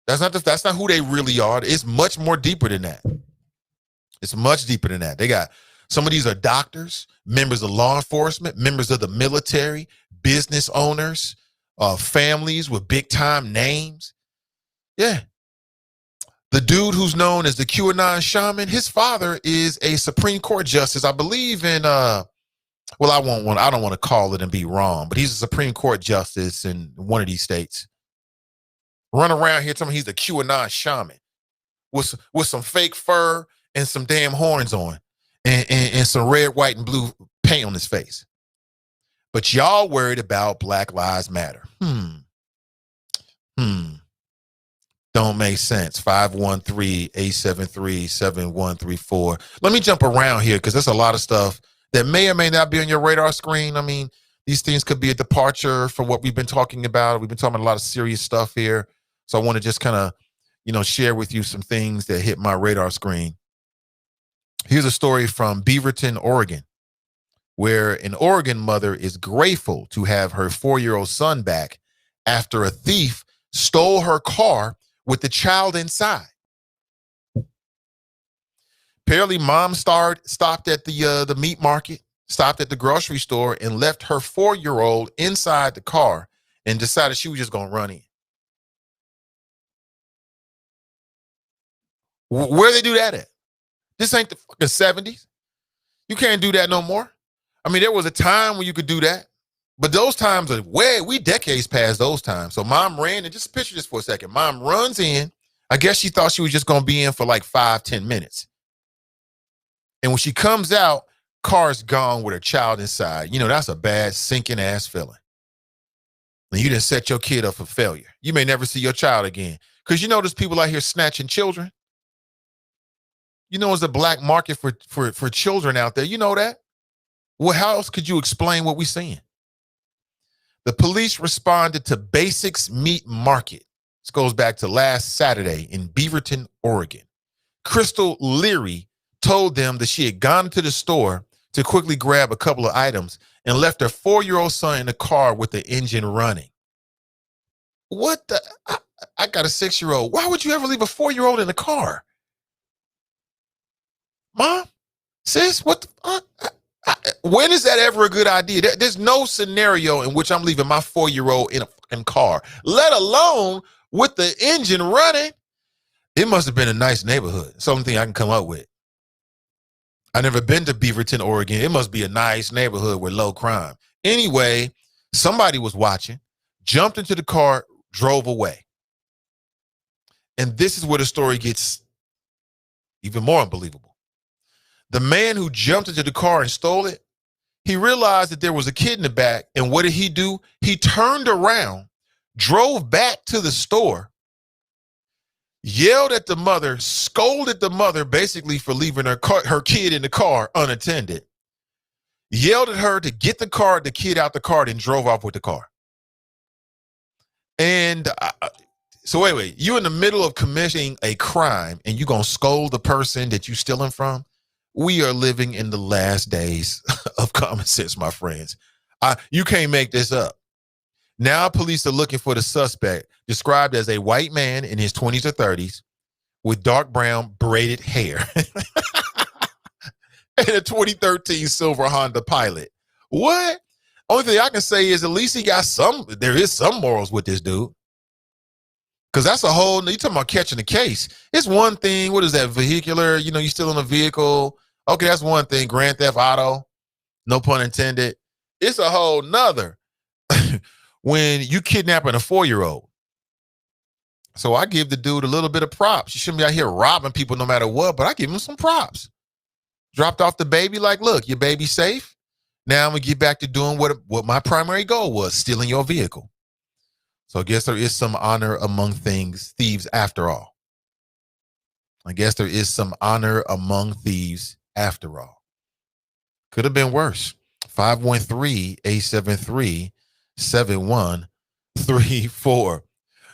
That's not who they really are. It's much more deeper than that. It's much deeper than that. They got, some of these are doctors, members of law enforcement, members of the military, business owners, families with big time names. Yeah. The dude who's known as the QAnon shaman, his father is a Supreme Court justice, I believe in, I don't want to call it and be wrong, but he's a Supreme Court justice in one of these states. Run around here telling me he's the QAnon shaman with some fake fur and some damn horns on and some red, white, and blue paint on his face. But y'all worried about Black Lives Matter. Don't make sense. 513-873-7134. Let me jump around here because there's a lot of stuff that may or may not be on your radar screen. I mean, these things could be a departure from what we've been talking about. We've been talking about a lot of serious stuff here. So I want to just kind of, share with you some things that hit my radar screen. Here's a story from Beaverton, Oregon, where an Oregon mother is grateful to have her 4-year-old son back after a thief stole her car with the child inside. Apparently, mom stopped at the meat market, stopped at the grocery store, and left her 4-year-old inside the car and decided she was just going to run in. Where they do that at? This ain't the fucking 70s. You can't do that no more. I mean, there was a time when you could do that, but those times are we decades past those times. So mom ran, and just picture this for a second. Mom runs in. I guess she thought she was just going to be in for like 5-10 minutes. And when she comes out, car's gone with her child inside. That's a bad, sinking ass feeling. And you didn't set your kid up for failure. You may never see your child again. Because there's people out here snatching children. There's a black market for children out there. You know that? Well, how else could you explain what we're seeing? The police responded to Basics Meat Market. This goes back to last Saturday in Beaverton, Oregon. Crystal Leary told them that she had gone to the store to quickly grab a couple of items and left her 4-year-old son in the car with the engine running. What the? I got a 6-year-old. Why would you ever leave a 4-year-old in the car? Mom, sis, what the, when is that ever a good idea? There's no scenario in which I'm leaving my 4-year-old in a fucking car, let alone with the engine running. It must have been a nice neighborhood. It's the only thing I can come up with. I've never been to Beaverton, Oregon. It must be a nice neighborhood with low crime. Anyway, somebody was watching, jumped into the car, drove away. And this is where the story gets even more unbelievable. The man who jumped into the car and stole it, he realized that there was a kid in the back. And what did he do? He turned around, drove back to the store, yelled at the mother, scolded the mother basically for leaving her kid in the car unattended, yelled at her to get the kid out the car, and drove off with the car. And so wait, you in the middle of committing a crime and you gonna scold the person that you stealing from? We are living in the last days of common sense, my friends. You can't make this up. Now police are looking for the suspect, described as a white man in his 20s or 30s with dark brown braided hair and a 2013 silver Honda Pilot. What? Only thing I can say is at least there is some morals with this dude. Because that's a whole, you talking about catching a case. It's one thing, what is that, vehicular, you still in a vehicle. Okay, that's one thing, Grand Theft Auto, no pun intended. It's a whole nother when you kidnapping a 4-year-old. So I give the dude a little bit of props. You shouldn't be out here robbing people no matter what, but I give him some props. Dropped off the baby like, look, your baby's safe. Now I'm going to get back to doing what my primary goal was, stealing your vehicle. So I guess there is some honor among thieves after all. I guess there is some honor among thieves after all. Could have been worse. 513-873-7134.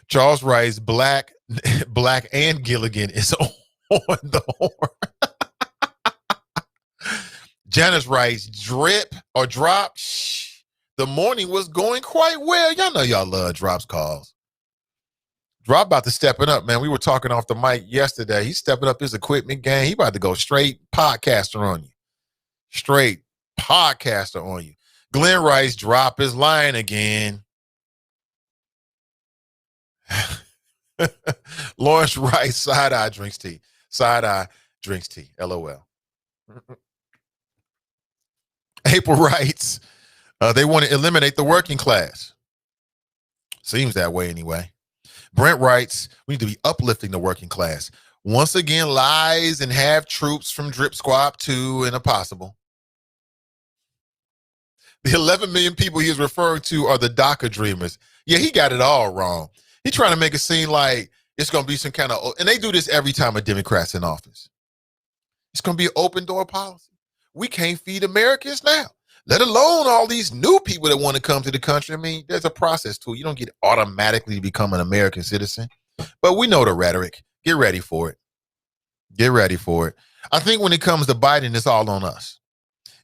Charles writes, Black and Gilligan is on the horn. Janice writes, drip or drop. Shh. The morning was going quite well. Y'all know y'all love Drop's calls. Drop about to step it up, man. We were talking off the mic yesterday. He's stepping up his equipment game. He about to go straight podcaster on you. Straight podcaster on you. Glenn writes, Drop is lying again. Lawrence writes, side-eye drinks tea. Side-eye drinks tea. LOL. April writes, they want to eliminate the working class. Seems that way anyway. Brent writes, we need to be uplifting the working class. Once again, lies and half troops from Drip Squad 2 and Impossible. The 11 million people he is referring to are the DACA dreamers. Yeah, he got it all wrong. He's trying to make it seem like it's going to be some kind of, and they do this every time a Democrat's in office. It's going to be an open door policy. We can't feed Americans now, let alone all these new people that want to come to the country. I mean, there's a process to it. You don't get automatically to become an American citizen, but we know the rhetoric. Get ready for it. Get ready for it. I think when it comes to Biden, it's all on us.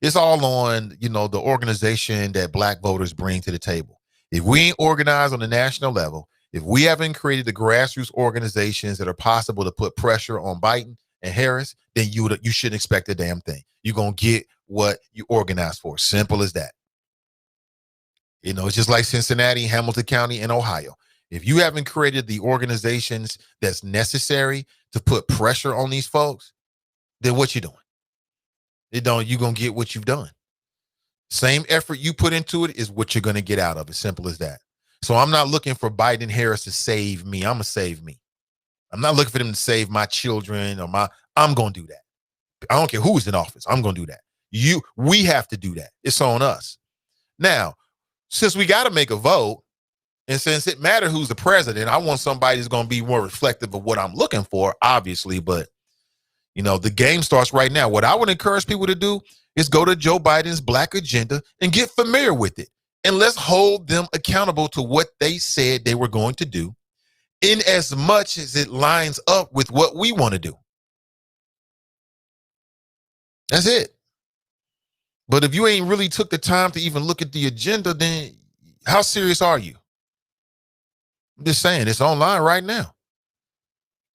It's all on, the organization that black voters bring to the table. If we ain't organized on the national level, if we haven't created the grassroots organizations that are possible to put pressure on Biden and Harris, then you shouldn't expect a damn thing. You're going to get what you organize for. Simple as that. It's just like Cincinnati, Hamilton County, and Ohio. If you haven't created the organizations that's necessary to put pressure on these folks, then what you doing? You're going to get what you've done. Same effort you put into it is what you're going to get out of it. Simple as that. So I'm not looking for Biden and Harris to save me. I'm going to save me. I'm not looking for them to save my children I'm going to do that. I don't care who's in office. I'm going to do that. We have to do that. It's on us. Now, since we got to make a vote, and since it matters who's the president, I want somebody who's going to be more reflective of what I'm looking for, obviously. But, the game starts right now. What I would encourage people to do is go to Joe Biden's Black Agenda and get familiar with it. And let's hold them accountable to what they said they were going to do in as much as it lines up with what we want to do. That's it. But if you ain't really took the time to even look at the agenda, then how serious are you? I'm just saying, it's online right now.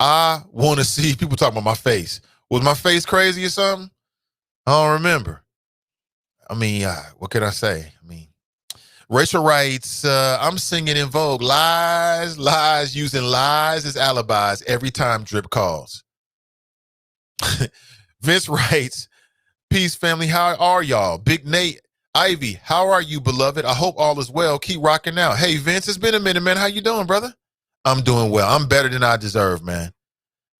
I want to see people talking about my face. Was my face crazy or something? I don't remember. I mean, what can I say? Rachel writes, I'm singing in Vogue, lies, using lies as alibis every time Drip calls. Vince writes, peace, family. How are y'all? Big Nate Ivy, how are you, beloved? I hope all is well. Keep rocking out. Hey, Vince, it's been a minute, man. How you doing, brother? I'm doing well. I'm better than I deserve, man.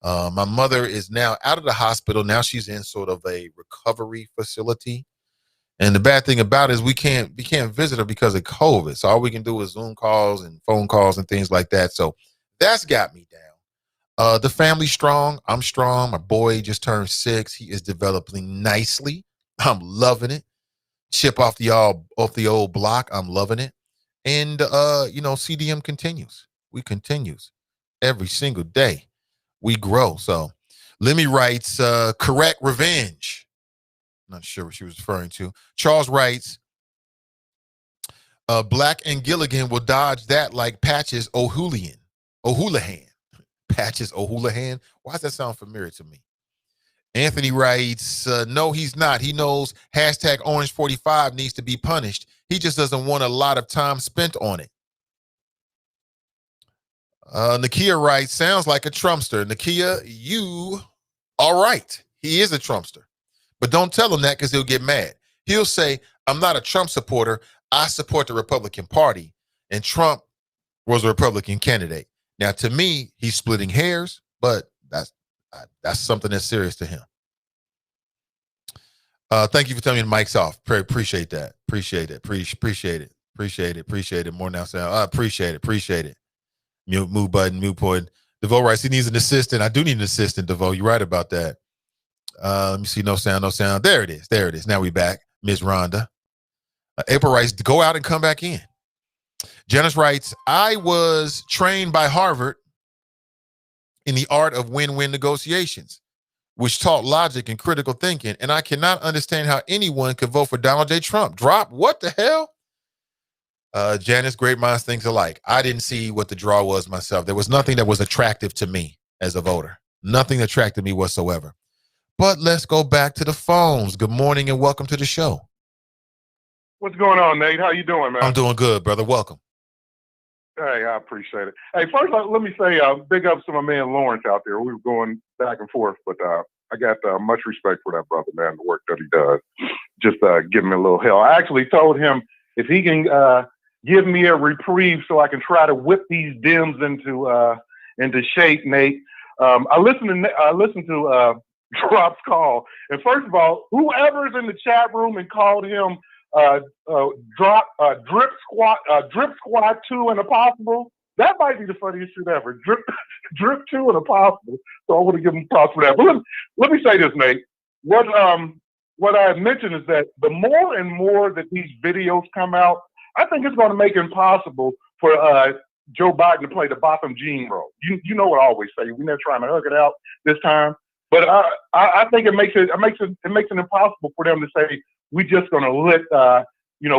My mother is now out of the hospital. Now she's in sort of a recovery facility. And the bad thing about it is we can't visit her because of COVID. So all we can do is Zoom calls and phone calls and things like that. So that's got me down. The family's strong. I'm strong. My boy just turned 6. He is developing nicely. I'm loving it. Chip off the old block. I'm loving it. And CDM continues. We continues every single day. We grow. So Lemmy writes, correct revenge. Not sure what she was referring to. Charles writes, Black and Gilligan will dodge that like Patches O'Houlihan. Patches O'Houlihan. Why does that sound familiar to me? Anthony writes, no, he's not. He knows hashtag Orange 45 needs to be punished. He just doesn't want a lot of time spent on it. Nakia writes, sounds like a Trumpster. Nakia, you are right. He is a Trumpster. But don't tell him that because he'll get mad. He'll say, I'm not a Trump supporter. I support the Republican Party. And Trump was a Republican candidate. Now, to me, he's splitting hairs, but that's something that's serious to him. Thank you for telling me the mic's off. Appreciate that. Appreciate it. Appreciate it. More now sound. Appreciate it. Mute button, mute point. DeVoe writes, he needs an assistant. I do need an assistant, DeVoe. You're right about that. Let me see. No sound. There it is. Now we back. Ms. Rhonda. April writes, go out and come back in. Janice writes, I was trained by Harvard in the art of win-win negotiations, which taught logic and critical thinking, and I cannot understand how anyone could vote for Donald J. Trump. Drop? What the hell? Janice, great minds think alike. I didn't see what the draw was myself. There was nothing that was attractive to me as a voter. Nothing attracted me whatsoever. But let's go back to the phones. Good morning and welcome to the show.
What's going on, Nate? How you doing, man?
I'm doing good, brother. Welcome.
Hey, I appreciate it. Hey, first, let me say big ups to my man Lawrence out there. We were going back and forth, but I got much respect for that brother, man, the work that he does. Just give him a little help. I actually told him if he can give me a reprieve so I can try to whip these Dems into shape, Nate. I listened to Drop's call, and first of all, whoever's in the chat room and called him Drip Squad 2 and a possible, that might be the funniest shit ever. Drip 2 and a possible. So I want to give him props for that. But let me say this, Nate. What I had mentioned is that the more and more that these videos come out, I think it's going to make it impossible for Joe Biden to play the Botham Jean role. You know what I always say. We're not trying to hug it out this time, but I think it makes it impossible for them to say we're just going to let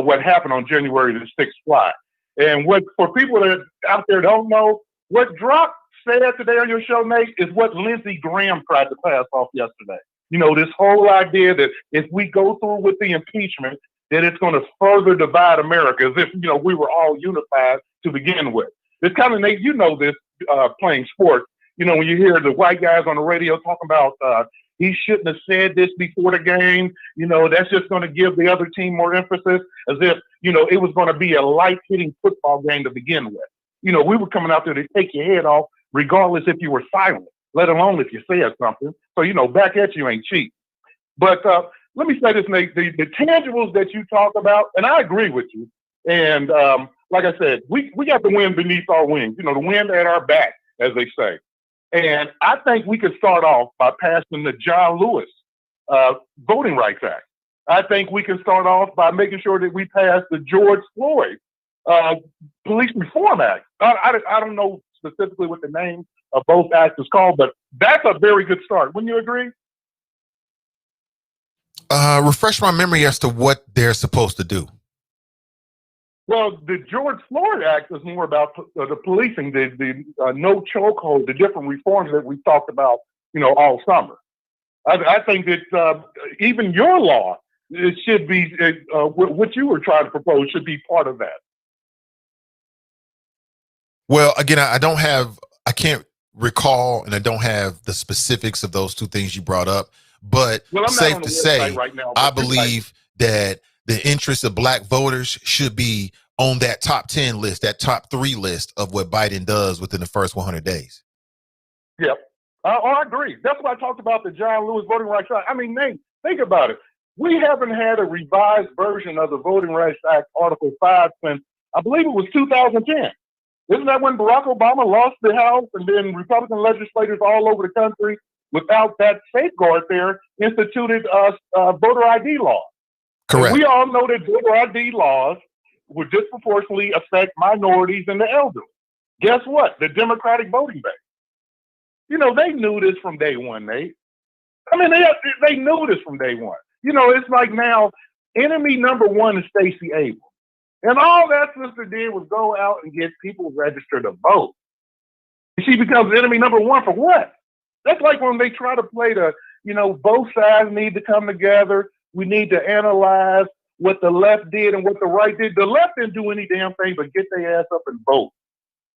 what happened on January the 6th fly. And what for people that out there don't know, what Drop said today on your show, Nate, is what Lindsey Graham tried to pass off yesterday. This whole idea that if we go through with the impeachment, that it's going to further divide America, as if we were all unified to begin with. It's kind of, Nate, this playing sports. When you hear the white guys on the radio talking about he shouldn't have said this before the game, that's just going to give the other team more emphasis, as if it was going to be a light hitting football game to begin with. We were coming out there to take your head off, regardless if you were silent, let alone if you said something. So back at you ain't cheap. But let me say this, Nate, the tangibles that you talk about, and I agree with you. And like I said, we got the wind beneath our wings, the wind at our back, as they say. And I think we could start off by passing the John Lewis Voting Rights Act. I think we can start off by making sure that we pass the George Floyd Police Reform Act. I don't know specifically what the name of both acts is called, but that's a very good start. Wouldn't you agree?
Refresh my memory as to what they're supposed to do.
Well, the George Floyd Act is more about the policing, the no chokehold, the different reforms that we've talked about, all summer. I think that even your law it should be what you were trying to propose should be part of that.
Well, again, I can't recall, and I don't have the specifics of those two things you brought up, but safe to say, right now, I believe that the interests of black voters should be on that top 10 list, that top 3 list of what Biden does within the first 100 days.
Yep. I agree. That's why I talked about the John Lewis Voting Rights Act. I mean, Nate, think about it. We haven't had a revised version of the Voting Rights Act, Article 5, since I believe it was 2010. Isn't that when Barack Obama lost the House and then Republican legislators all over the country, without that safeguard there, instituted voter ID laws?
Correct.
And we all know that voter ID laws would disproportionately affect minorities and the elderly. Guess what? The Democratic voting base. You know, they knew this from day one, Nate. I mean, they knew this from day one. You know, it's like now, enemy number one is Stacey Abrams. And all that sister did was go out and get people registered to vote. She becomes enemy number one for what? That's like when they try to play the, you know, both sides need to come together. We need to analyze what the left did and what the right did. The left didn't do any damn thing but get their ass up and vote.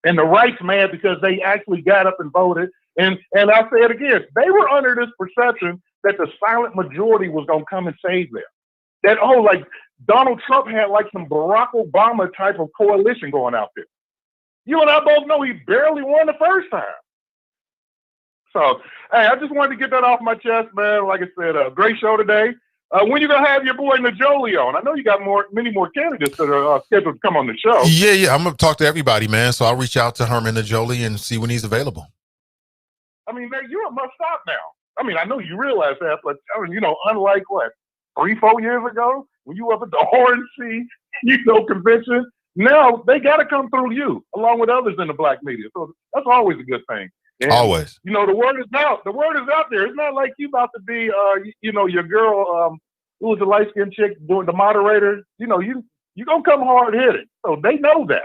And the right's mad because they actually got up and voted. And I say it again, they were under this perception that the silent majority was going to come and save them. That, oh, like Donald Trump had like some Barack Obama type of coalition going out there. You and I both know he barely won the first time. So, hey, I just wanted to get that off my chest, man. Like I said, a great show today. When you going to have your boy Najoli on? I know you got many more candidates that are scheduled to come on the show.
Yeah. I'm going to talk to everybody, man. So I'll reach out to Herman Najoli and see when he's available.
I mean, man, you're a must-stop now. I mean, I know you realize that, but, you know, unlike what, 3-4 years ago, when you were up at the RNC, convention, now they got to come through you, along with others in the black media. So that's always a good thing. And,
always.
You know, the word is out. The word is out there. It's not like you about to be, your girl, who was the light-skinned chick doing the moderator. You know, you're going to come hard-headed. So they know that.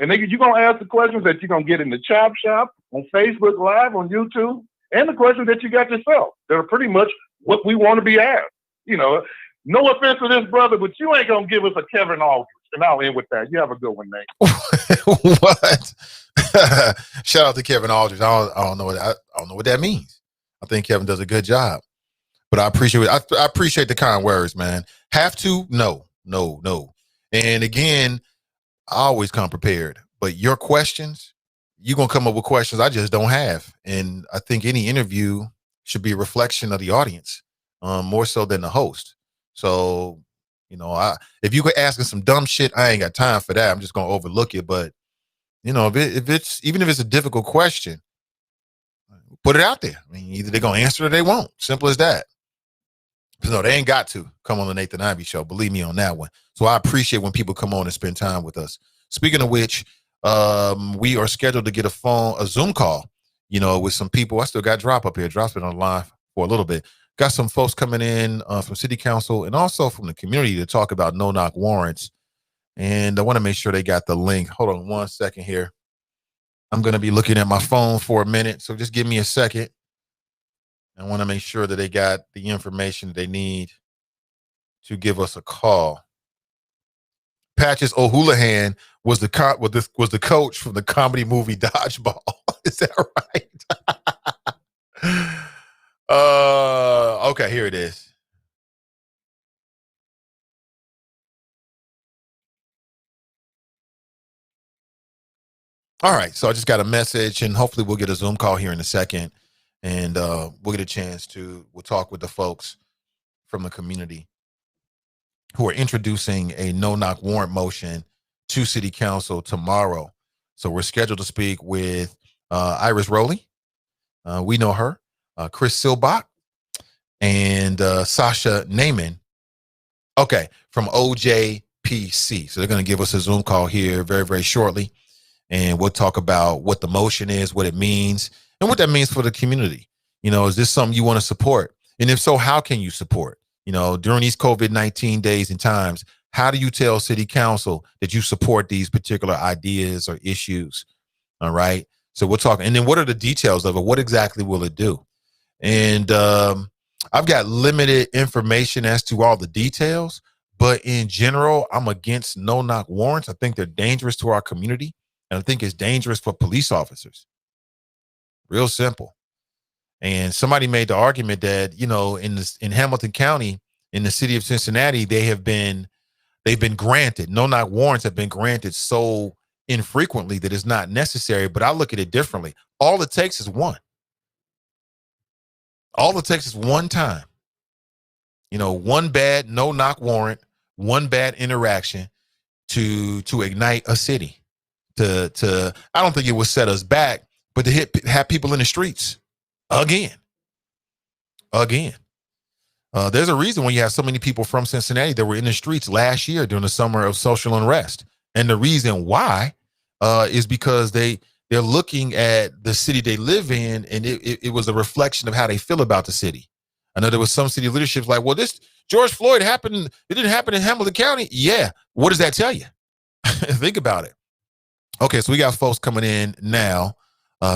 And you're going to ask the questions that you're going to get in the Chop Shop, on Facebook Live, on YouTube, and the questions that you got yourself. That are pretty much what we want to be asked. You know, no offense to this brother, but you ain't going to give us a Kevin Aldridge. And I'll end with that. You have a good one, Nate.
What? Shout out to Kevin Aldridge. I don't know what that means. I think Kevin does a good job. But I appreciate it. I appreciate the kind words, man. Have to? No. And again, I always come prepared. But your questions, you're going to come up with questions I just don't have. And I think any interview should be a reflection of the audience, more so than the host. So, you know, if you could asking some dumb shit, I ain't got time for that. I'm just going to overlook it. But, you know, if it's a difficult question, put it out there. I mean, either they're going to answer it or they won't. Simple as that. No, they ain't got to come on the Nathan Ivey Show. Believe me on that one. So I appreciate when people come on and spend time with us. Speaking of which, we are scheduled to get a Zoom call, you know, with some people. I still got Drop up here. Drop's been on live for a little bit. Got some folks coming in from City Council and also from the community to talk about no-knock warrants. And I want to make sure they got the link. Hold on 1 second here. I'm going to be looking at my phone for a minute. So just give me a second. I want to make sure that they got the information they need to give us a call. Patches O'Houlihan was the coach from the comedy movie Dodgeball. Is that right? Okay, here it is. All right, so I just got a message, and hopefully we'll get a Zoom call here in a second. And we'll get a chance we'll talk with the folks from the community who are introducing a no-knock warrant motion to City Council tomorrow. So we're scheduled to speak with Iris Rowley. We know her, Chris Silbach, and Sasha Naiman. Okay, from OJPC. So they're going to give us a Zoom call here very, very shortly. And we'll talk about what the motion is, what it means, and what that means for the community. You know, is this something you want to support? And if so, how can you support? You know, during these COVID-19 days and times, how do you tell City Council that you support these particular ideas or issues? All right. So we'll talk. And then what are the details of it? What exactly will it do? And I've got limited information as to all the details, but in general, I'm against no-knock warrants. I think they're dangerous to our community, and I think it's dangerous for police officers. Real simple. And somebody made the argument that, you know, in Hamilton County, in the city of Cincinnati, they've been granted, no-knock warrants have been granted so infrequently that it's not necessary. But I look at it differently. All it takes is one. All it takes is one time. You know, one bad no-knock warrant, one bad interaction to ignite a city. To I don't think it would set us back, but to have people in the streets again. There's a reason when you have so many people from Cincinnati that were in the streets last year during the summer of social unrest. And the reason why is because they're looking at the city they live in, and it was a reflection of how they feel about the city. I know there was some city leadership like, well, this George Floyd happened. It didn't happen in Hamilton County. Yeah. What does that tell you? Think about it. Okay, so we got folks coming in now.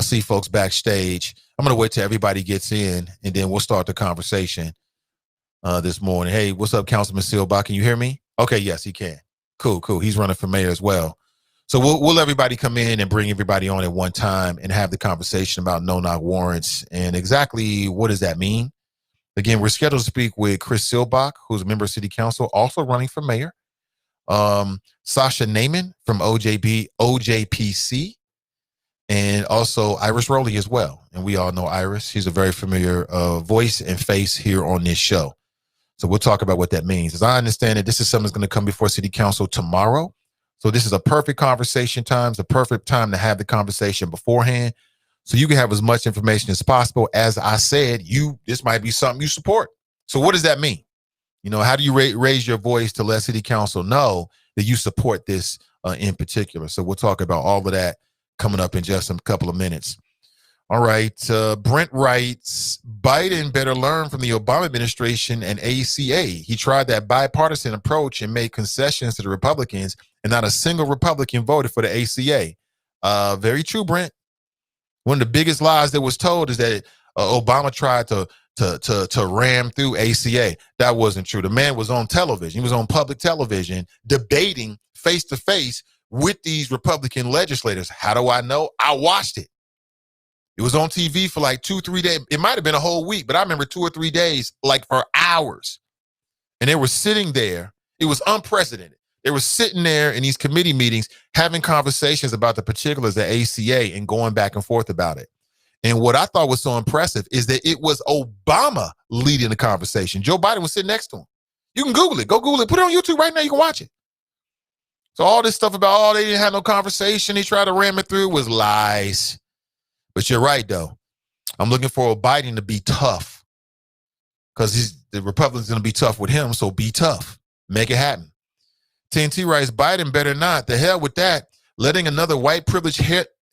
See folks backstage. I'm going to wait till everybody gets in, and then we'll start the conversation this morning. Hey, what's up, Councilman Silbach? Can you hear me? Okay, yes, he can. Cool. He's running for mayor as well. So we'll everybody come in and bring everybody on at one time and have the conversation about no-knock warrants and exactly what does that mean. Again, we're scheduled to speak with Chris Silbach, who's a member of City Council, also running for mayor. Sasha Naaman from OJPC, and also Iris Rowley as well. And we all know Iris. She's a very familiar voice and face here on this show. So we'll talk about what that means. As I understand it, this is something that's going to come before City Council tomorrow. So this is a perfect conversation time. It's a perfect time to have the conversation beforehand so you can have as much information as possible. As I said, this might be something you support. So what does that mean? You know, how do you raise your voice to let City Council know that you support this in particular? So we'll talk about all of that coming up in just a couple of minutes. All right. Brent writes, Biden better learn from the Obama administration and ACA. He tried that bipartisan approach and made concessions to the Republicans, and not a single Republican voted for the ACA. Very true, Brent. One of the biggest lies that was told is that Obama tried to ram through ACA. That wasn't true. The man was on television. He was on public television debating face to face with these Republican legislators. How do I know? I watched it. It was on TV for like 2-3 days. It might have been a whole week, but I remember 2 or 3 days, like for hours. And they were sitting there. It was unprecedented. They were sitting there in these committee meetings having conversations about the particulars of ACA and going back and forth about it. And what I thought was so impressive is that it was Obama leading the conversation. Joe Biden was sitting next to him. You can Google it. Go Google it. Put it on YouTube right now. You can watch it. So all this stuff about, they didn't have no conversation, they tried to ram it through, was lies. But you're right, though. I'm looking for Biden to be tough because the Republicans going to be tough with him, so be tough. Make it happen. TNT writes, Biden better not. The hell with that. Letting another white privileged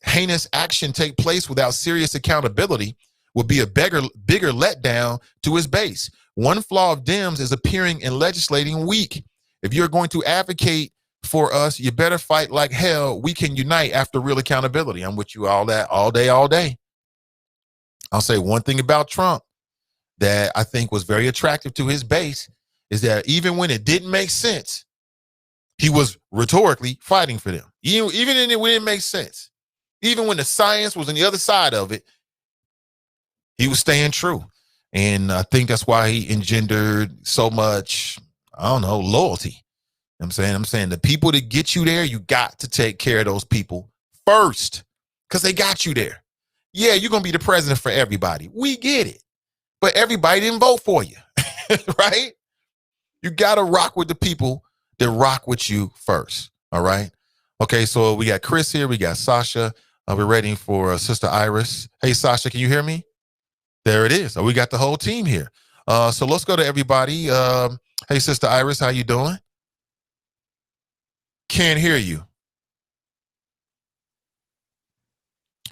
heinous action take place without serious accountability would be a bigger letdown to his base. One flaw of Dems is appearing and legislating weak. If you're going to advocate for us, you better fight like hell. We can unite after real accountability. I'm with you all day. I'll say one thing about Trump that I think was very attractive to his base is that even when it didn't make sense, he was rhetorically fighting for them. Even when it didn't make sense. Even when the science was on the other side of it, he was staying true. And I think that's why he engendered so much, loyalty. I'm saying the people that get you there, you got to take care of those people first because they got you there. Yeah, you're going to be the president for everybody. We get it. But everybody didn't vote for you, right? You got to rock with the people that rock with you first, all right? Okay, so we got Chris here. We got Sasha. We're waiting for Sister Iris. Hey, Sasha, can you hear me? There it is. We got the whole team here. So let's go to everybody. Hey, Sister Iris, how you doing? Can't hear you.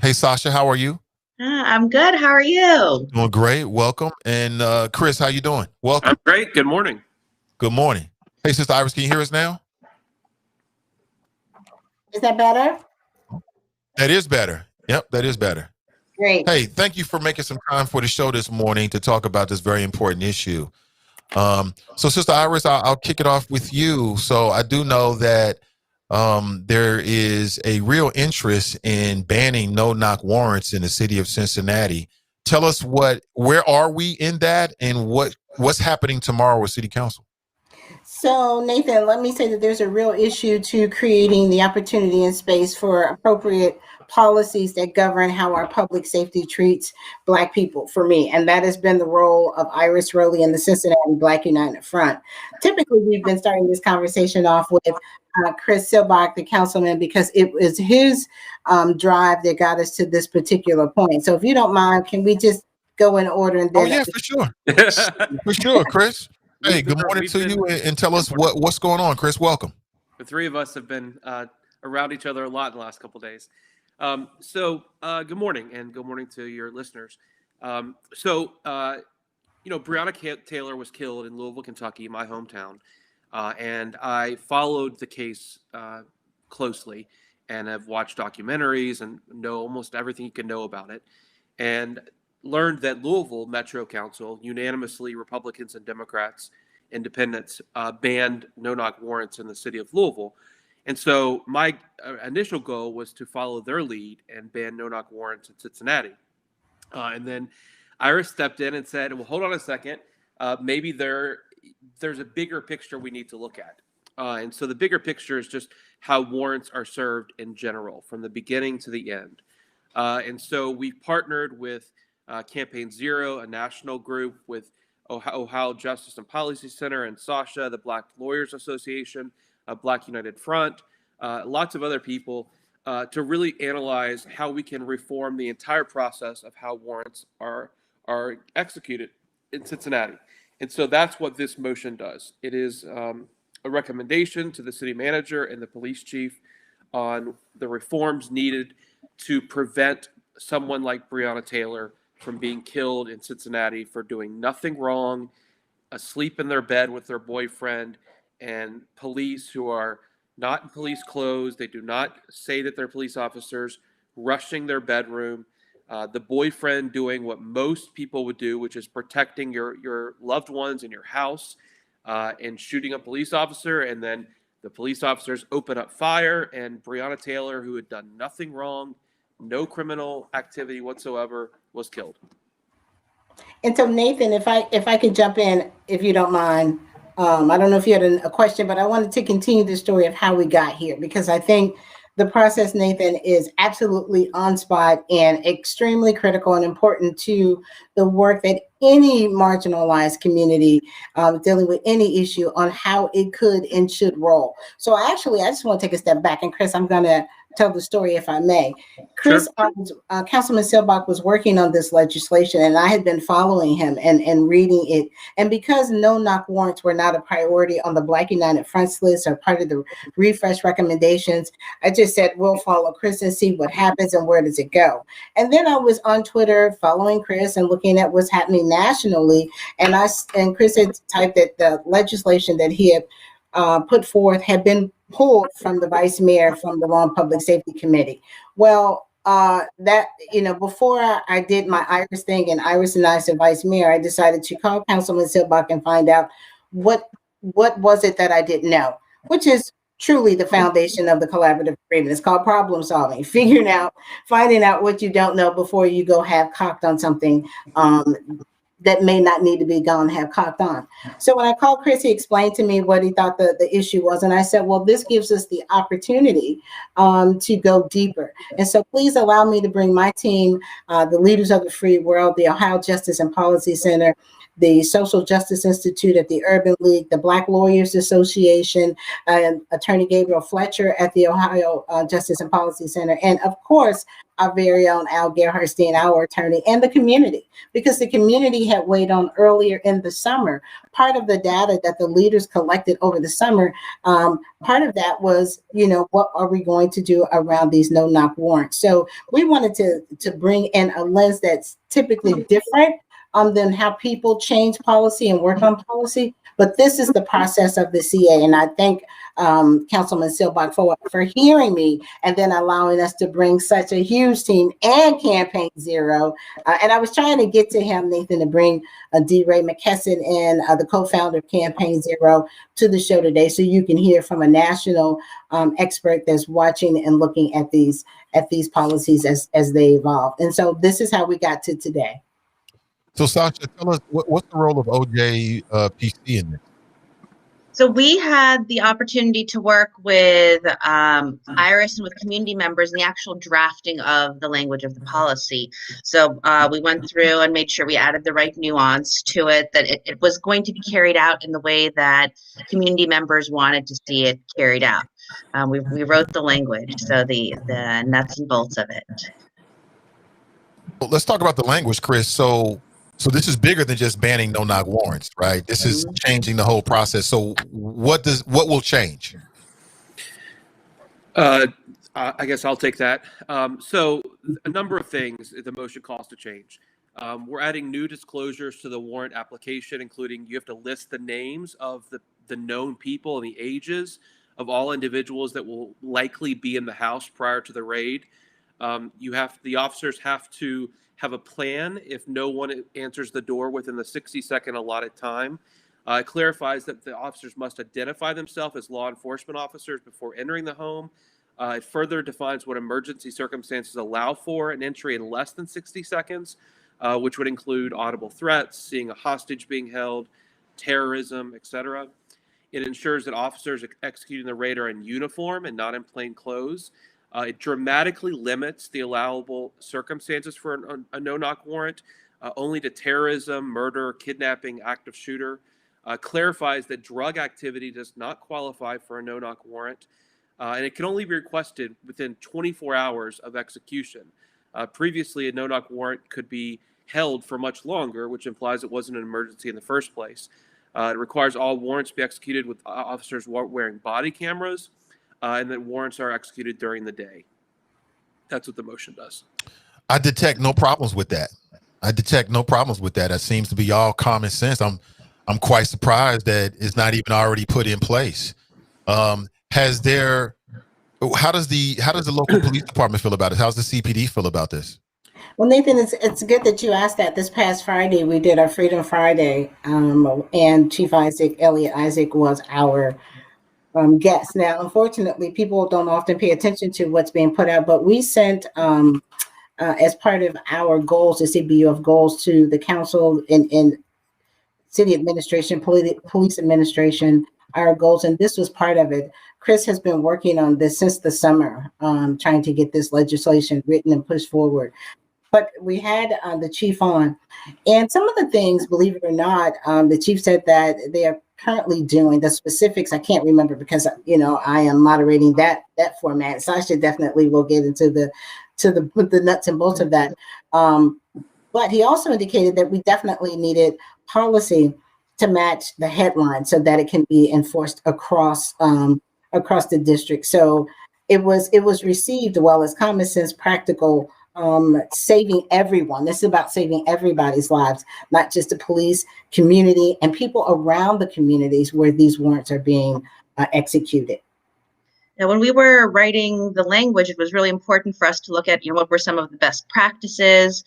Hey, Sasha, how are you?
I'm good. How are you?
Doing great. Welcome. And Chris, how you doing? Welcome.
I'm great. Good morning.
Good morning. Hey, Sister Iris, can you hear us now?
Is that better?
That is better. Yep, that is better.
Great.
Hey, thank you for making some time for the show this morning to talk about this very important issue. So Sister Iris, I'll kick it off with you. So I do know that there is a real interest in banning no-knock warrants in the city of Cincinnati. Tell us where are we in that, and what's happening tomorrow with City Council?
So, Nathan, let me say that there's a real issue to creating the opportunity and space for appropriate policies that govern how our public safety treats Black people, for me. And that has been the role of Iris Rowley and the Cincinnati Black United Front. Typically, we've been starting this conversation off with Chris Silbach, the councilman, because it was his drive that got us to this particular point. So if you don't mind, can we just go in order? And then
for sure. For sure, Chris. Hey, good morning to you, and tell us what's going on, Chris. Welcome.
The three of us have been around each other a lot in the last couple of days. Good morning, and good morning to your listeners. Breonna Taylor was killed in Louisville, Kentucky, my hometown, and I followed the case closely and have watched documentaries and know almost everything you can know about it, and learned that Louisville Metro Council, unanimously Republicans and Democrats, independents, banned no-knock warrants in the city of Louisville. And so my initial goal was to follow their lead and ban no-knock warrants in Cincinnati. And then Iris stepped in and said, well, hold on a second. Maybe there's a bigger picture we need to look at. And so the bigger picture is just how warrants are served in general, from the beginning to the end. And so we partnered with Campaign Zero, a national group, with Ohio Justice and Policy Center, and Sasha, the Black Lawyers Association, Black United Front, lots of other people, to really analyze how we can reform the entire process of how warrants are executed in Cincinnati. And so that's what this motion does. It is a recommendation to the city manager and the police chief on the reforms needed to prevent someone like Breonna Taylor from being killed in Cincinnati for doing nothing wrong, asleep in their bed with their boyfriend, and police who are not in police clothes. They do not say that they're police officers, rushing their bedroom. The boyfriend doing what most people would do, which is protecting your loved ones in your house, and shooting a police officer. And then the police officers open up fire, and Breonna Taylor, who had done nothing wrong, no criminal activity whatsoever, was killed.
And so, Nathan, if I could jump in, if you don't mind, I don't know if you had a question, but I wanted to continue the story of how we got here, because I think the process, Nathan, is absolutely on spot and extremely critical and important to the work that any marginalized community dealing with any issue on how it could and should roll. So I just want to take a step back, and Chris, I'm going to tell the story if I may. Chris, sure. Councilman Silbach was working on this legislation, and I had been following him and reading it. And because no-knock warrants were not a priority on the Black United Front's list or part of the refresh recommendations, I just said, we'll follow Chris and see what happens and where does it go. And then I was on Twitter following Chris and looking at what's happening nationally. And Chris had typed that the legislation that he had put forth had been pulled from the vice mayor from the Law and Public Safety Committee. Well, before I did my Iris thing and Iris and I said vice mayor, I decided to call Councilman Silbach and find out what was it that I didn't know, which is truly the foundation of the collaborative agreement. It's called problem solving, finding out what you don't know before you go have cocked on something that may not need to be gone have cocked on. So when I called Chris, he explained to me what he thought the issue was. And I said, well, this gives us the opportunity to go deeper. And so please allow me to bring my team, the Leaders of the Free World, the Ohio Justice and Policy Center, the Social Justice Institute at the Urban League, the Black Lawyers Association, and Attorney Gabriel Fletcher at the Ohio Justice and Policy Center, and of course, our very own Al Gerharstein, our attorney, and the community, because the community had weighed on earlier in the summer. Part of the data that the leaders collected over the summer, part of that was, what are we going to do around these no-knock warrants? So we wanted to bring in a lens that's typically different than how people change policy and work on policy, But this is the process of the CA, and I thank Councilman Silbach for hearing me and then allowing us to bring such a huge team and Campaign Zero. And I was trying to get to him, Nathan, to bring D. Ray McKesson in, the co-founder of Campaign Zero, to the show today, so you can hear from a national expert that's watching and looking at these policies as they evolve. And so this is how we got to today.
So Sasha, tell us what's the role of OJ PC in this?
So we had the opportunity to work with Iris and with community members in the actual drafting of the language of the policy. So we went through and made sure we added the right nuance to it, that it was going to be carried out in the way that community members wanted to see it carried out. We wrote the language, so the nuts and bolts of it.
Well, let's talk about the language, Chris. So this is bigger than just banning no-knock warrants, right? This is changing the whole process. So what will change?
I guess I'll take that. So a number of things the motion calls to change. We're adding new disclosures to the warrant application, including you have to list the names of the known people and the ages of all individuals that will likely be in the house prior to the raid. The officers have to have a plan if no one answers the door within the 60-second allotted time. It clarifies that the officers must identify themselves as law enforcement officers before entering the home. It further defines what emergency circumstances allow for an entry in less than 60 seconds, which would include audible threats, seeing a hostage being held, terrorism, etc. It ensures that officers executing the raid are in uniform and not in plain clothes. It dramatically limits the allowable circumstances for a no-knock warrant, only to terrorism, murder, kidnapping, active shooter. Clarifies that drug activity does not qualify for a no-knock warrant, and it can only be requested within 24 hours of execution. Previously, a no-knock warrant could be held for much longer, which implies it wasn't an emergency in the first place. It requires all warrants be executed with officers wearing body cameras, and that warrants are executed during the day. That's what the motion does.
I detect no problems with that. That seems to be all common sense. I'm quite surprised that it's not even already put in place. How does the local police department feel about it? How's the CPD feel about this?
Well, Nathan, it's good that you asked that. This past Friday, we did our Freedom Friday, and Chief Elliot Isaac was our guest. Now, unfortunately, people don't often pay attention to what's being put out, but we sent, as part of our goals, the CBUF goals, to the council and city administration, police administration, our goals, and this was part of it. Chris has been working on this since the summer, trying to get this legislation written and pushed forward. But we had the chief on, and some of the things, believe it or not, the chief said that they are currently doing. The specifics I can't remember because I am moderating that format. Sasha definitely will get into the nuts and bolts of that. But he also indicated that we definitely needed policy to match the headline so that it can be enforced across the district. So it was received well as common sense, practical, saving everyone. This is about saving everybody's lives, not just the police, community, and people around the communities where these warrants are being executed.
Now, when we were writing the language, it was really important for us to look at, what were some of the best practices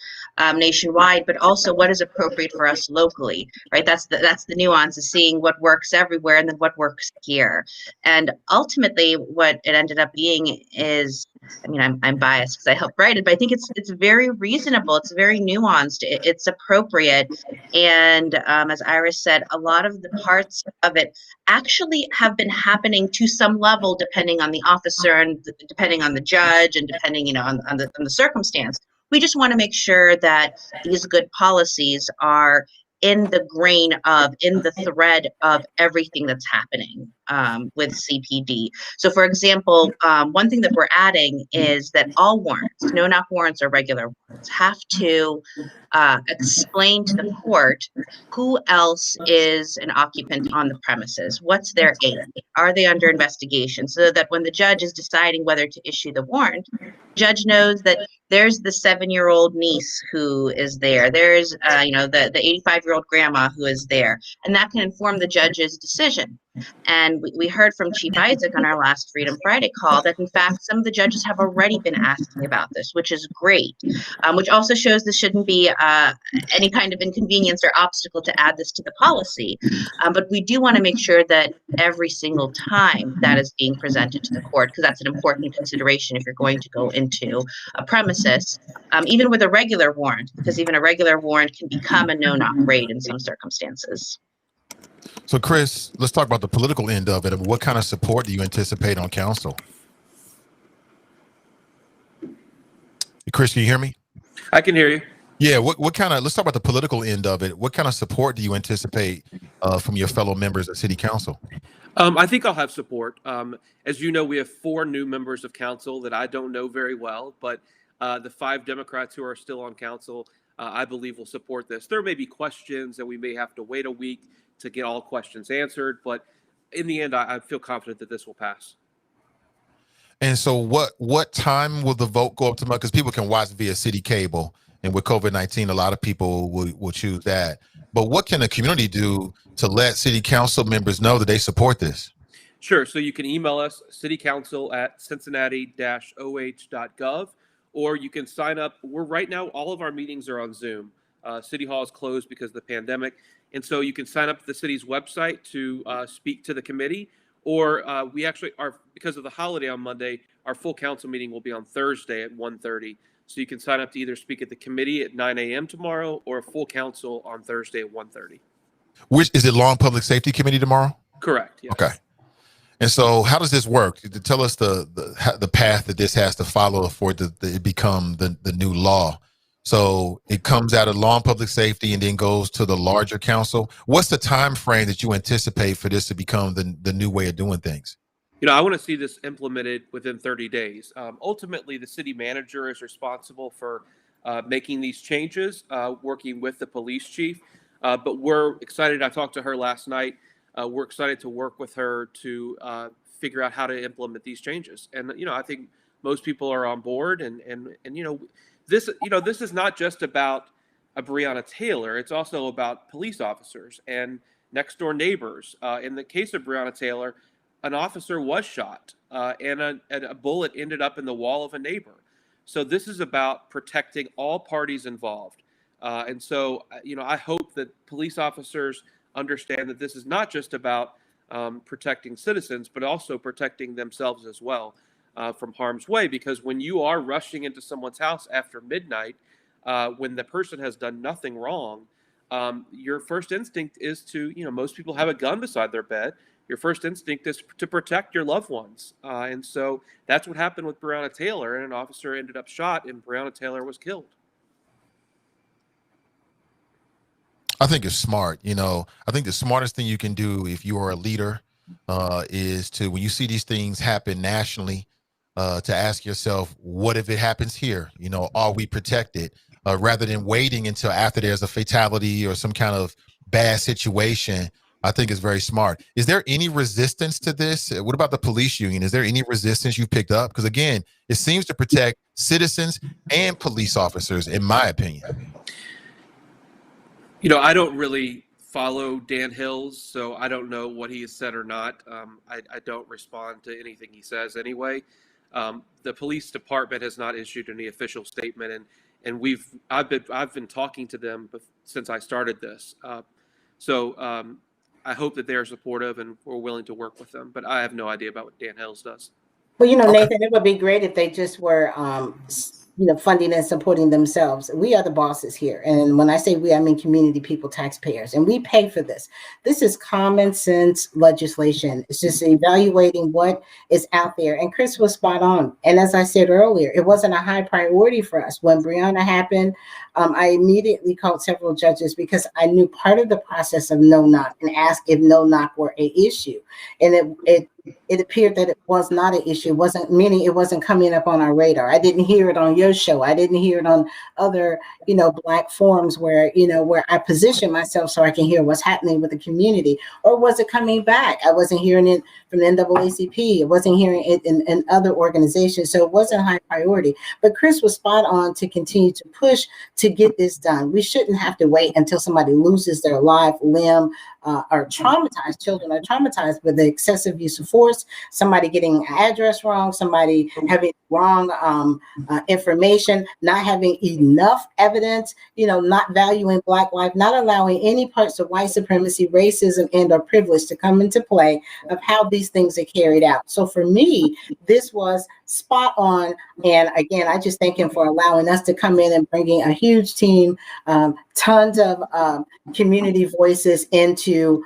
nationwide, but also what is appropriate for us locally, right? That's the nuance of seeing what works everywhere and then what works here. And ultimately, what it ended up being is, I'm biased because I helped write it, but I think it's very reasonable. It's very nuanced. It's appropriate. And as Iris said, a lot of the parts of it actually have been happening to some level, depending on the officer and depending on the judge and depending, on the circumstance. We just want to make sure that these good policies are in the grain of, in the thread of everything that's happening with CPD. So for example, one thing that we're adding is that all warrants, no-knock warrants or regular warrants, have to explain to the court who else is an occupant on the premises, what's their age, are they under investigation, so that when the judge is deciding whether to issue the warrant, the judge knows that There's the 7-year-old niece who is there. There's, the 85-year-old grandma who is there. And that can inform the judge's decision. And we heard from Chief Isaac on our last Freedom Friday call that, in fact, some of the judges have already been asking about this, which is great, which also shows this shouldn't be any kind of inconvenience or obstacle to add this to the policy. But we do want to make sure that every single time that is being presented to the court, because that's an important consideration if you're going to go into a premises, even with a regular warrant, because even a regular warrant can become a no-knock raid in some circumstances.
So, Chris, let's talk about the political end of it. What kind of support do you anticipate on council? Chris, can you hear me?
I can hear you.
Yeah. What kind of? Let's talk about the political end of it. What kind of support do you anticipate from your fellow members of City Council?
I think I'll have support. As you know, we have 4 new members of council that I don't know very well, but the 5 Democrats who are still on council, I believe, will support this. There may be questions and we may have to wait a week to get all questions answered, but in the end, I feel confident that this will pass.
And so what time will the vote go up to? Because people can watch via city cable, and with COVID-19, a lot of people will choose that. But what can the community do to let city council members know that they support this?
Sure. So you can email us, citycouncil@cincinnati-oh.gov, or you can sign up. Right now, all of our meetings are on Zoom. City Hall is closed because of the pandemic. And so you can sign up at the city's website to speak to the committee, or we actually are, because of the holiday on Monday, our full council meeting will be on Thursday at 1:30. So you can sign up to either speak at the committee at 9 a.m. tomorrow or a full council on Thursday at 1:30.
Which is it? Law and Public Safety Committee tomorrow?
Correct. Yes.
Okay. And so how does this work? Tell us the path that this has to follow for it to become the new law. So it comes out of Law and Public Safety and then goes to the larger council. What's the time frame that you anticipate for this to become the new way of doing things?
I want to see this implemented within 30 days. Ultimately, the city manager is responsible for making these changes, working with the police chief. But we're excited. I talked to her last night. We're excited to work with her to figure out how to implement these changes. And, I think most people are on board. And this is not just about a Breonna Taylor. It's also about police officers and next door neighbors. In the case of Breonna Taylor, an officer was shot and a bullet ended up in the wall of a neighbor. So this is about protecting all parties involved. And so, I hope that police officers understand that this is not just about protecting citizens, but also protecting themselves as well from harm's way. Because when you are rushing into someone's house after midnight, when the person has done nothing wrong, your first instinct is to, most people have a gun beside their bed. Your first instinct is to protect your loved ones. And so that's what happened with Breonna Taylor, and an officer ended up shot and Breonna Taylor was killed.
I think it's smart. I think the smartest thing you can do if you are a leader is to, when you see these things happen nationally, to ask yourself, what if it happens here? Are we protected? Rather than waiting until after there's a fatality or some kind of bad situation. I think it's very smart. Is there any resistance to this? What about the police union? Is there any resistance you picked up? Because again, it seems to protect citizens and police officers, in my opinion.
I don't really follow Dan Hills, so I don't know what he has said or not. I don't respond to anything he says anyway. The police department has not issued any official statement, and I've been talking to them since I started this. So I hope that they're supportive and we're willing to work with them. But I have no idea about what Dan Hills does.
Well, Nathan, it would be great if they just were, funding and supporting themselves. We are the bosses here. And when I say we, I mean community people, taxpayers, and we pay for this. This is common sense legislation. It's just evaluating what is out there. And Chris was spot on. And as I said earlier, it wasn't a high priority for us. When Breonna happened, I immediately called several judges because I knew part of the process of no knock and asked if no knock were an issue. And it appeared that it was not an issue. It wasn't coming up on our radar. I didn't hear it on your show. I didn't hear it on other, Black forums where I position myself so I can hear what's happening with the community. Or was it coming back? I wasn't hearing it from the NAACP. I wasn't hearing it in other organizations. So it wasn't high priority. But Chris was spot on to continue to push to get this done. We shouldn't have to wait until somebody loses their life, limb, are traumatized. Children are traumatized with the excessive use of force, somebody getting an address wrong, somebody having wrong information, not having enough evidence, not valuing Black life, not allowing any parts of white supremacy, racism, and or privilege to come into play of how these things are carried out. So for me, this was spot on. And again, I just thank him for allowing us to come in and bringing a huge team, tons of community voices into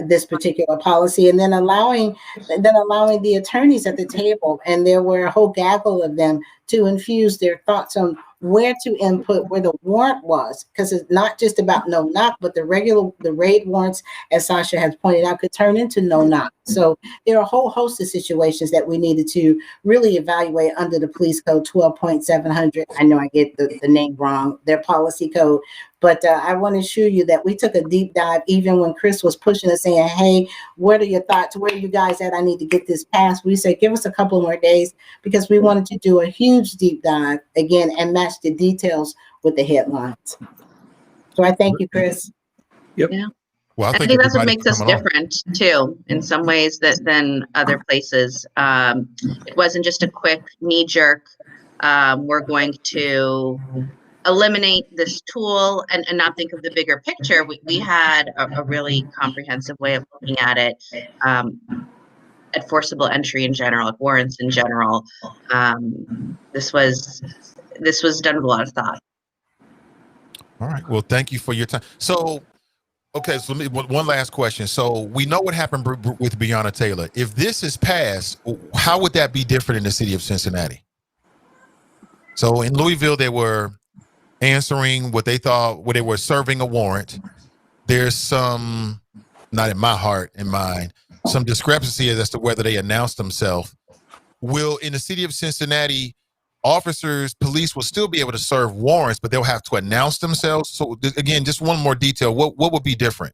this particular policy, and then allowing the attorneys at the table, and there were a whole gaggle of them, to infuse their thoughts on where to input where the warrant was, because it's not just about no knock, but the raid warrants, as Sasha has pointed out, could turn into no knock. So there are a whole host of situations that we needed to really evaluate under the police code 12.700. I know I get the name wrong, their policy code. But I want to assure you that we took a deep dive, even when Chris was pushing us, saying, hey, what are your thoughts? Where are you guys at? I need to get this passed. We said, give us a couple more days, because we wanted to do a huge deep dive again and match the details with the headlines. So I thank you, Chris.
Yep.
Yeah.
Well,
I think that's what makes us different too, in some ways than other places. It wasn't just a quick knee jerk. We're going to eliminate this tool and not think of the bigger picture. We had a really comprehensive way of looking at it, at forcible entry in general, at warrants in general. This was done with a lot of thought.
All right. Well, thank you for your time. So, okay, so one last question. So we know what happened with Breonna Taylor. If this is passed, how would that be different in the city of Cincinnati? So in Louisville, they were answering what they thought, where they were serving a warrant. There's some, not in my heart and mind, some discrepancy as to whether they announced themselves. Will, in the city of Cincinnati, police will still be able to serve warrants, but they'll have to announce themselves? So again, just one more detail. What would be different?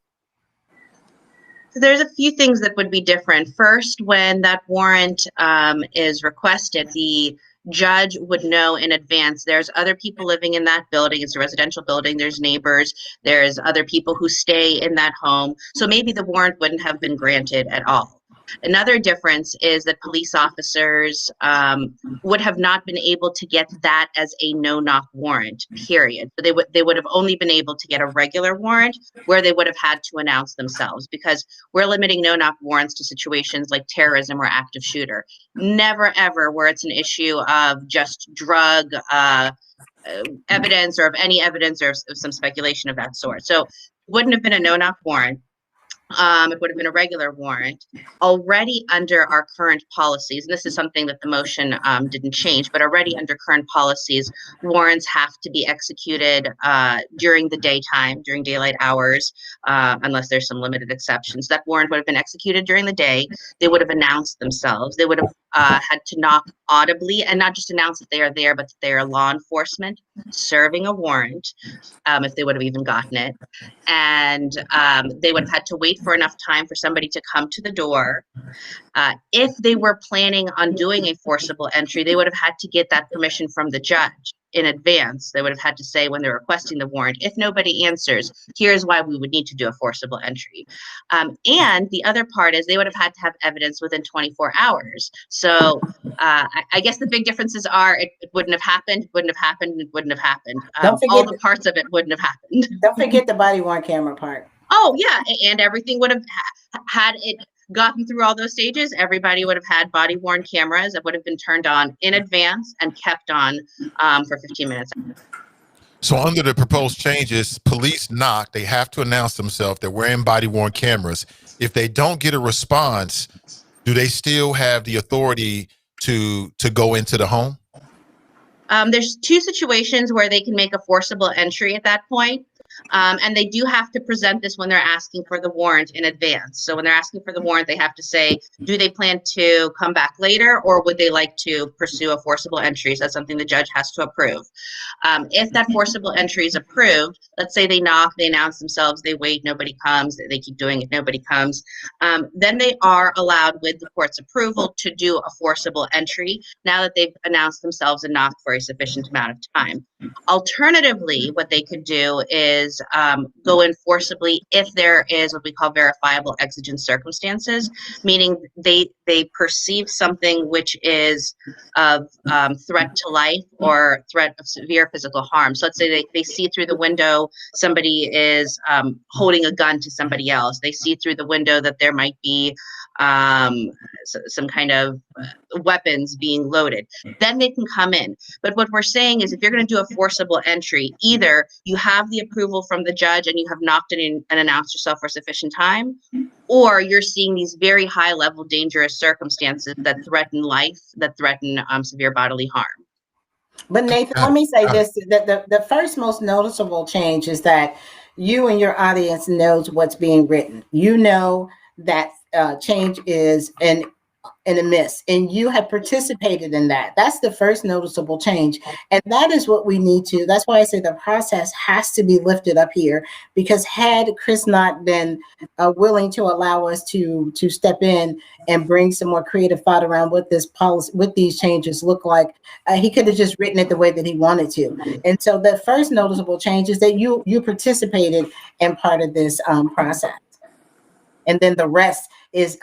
So there's a few things that would be different. First, when that warrant is requested, the judge would know in advance there's other people living in that building. It's a residential building. There's neighbors. There's other people who stay in that home. So maybe the warrant wouldn't have been granted at all. Another difference is that police officers would have not been able to get that as a no-knock warrant, period. So they would have only been able to get a regular warrant where they would have had to announce themselves, because we're limiting no-knock warrants to situations like terrorism or active shooter. Never, ever where it's an issue of just drug evidence, or of any evidence, or of some speculation of that sort. So it wouldn't have been a no-knock warrant. It would have been a regular warrant. Already under our current policies, and this is something that the motion didn't change, but already under current policies, warrants have to be executed during the daytime, during daylight hours, unless there's some limited exceptions. That warrant would have been executed during the day. They would have announced themselves. They would have had to knock audibly, and not just announce that they are there, but that they are law enforcement serving a warrant, if they would have even gotten it. And they would have had to wait for enough time for somebody to come to the door. If they were planning on doing a forcible entry, they would have had to get that permission from the judge in advance. They would have had to say, when they're requesting the warrant, if nobody answers, here's why we would need to do a forcible entry. And the other part is they would have had to have evidence within 24 hours. So I guess the big differences are it wouldn't have happened, wouldn't have happened, it wouldn't have happened. All the parts of it wouldn't have happened.
Don't forget the body-worn camera part.
Oh, yeah. And everything would have had it gotten through all those stages. Everybody would have had body-worn cameras that would have been turned on in advance and kept on for 15 minutes.
So under the proposed changes, police knock, they have to announce themselves. They're wearing body-worn cameras. If they don't get a response, do they still have the authority to go into the home?
There's two situations where they can make a forcible entry at that point. And they do have to present this when they're asking for the warrant in advance. So when they're asking for the warrant, they have to say, do they plan to come back later, or would they like to pursue a forcible entry? So that's something the judge has to approve. If that forcible entry is approved, let's say they knock, they announce themselves, they wait, nobody comes, they keep doing it, nobody comes, then they are allowed, with the court's approval, to do a forcible entry now that they've announced themselves and knocked for a sufficient amount of time. Alternatively, what they could do is go in forcibly if there is what we call verifiable exigent circumstances, meaning they perceive something which is of threat to life or threat of severe physical harm. So let's say they see through the window somebody is holding a gun to somebody else. They see through the window that there might be some kind of weapons being loaded. Then they can come in. But what we're saying is, if you're going to do a forcible entry, either you have the approval from the judge and you have knocked in and announced yourself for sufficient time, or you're seeing these very high level dangerous circumstances that threaten life, that threaten severe bodily harm.
But Nathan, let me say this, that the first most noticeable change is that you and your audience knows what's being written. You know that change is an amiss, and you have participated in that. That's the first noticeable change. And that is what we need to, that's why I say the process has to be lifted up here, because had Chris not been willing to allow us to step in and bring some more creative thought around what this policy, what these changes look like, he could have just written it the way that he wanted to. And so the first noticeable change is that you participated in part of this process. And then the rest is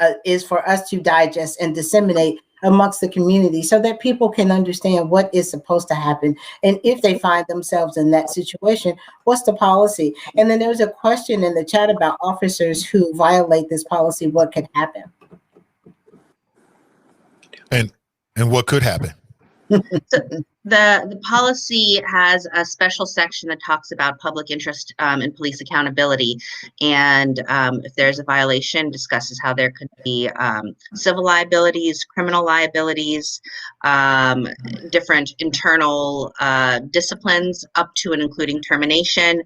for us to digest and disseminate amongst the community so that people can understand what is supposed to happen. And if they find themselves in that situation, what's the policy? And then there was a question in the chat about officers who violate this policy, what could happen?
And what could happen?
So the policy has a special section that talks about public interest in police accountability, and if there's a violation, discusses how there could be civil liabilities, criminal liabilities, different internal disciplines, up to and including termination.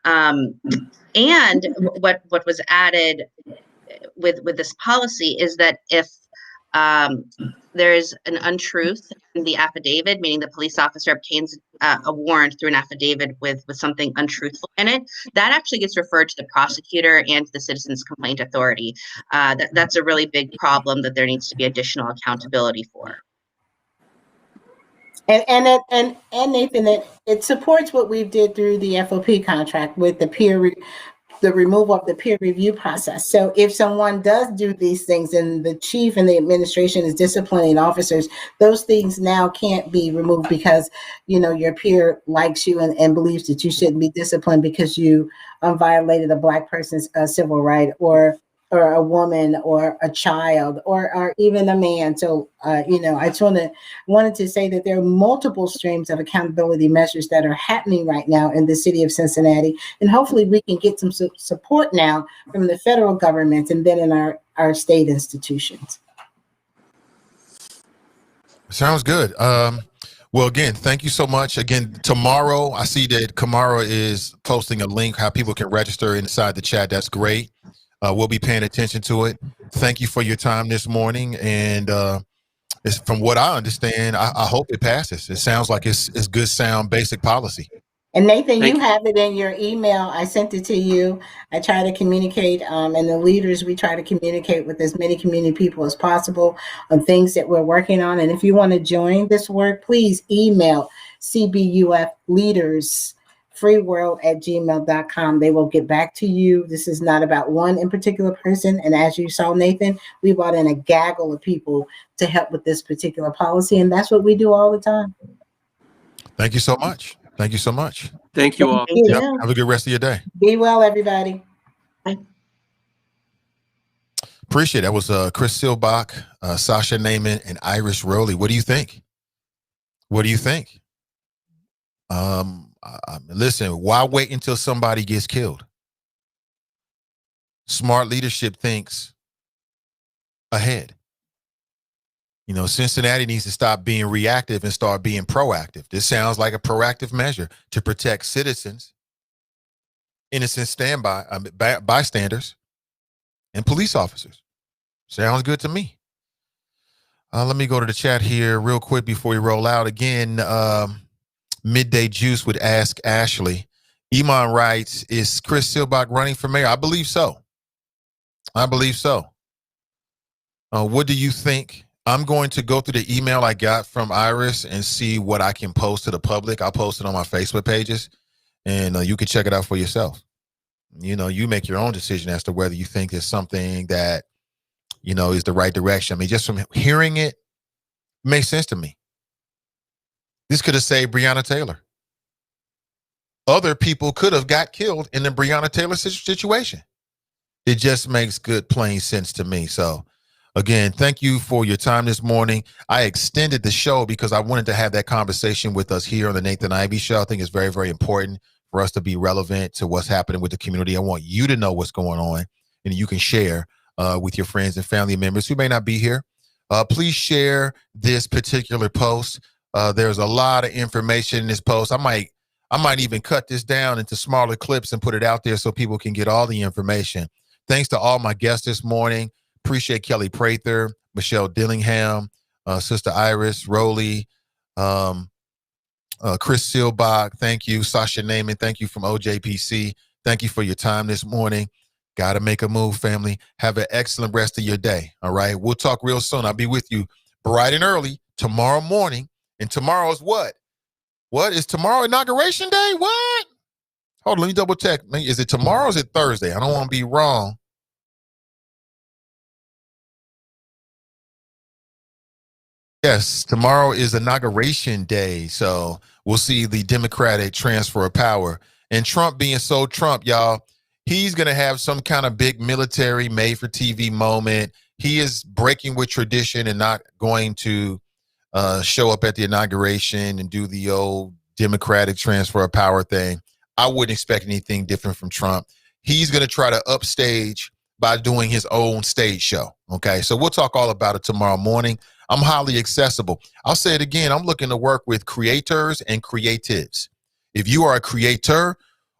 And what was added with this policy is that if there is an untruth in the affidavit, meaning the police officer obtains a warrant through an affidavit with something untruthful in it, that actually gets referred to the prosecutor and to the Citizens Complaint Authority. That's a really big problem that there needs to be additional accountability for.
And Nathan, it supports what we did through the FOP contract with the removal of the peer review process. So if someone does do these things and the chief and the administration is disciplining officers, those things now can't be removed because, you know, your peer likes you and believes that you shouldn't be disciplined because you violated a Black person's civil right, or a woman or a child or even a man. So, you know, I just wanted to say that there are multiple streams of accountability measures that are happening right now in the city of Cincinnati. And hopefully we can get some support now from the federal government and then in our state institutions.
Sounds good. Well, again, thank you so much. Again, tomorrow, I see that Kamara is posting a link how people can register inside the chat. That's great. We'll be paying attention to it. Thank you for your time this morning. And from what I understand, I hope it passes. It sounds like it's good, sound, basic policy.
And Nathan, you have it in your email. I sent it to you. I try to communicate, and the leaders, we try to communicate with as many community people as possible on things that we're working on. And if you want to join this work, please email cbufleadersfreeworld@gmail.com. They will get back to you. This is not about one in particular person. And as you saw, Nathan, we brought in a gaggle of people to help with this particular policy. And that's what we do all the time.
Thank you so much. Thank you so much.
Thank you all.
Yep. Have a good rest of your day.
Be well, everybody.
Bye.
Appreciate it. That was Chris Silbach, Sasha Naaman, and Iris Rowley. What do you think? What do you think? Listen, why wait until somebody gets killed? Smart leadership thinks ahead. You know, Cincinnati needs to stop being reactive and start being proactive. This sounds like a proactive measure to protect citizens innocent bystanders, and police officers. Sounds good to me. Let me go to the chat here real quick before we roll out. Again, Midday Juice would ask Ashley. Iman writes, is Chris Silbach running for mayor? I believe so. What do you think? I'm going to go through the email I got from Iris and see what I can post to the public. I'll post it on my Facebook pages, and you can check it out for yourself. You make your own decision as to whether you think there's something that, is the right direction. I mean, just from hearing it, makes sense to me. This could have saved Breonna Taylor. Other people could have got killed in the Breonna Taylor situation. It just makes good, plain sense to me. So, again, thank you for your time this morning. I extended the show because I wanted to have that conversation with us here on the Nathan Ivey Show. I think it's very, very important for us to be relevant to what's happening with the community. I want you to know what's going on, and you can share with your friends and family members who may not be here. Please share this particular post. There's a lot of information in this post. I might even cut this down into smaller clips and put it out there so people can get all the information. Thanks to all my guests this morning. Appreciate Kelly Prather, Michelle Dillingham, Sister Iris, Rowley, Chris Silbach. Thank you. Sasha Naiman. Thank you from OJPC. Thank you for your time this morning. Got to make a move, family. Have an excellent rest of your day. All right. We'll talk real soon. I'll be with you bright and early tomorrow morning. And tomorrow is what? What is tomorrow? Inauguration day? What? Hold on, let me double check. Is it tomorrow or is it Thursday? I don't want to be wrong. Yes, tomorrow is Inauguration Day. So we'll see the Democratic transfer of power. And Trump being so Trump, y'all, he's going to have some kind of big military made-for-TV moment. He is breaking with tradition and not going to show up at the inauguration and do the old Democratic transfer of power thing. I wouldn't expect anything different from Trump. He's going to try to upstage by doing his own stage show. Okay, so we'll talk all about it tomorrow morning. I'm highly accessible. I'll say it again. I'm looking to work with creators and creatives. If you are a creator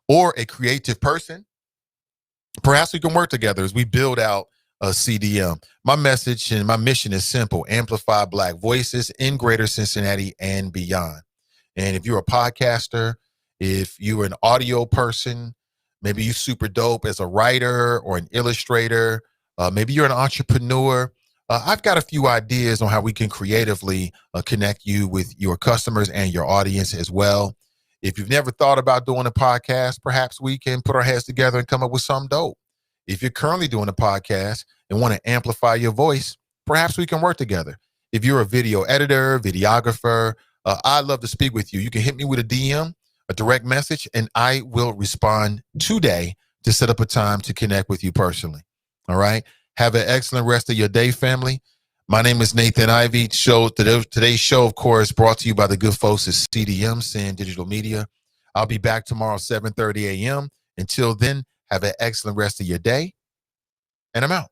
or a creative person, perhaps we can work together as we build out a CDM. My message and my mission is simple: amplify Black voices in Greater Cincinnati and beyond. And if you're a podcaster, if you're an audio person, maybe you're super dope as a writer or an illustrator, maybe you're an entrepreneur, I've got a few ideas on how we can creatively connect you with your customers and your audience as well. If you've never thought about doing a podcast, perhaps we can put our heads together and come up with something dope. If you're currently doing a podcast and want to amplify your voice, perhaps we can work together. If you're a video editor, videographer, I'd love to speak with you. You can hit me with a DM, a direct message, and I will respond today to set up a time to connect with you personally. All right? Have an excellent rest of your day, family. My name is Nathan Ivey. Today's show, of course, brought to you by the good folks at CDM, Sin Digital Media. I'll be back tomorrow, 7:30 a.m. Until then, have an excellent rest of your day, and I'm out.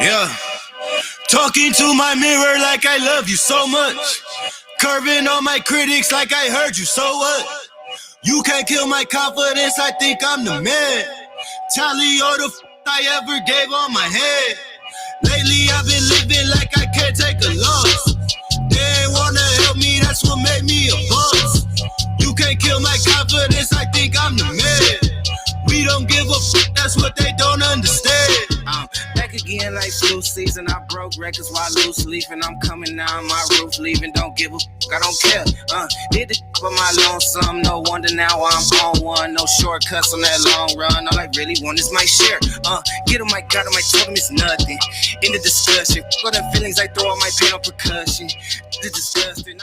Yeah. Talking to my mirror like I love you so much. Curving on my critics like I heard you, so what? You can't kill my confidence, I think I'm the man. Tally all the I ever gave on my head. Lately I've been living like I can't take a loss. They ain't wanna help me, that's what made me a boss. You can't kill my confidence, I think I'm the man. We don't give a fuck, that's what they don't understand.
I'm back again like flu season. I broke records while loose leafing. I'm coming down my roof, leaving. Don't give a fuck, I don't care. Did the for my lonesome. No wonder now I'm on one. No shortcuts on that long run. All I really want is my share. Get on my God, on my totem is nothing. In the discussion, for the feelings I throw on my pain on percussion. The disgusting.